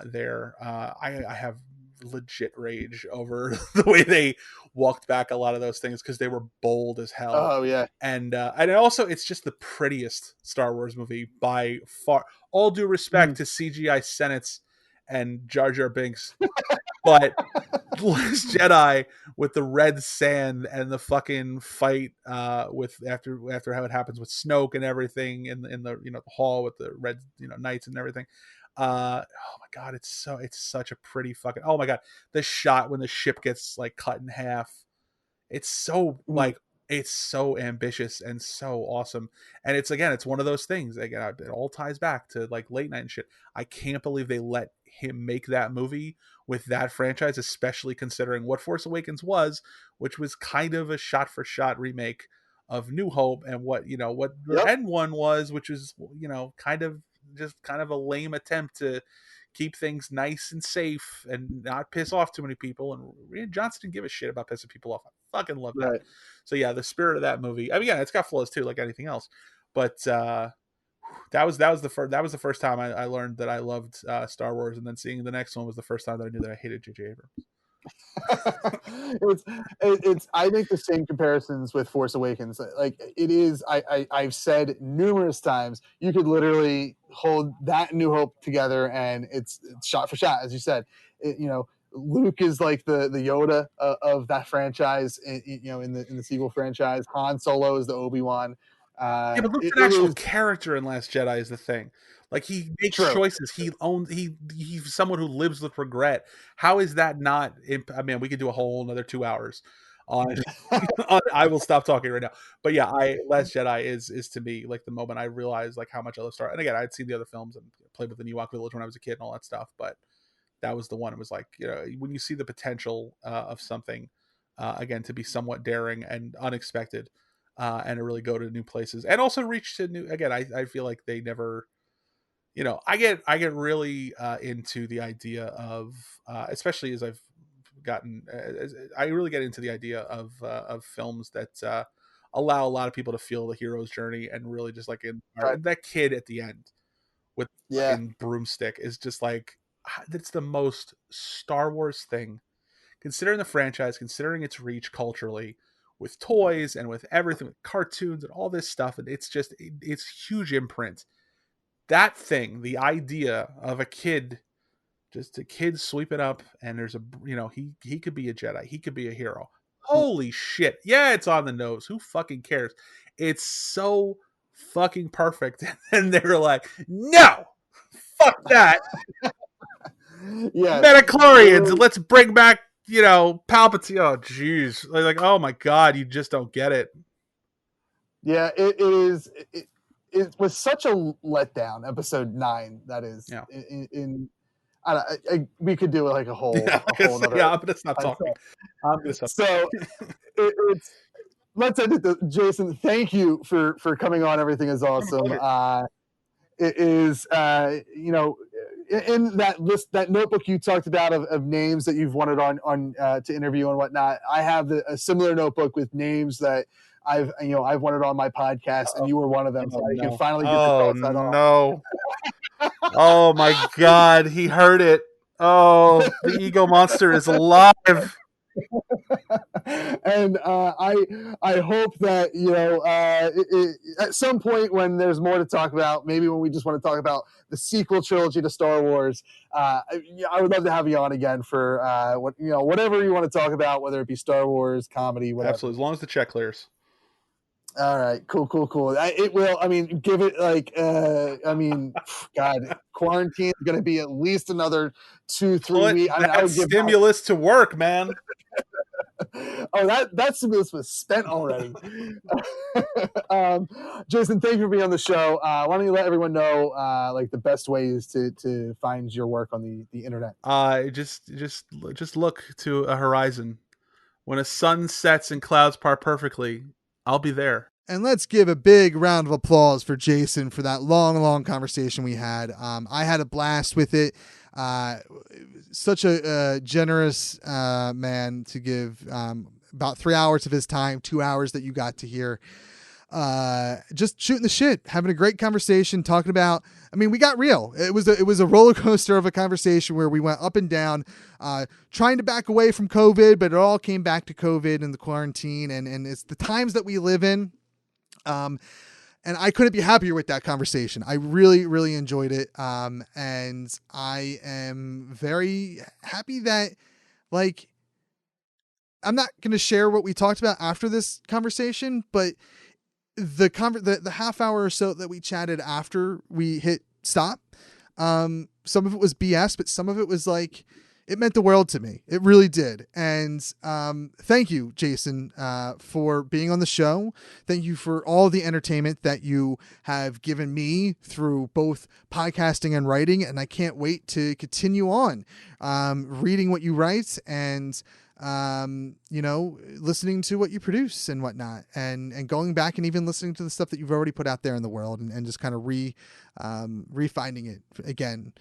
there, I have legit rage over the way they walked back a lot of those things because they were bold as hell. Oh yeah, and also it's just the prettiest Star Wars movie by far. All due respect to CGI Senates and Jar Jar Binks, but Last Jedi with the red sand and the fucking fight with after how it happens with Snoke and everything in the the hall with the red knights and everything. Oh my god, it's such a pretty fucking, oh my god, the shot when the ship gets like cut in half, it's so like it's so ambitious and so awesome. And it's one of those things, again, it all ties back to like late night and shit. I can't believe they let him make that movie with that franchise, especially considering what Force Awakens was, which was kind of a shot for shot remake of New Hope, and what the end one was, which was kind of a lame attempt to keep things nice and safe and not piss off too many people. And Rian Johnson didn't give a shit about pissing people off. I fucking love that. Right. So yeah, the spirit of that movie. I mean, yeah, it's got flaws too, like anything else. But that was the first time I learned that I loved Star Wars, and then seeing the next one was the first time that I knew that I hated J.J. Abrams. it's I make the same comparisons with Force Awakens. Like it is, I've said numerous times, you could literally hold that New Hope together, and it's shot for shot, as you said. Luke is like the Yoda of that franchise. In the sequel franchise, Han Solo is the Obi-Wan. Yeah, but Luke's an actual character in Last Jedi is the thing. Like, he makes choices. He's someone who lives with regret. How is that not? I mean, we could do a whole another 2 hours on. I will stop talking right now. But yeah, Last Jedi is to me like the moment I realized like how much I love Star. And again, I'd seen the other films and played with the Ewok Village when I was a kid and all that stuff. But that was the one. It was like, when you see the potential of something, again, to be somewhat daring and unexpected, and to really go to new places and also reach to new. Again, I feel like they never. I get really into the idea of, especially as I've gotten, I really get into the idea of films that allow a lot of people to feel the hero's journey and really just like that kid at the end with Yeah. fucking broomstick is just like, that's the most Star Wars thing, considering the franchise, considering its reach culturally, with toys and with everything, with cartoons and all this stuff. And it's huge imprint. That thing, the idea of a kid, just a kid sweeping up, and there's a, he could be a Jedi, he could be a hero. Holy shit. Yeah, it's on the nose. Who fucking cares? It's so fucking perfect. And they're like, no, fuck that. Yeah. Metachlorians, let's bring back, Palpatine. Oh, jeez. Like, oh my God, you just don't get it. Yeah, it is. It was such a letdown. Episode 9, that is. Yeah. We could do like a whole nother. Yeah, I'm gonna stop talking. So it's let's end it. Jason, thank you for coming on. Everything is awesome. It is in that list, that notebook you talked about of names that you've wanted on to interview and whatnot. I have a similar notebook with names that I've wanted on my podcast, and you were one of them. So I can finally get to cross that off. No. Oh my God, he heard it. Oh, the ego monster is alive. And I hope that at some point when there's more to talk about, maybe when we just want to talk about the sequel trilogy to Star Wars, I would love to have you on again for whatever you want to talk about, whether it be Star Wars, comedy, whatever. Absolutely, as long as the check clears. All right, cool. It will. I mean, give it God, quarantine is going to be at least another 2-3 weeks. I would give stimulus to work, man. Oh, that stimulus was spent already. Jason, thank you for being on the show. Why don't you let everyone know the best ways to find your work on the internet? Just look to a horizon. When a sun sets and clouds part perfectly, I'll be there. And let's give a big round of applause for Jason for that long conversation we had. I had a blast with it. Such a generous man to give about 3 hours of his time, 2 hours that you got to hear. Just shooting the shit, having a great conversation, talking about, we got real. It was a roller coaster of a conversation where we went up and down, trying to back away from COVID, but it all came back to COVID and the quarantine, and it's the times that we live in. And I couldn't be happier with that conversation. I really, really enjoyed it. And I am very happy that, I'm not going to share what we talked about after this conversation, but the half hour or so that we chatted after we hit stop, some of it was BS, but some of it was it meant the world to me. It really did. And thank you, Jason, for being on the show. Thank you for all the entertainment that you have given me through both podcasting and writing. And I can't wait to continue on reading what you write and listening to what you produce and whatnot, and going back and even listening to the stuff that you've already put out there in the world, and just kind of refining it again.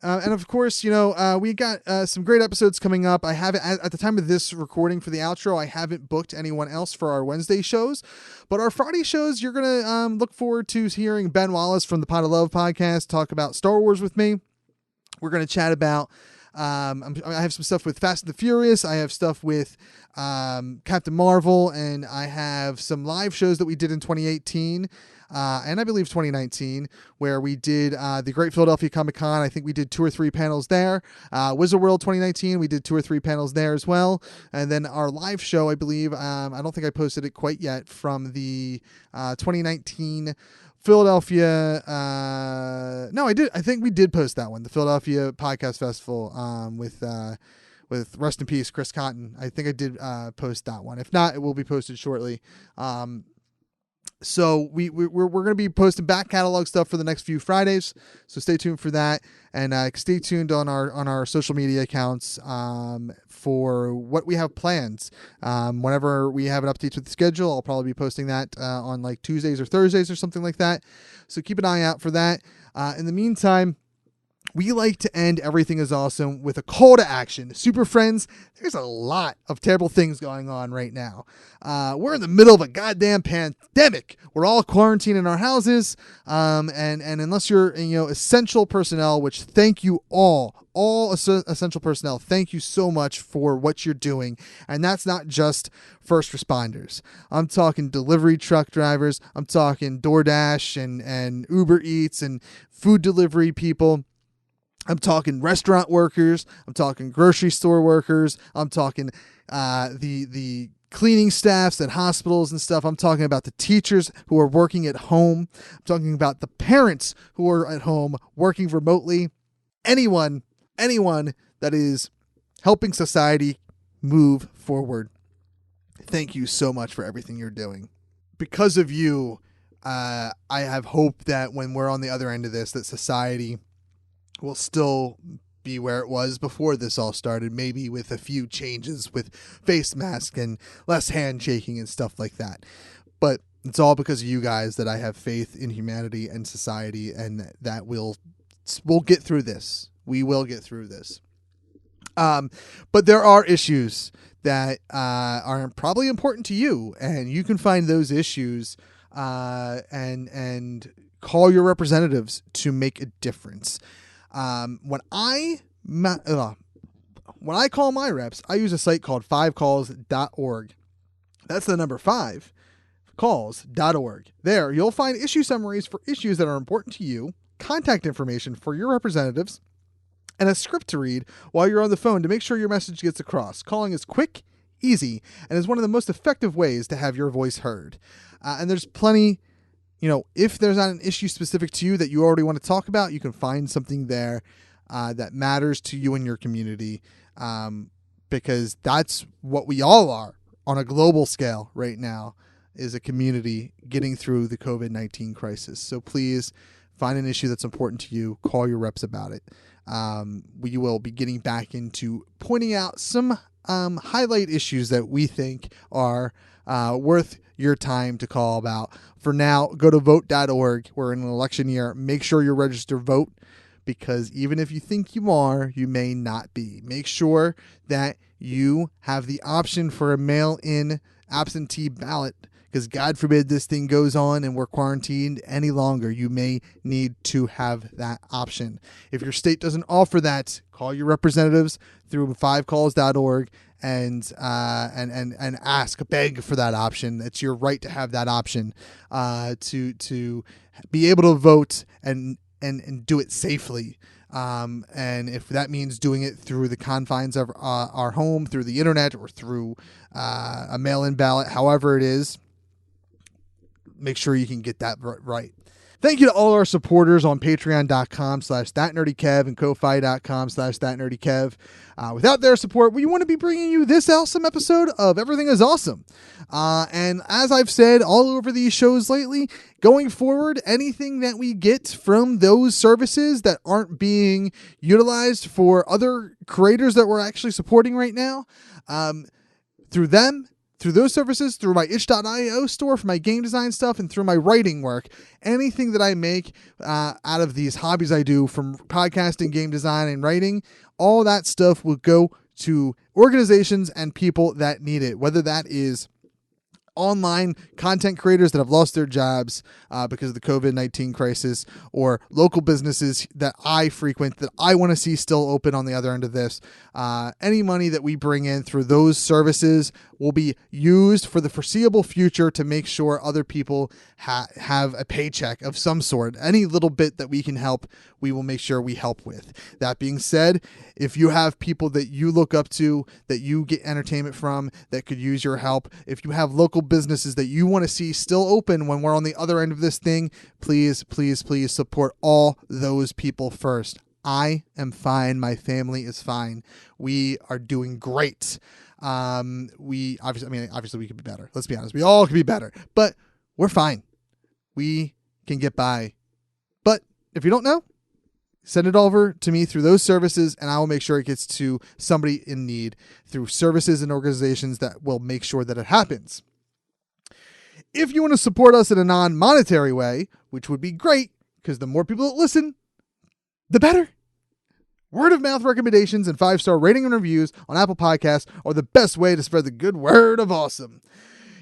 And of course, we got some great episodes coming up. I haven't, at the time of this recording for the outro, I haven't booked anyone else for our Wednesday shows, but our Friday shows, you're going to look forward to hearing Ben Wallace from the Pot of Love podcast talk about Star Wars with me. We're going to chat about, I have some stuff with Fast and the Furious. I have stuff with Captain Marvel, and I have some live shows that we did in 2018. And I believe 2019, where we did the Great Philadelphia Comic Con. I think we did 2 or 3 panels there. Wizard World 2019, we did 2 or 3 panels there as well. And then our live show, I believe, I don't think I posted it quite yet, from the 2019 Philadelphia. No, I did. I think we did post that one, the Philadelphia Podcast Festival with Rest in Peace, Chris Cotton. I think I did post that one. If not, it will be posted shortly. So we're going to be posting back catalog stuff for the next few Fridays. So stay tuned for that, and stay tuned on our social media accounts for what we have planned. Whenever we have an update with the schedule, I'll probably be posting that on Tuesdays or Thursdays or something like that. So keep an eye out for that. In the meantime, we like to end Everything is Awesome with a call to action. Super friends, there's a lot of terrible things going on right now. We're in the middle of a goddamn pandemic. We're all quarantined in our houses. And unless you're, essential personnel, which thank you all essential personnel, thank you so much for what you're doing. And that's not just first responders. I'm talking delivery truck drivers. I'm talking DoorDash and Uber Eats and food delivery people. I'm talking restaurant workers. I'm talking grocery store workers. I'm talking the cleaning staffs at hospitals and stuff. I'm talking about the teachers who are working at home. I'm talking about the parents who are at home working remotely. Anyone that is helping society move forward. Thank you so much for everything you're doing. Because of you, I have hope that when we're on the other end of this, that society will still be where it was before this all started, maybe with a few changes with face masks and less handshaking and stuff like that. But it's all because of you guys that I have faith in humanity and society, and that we'll get through this. We will get through this. But there are issues that are probably important to you, and you can find those issues and call your representatives to make a difference. When I call my reps, I use a site called 5calls.org. That's the number 5, calls.org. There, you'll find issue summaries for issues that are important to you, contact information for your representatives, and a script to read while you're on the phone to make sure your message gets across. Calling is quick, easy, and is one of the most effective ways to have your voice heard. And there's plenty. If there's not an issue specific to you that you already want to talk about, you can find something there that matters to you and your community, because that's what we all are on a global scale right now, is a community getting through the COVID-19 crisis. So please find an issue that's important to you. Call your reps about it. We will be getting back into pointing out some highlight issues that we think are worth your time to call about. For now, go to vote.org. We're in an election year. Make sure you're registered to vote, because even if you think you are, you may not be. Make sure that you have the option for a mail-in absentee ballot, because God forbid this thing goes on and we're quarantined any longer. You may need to have that option. If your state doesn't offer that, call your representatives through 5calls.org and beg for that option. It's your right to have that option, to be able to vote and do it safely. And if that means doing it through the confines of our home, through the internet, or through a mail-in ballot, however it is, make sure you can get that right. Thank you to all our supporters on patreon.com/thatnerdykev and ko-fi.com/thatnerdykev. Without their support, we wouldn't be bringing you this awesome episode of Everything is Awesome. And as I've said all over these shows lately, going forward, anything that we get from those services that aren't being utilized for other creators that we're actually supporting right now, through those services, through my itch.io store for my game design stuff, and through my writing work, anything that I make out of these hobbies I do, from podcasting, game design, and writing, all that stuff will go to organizations and people that need it, whether that is online content creators that have lost their jobs because of the COVID-19 crisis, or local businesses that I frequent that I want to see still open on the other end of this. Any money that we bring in through those services will be used for the foreseeable future to make sure other people have a paycheck of some sort. Any little bit that we can help, we will make sure we help with. That being said, if you have people that you look up to, that you get entertainment from, that could use your help, if you have local businesses that you want to see still open when we're on the other end of this thing, please, please, please support all those people first. I am fine. My family is fine. We are doing great. Obviously we could be better. Let's be honest. We all could be better, but we're fine. We can get by. But if you don't know, send it over to me through those services, and I will make sure it gets to somebody in need through services and organizations that will make sure that it happens. If you want to support us in a non-monetary way, which would be great, because the more people that listen, the better. Word of mouth recommendations and 5-star rating and reviews on Apple Podcasts are the best way to spread the good word of awesome.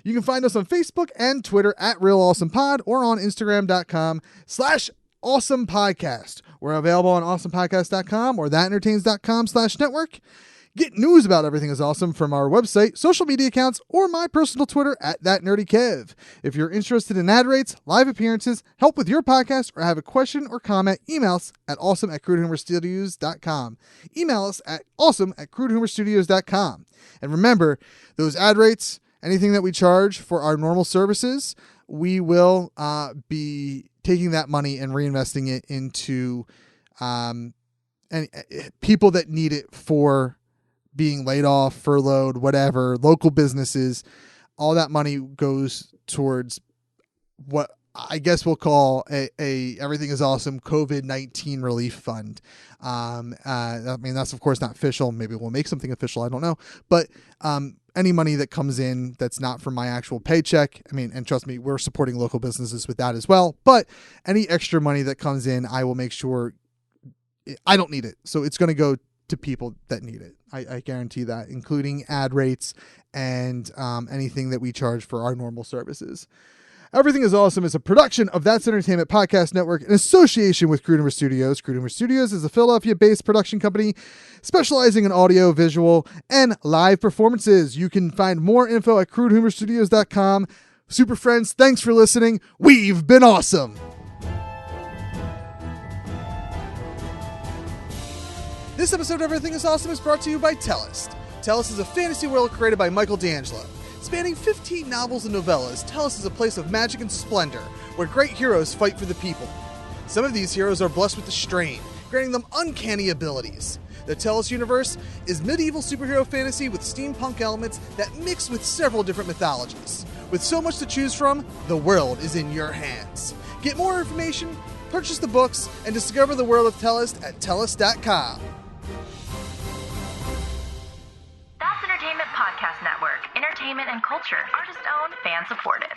You can find us on Facebook and Twitter at RealAwesomePod or on Instagram.com/AwesomePodcast. We're available on awesomepodcast.com or thatentertains.com/network. Get news about Everything is Awesome from our website, social media accounts, or my personal Twitter at ThatNerdyKev. If you're interested in ad rates, live appearances, help with your podcast, or have a question or comment, email us at awesome@crudeHumorstudios.com. Email us at awesome@crudeHumorstudios.com. And remember, those ad rates, anything that we charge for our normal services, we will be taking that money and reinvesting it into people that need it for being laid off, furloughed, whatever, local businesses. All that money goes towards what I guess we'll call a Everything is Awesome COVID-19 relief fund. I mean, that's of course not official. Maybe we'll make something official. I don't know. But any money that comes in that's not from my actual paycheck, I mean, and trust me, we're supporting local businesses with that as well. But any extra money that comes in, I will make sure I don't need it. So it's going to go to people that need it. I guarantee that, including ad rates and anything that we charge for our normal services. Everything is Awesome is a production of That's Entertainment Podcast Network in association with Crude Humor Studios. Crude Humor Studios is a Philadelphia-based production company specializing in audio, visual, and live performances. You can find more info at crudehumorstudios.com. Super friends, thanks for listening. We've been awesome. This episode of Everything is Awesome is brought to you by Tellus. Tellus is a fantasy world created by Michael D'Angelo. Spanning 15 novels and novellas, Tellus is a place of magic and splendor, where great heroes fight for the people. Some of these heroes are blessed with the strain, granting them uncanny abilities. The Tellus universe is medieval superhero fantasy with steampunk elements that mix with several different mythologies. With so much to choose from, the world is in your hands. Get more information, purchase the books, and discover the world of Tellus at Tellus.com. That's Entertainment Podcast Network. Entertainment and culture. Artist-owned, fan-supported.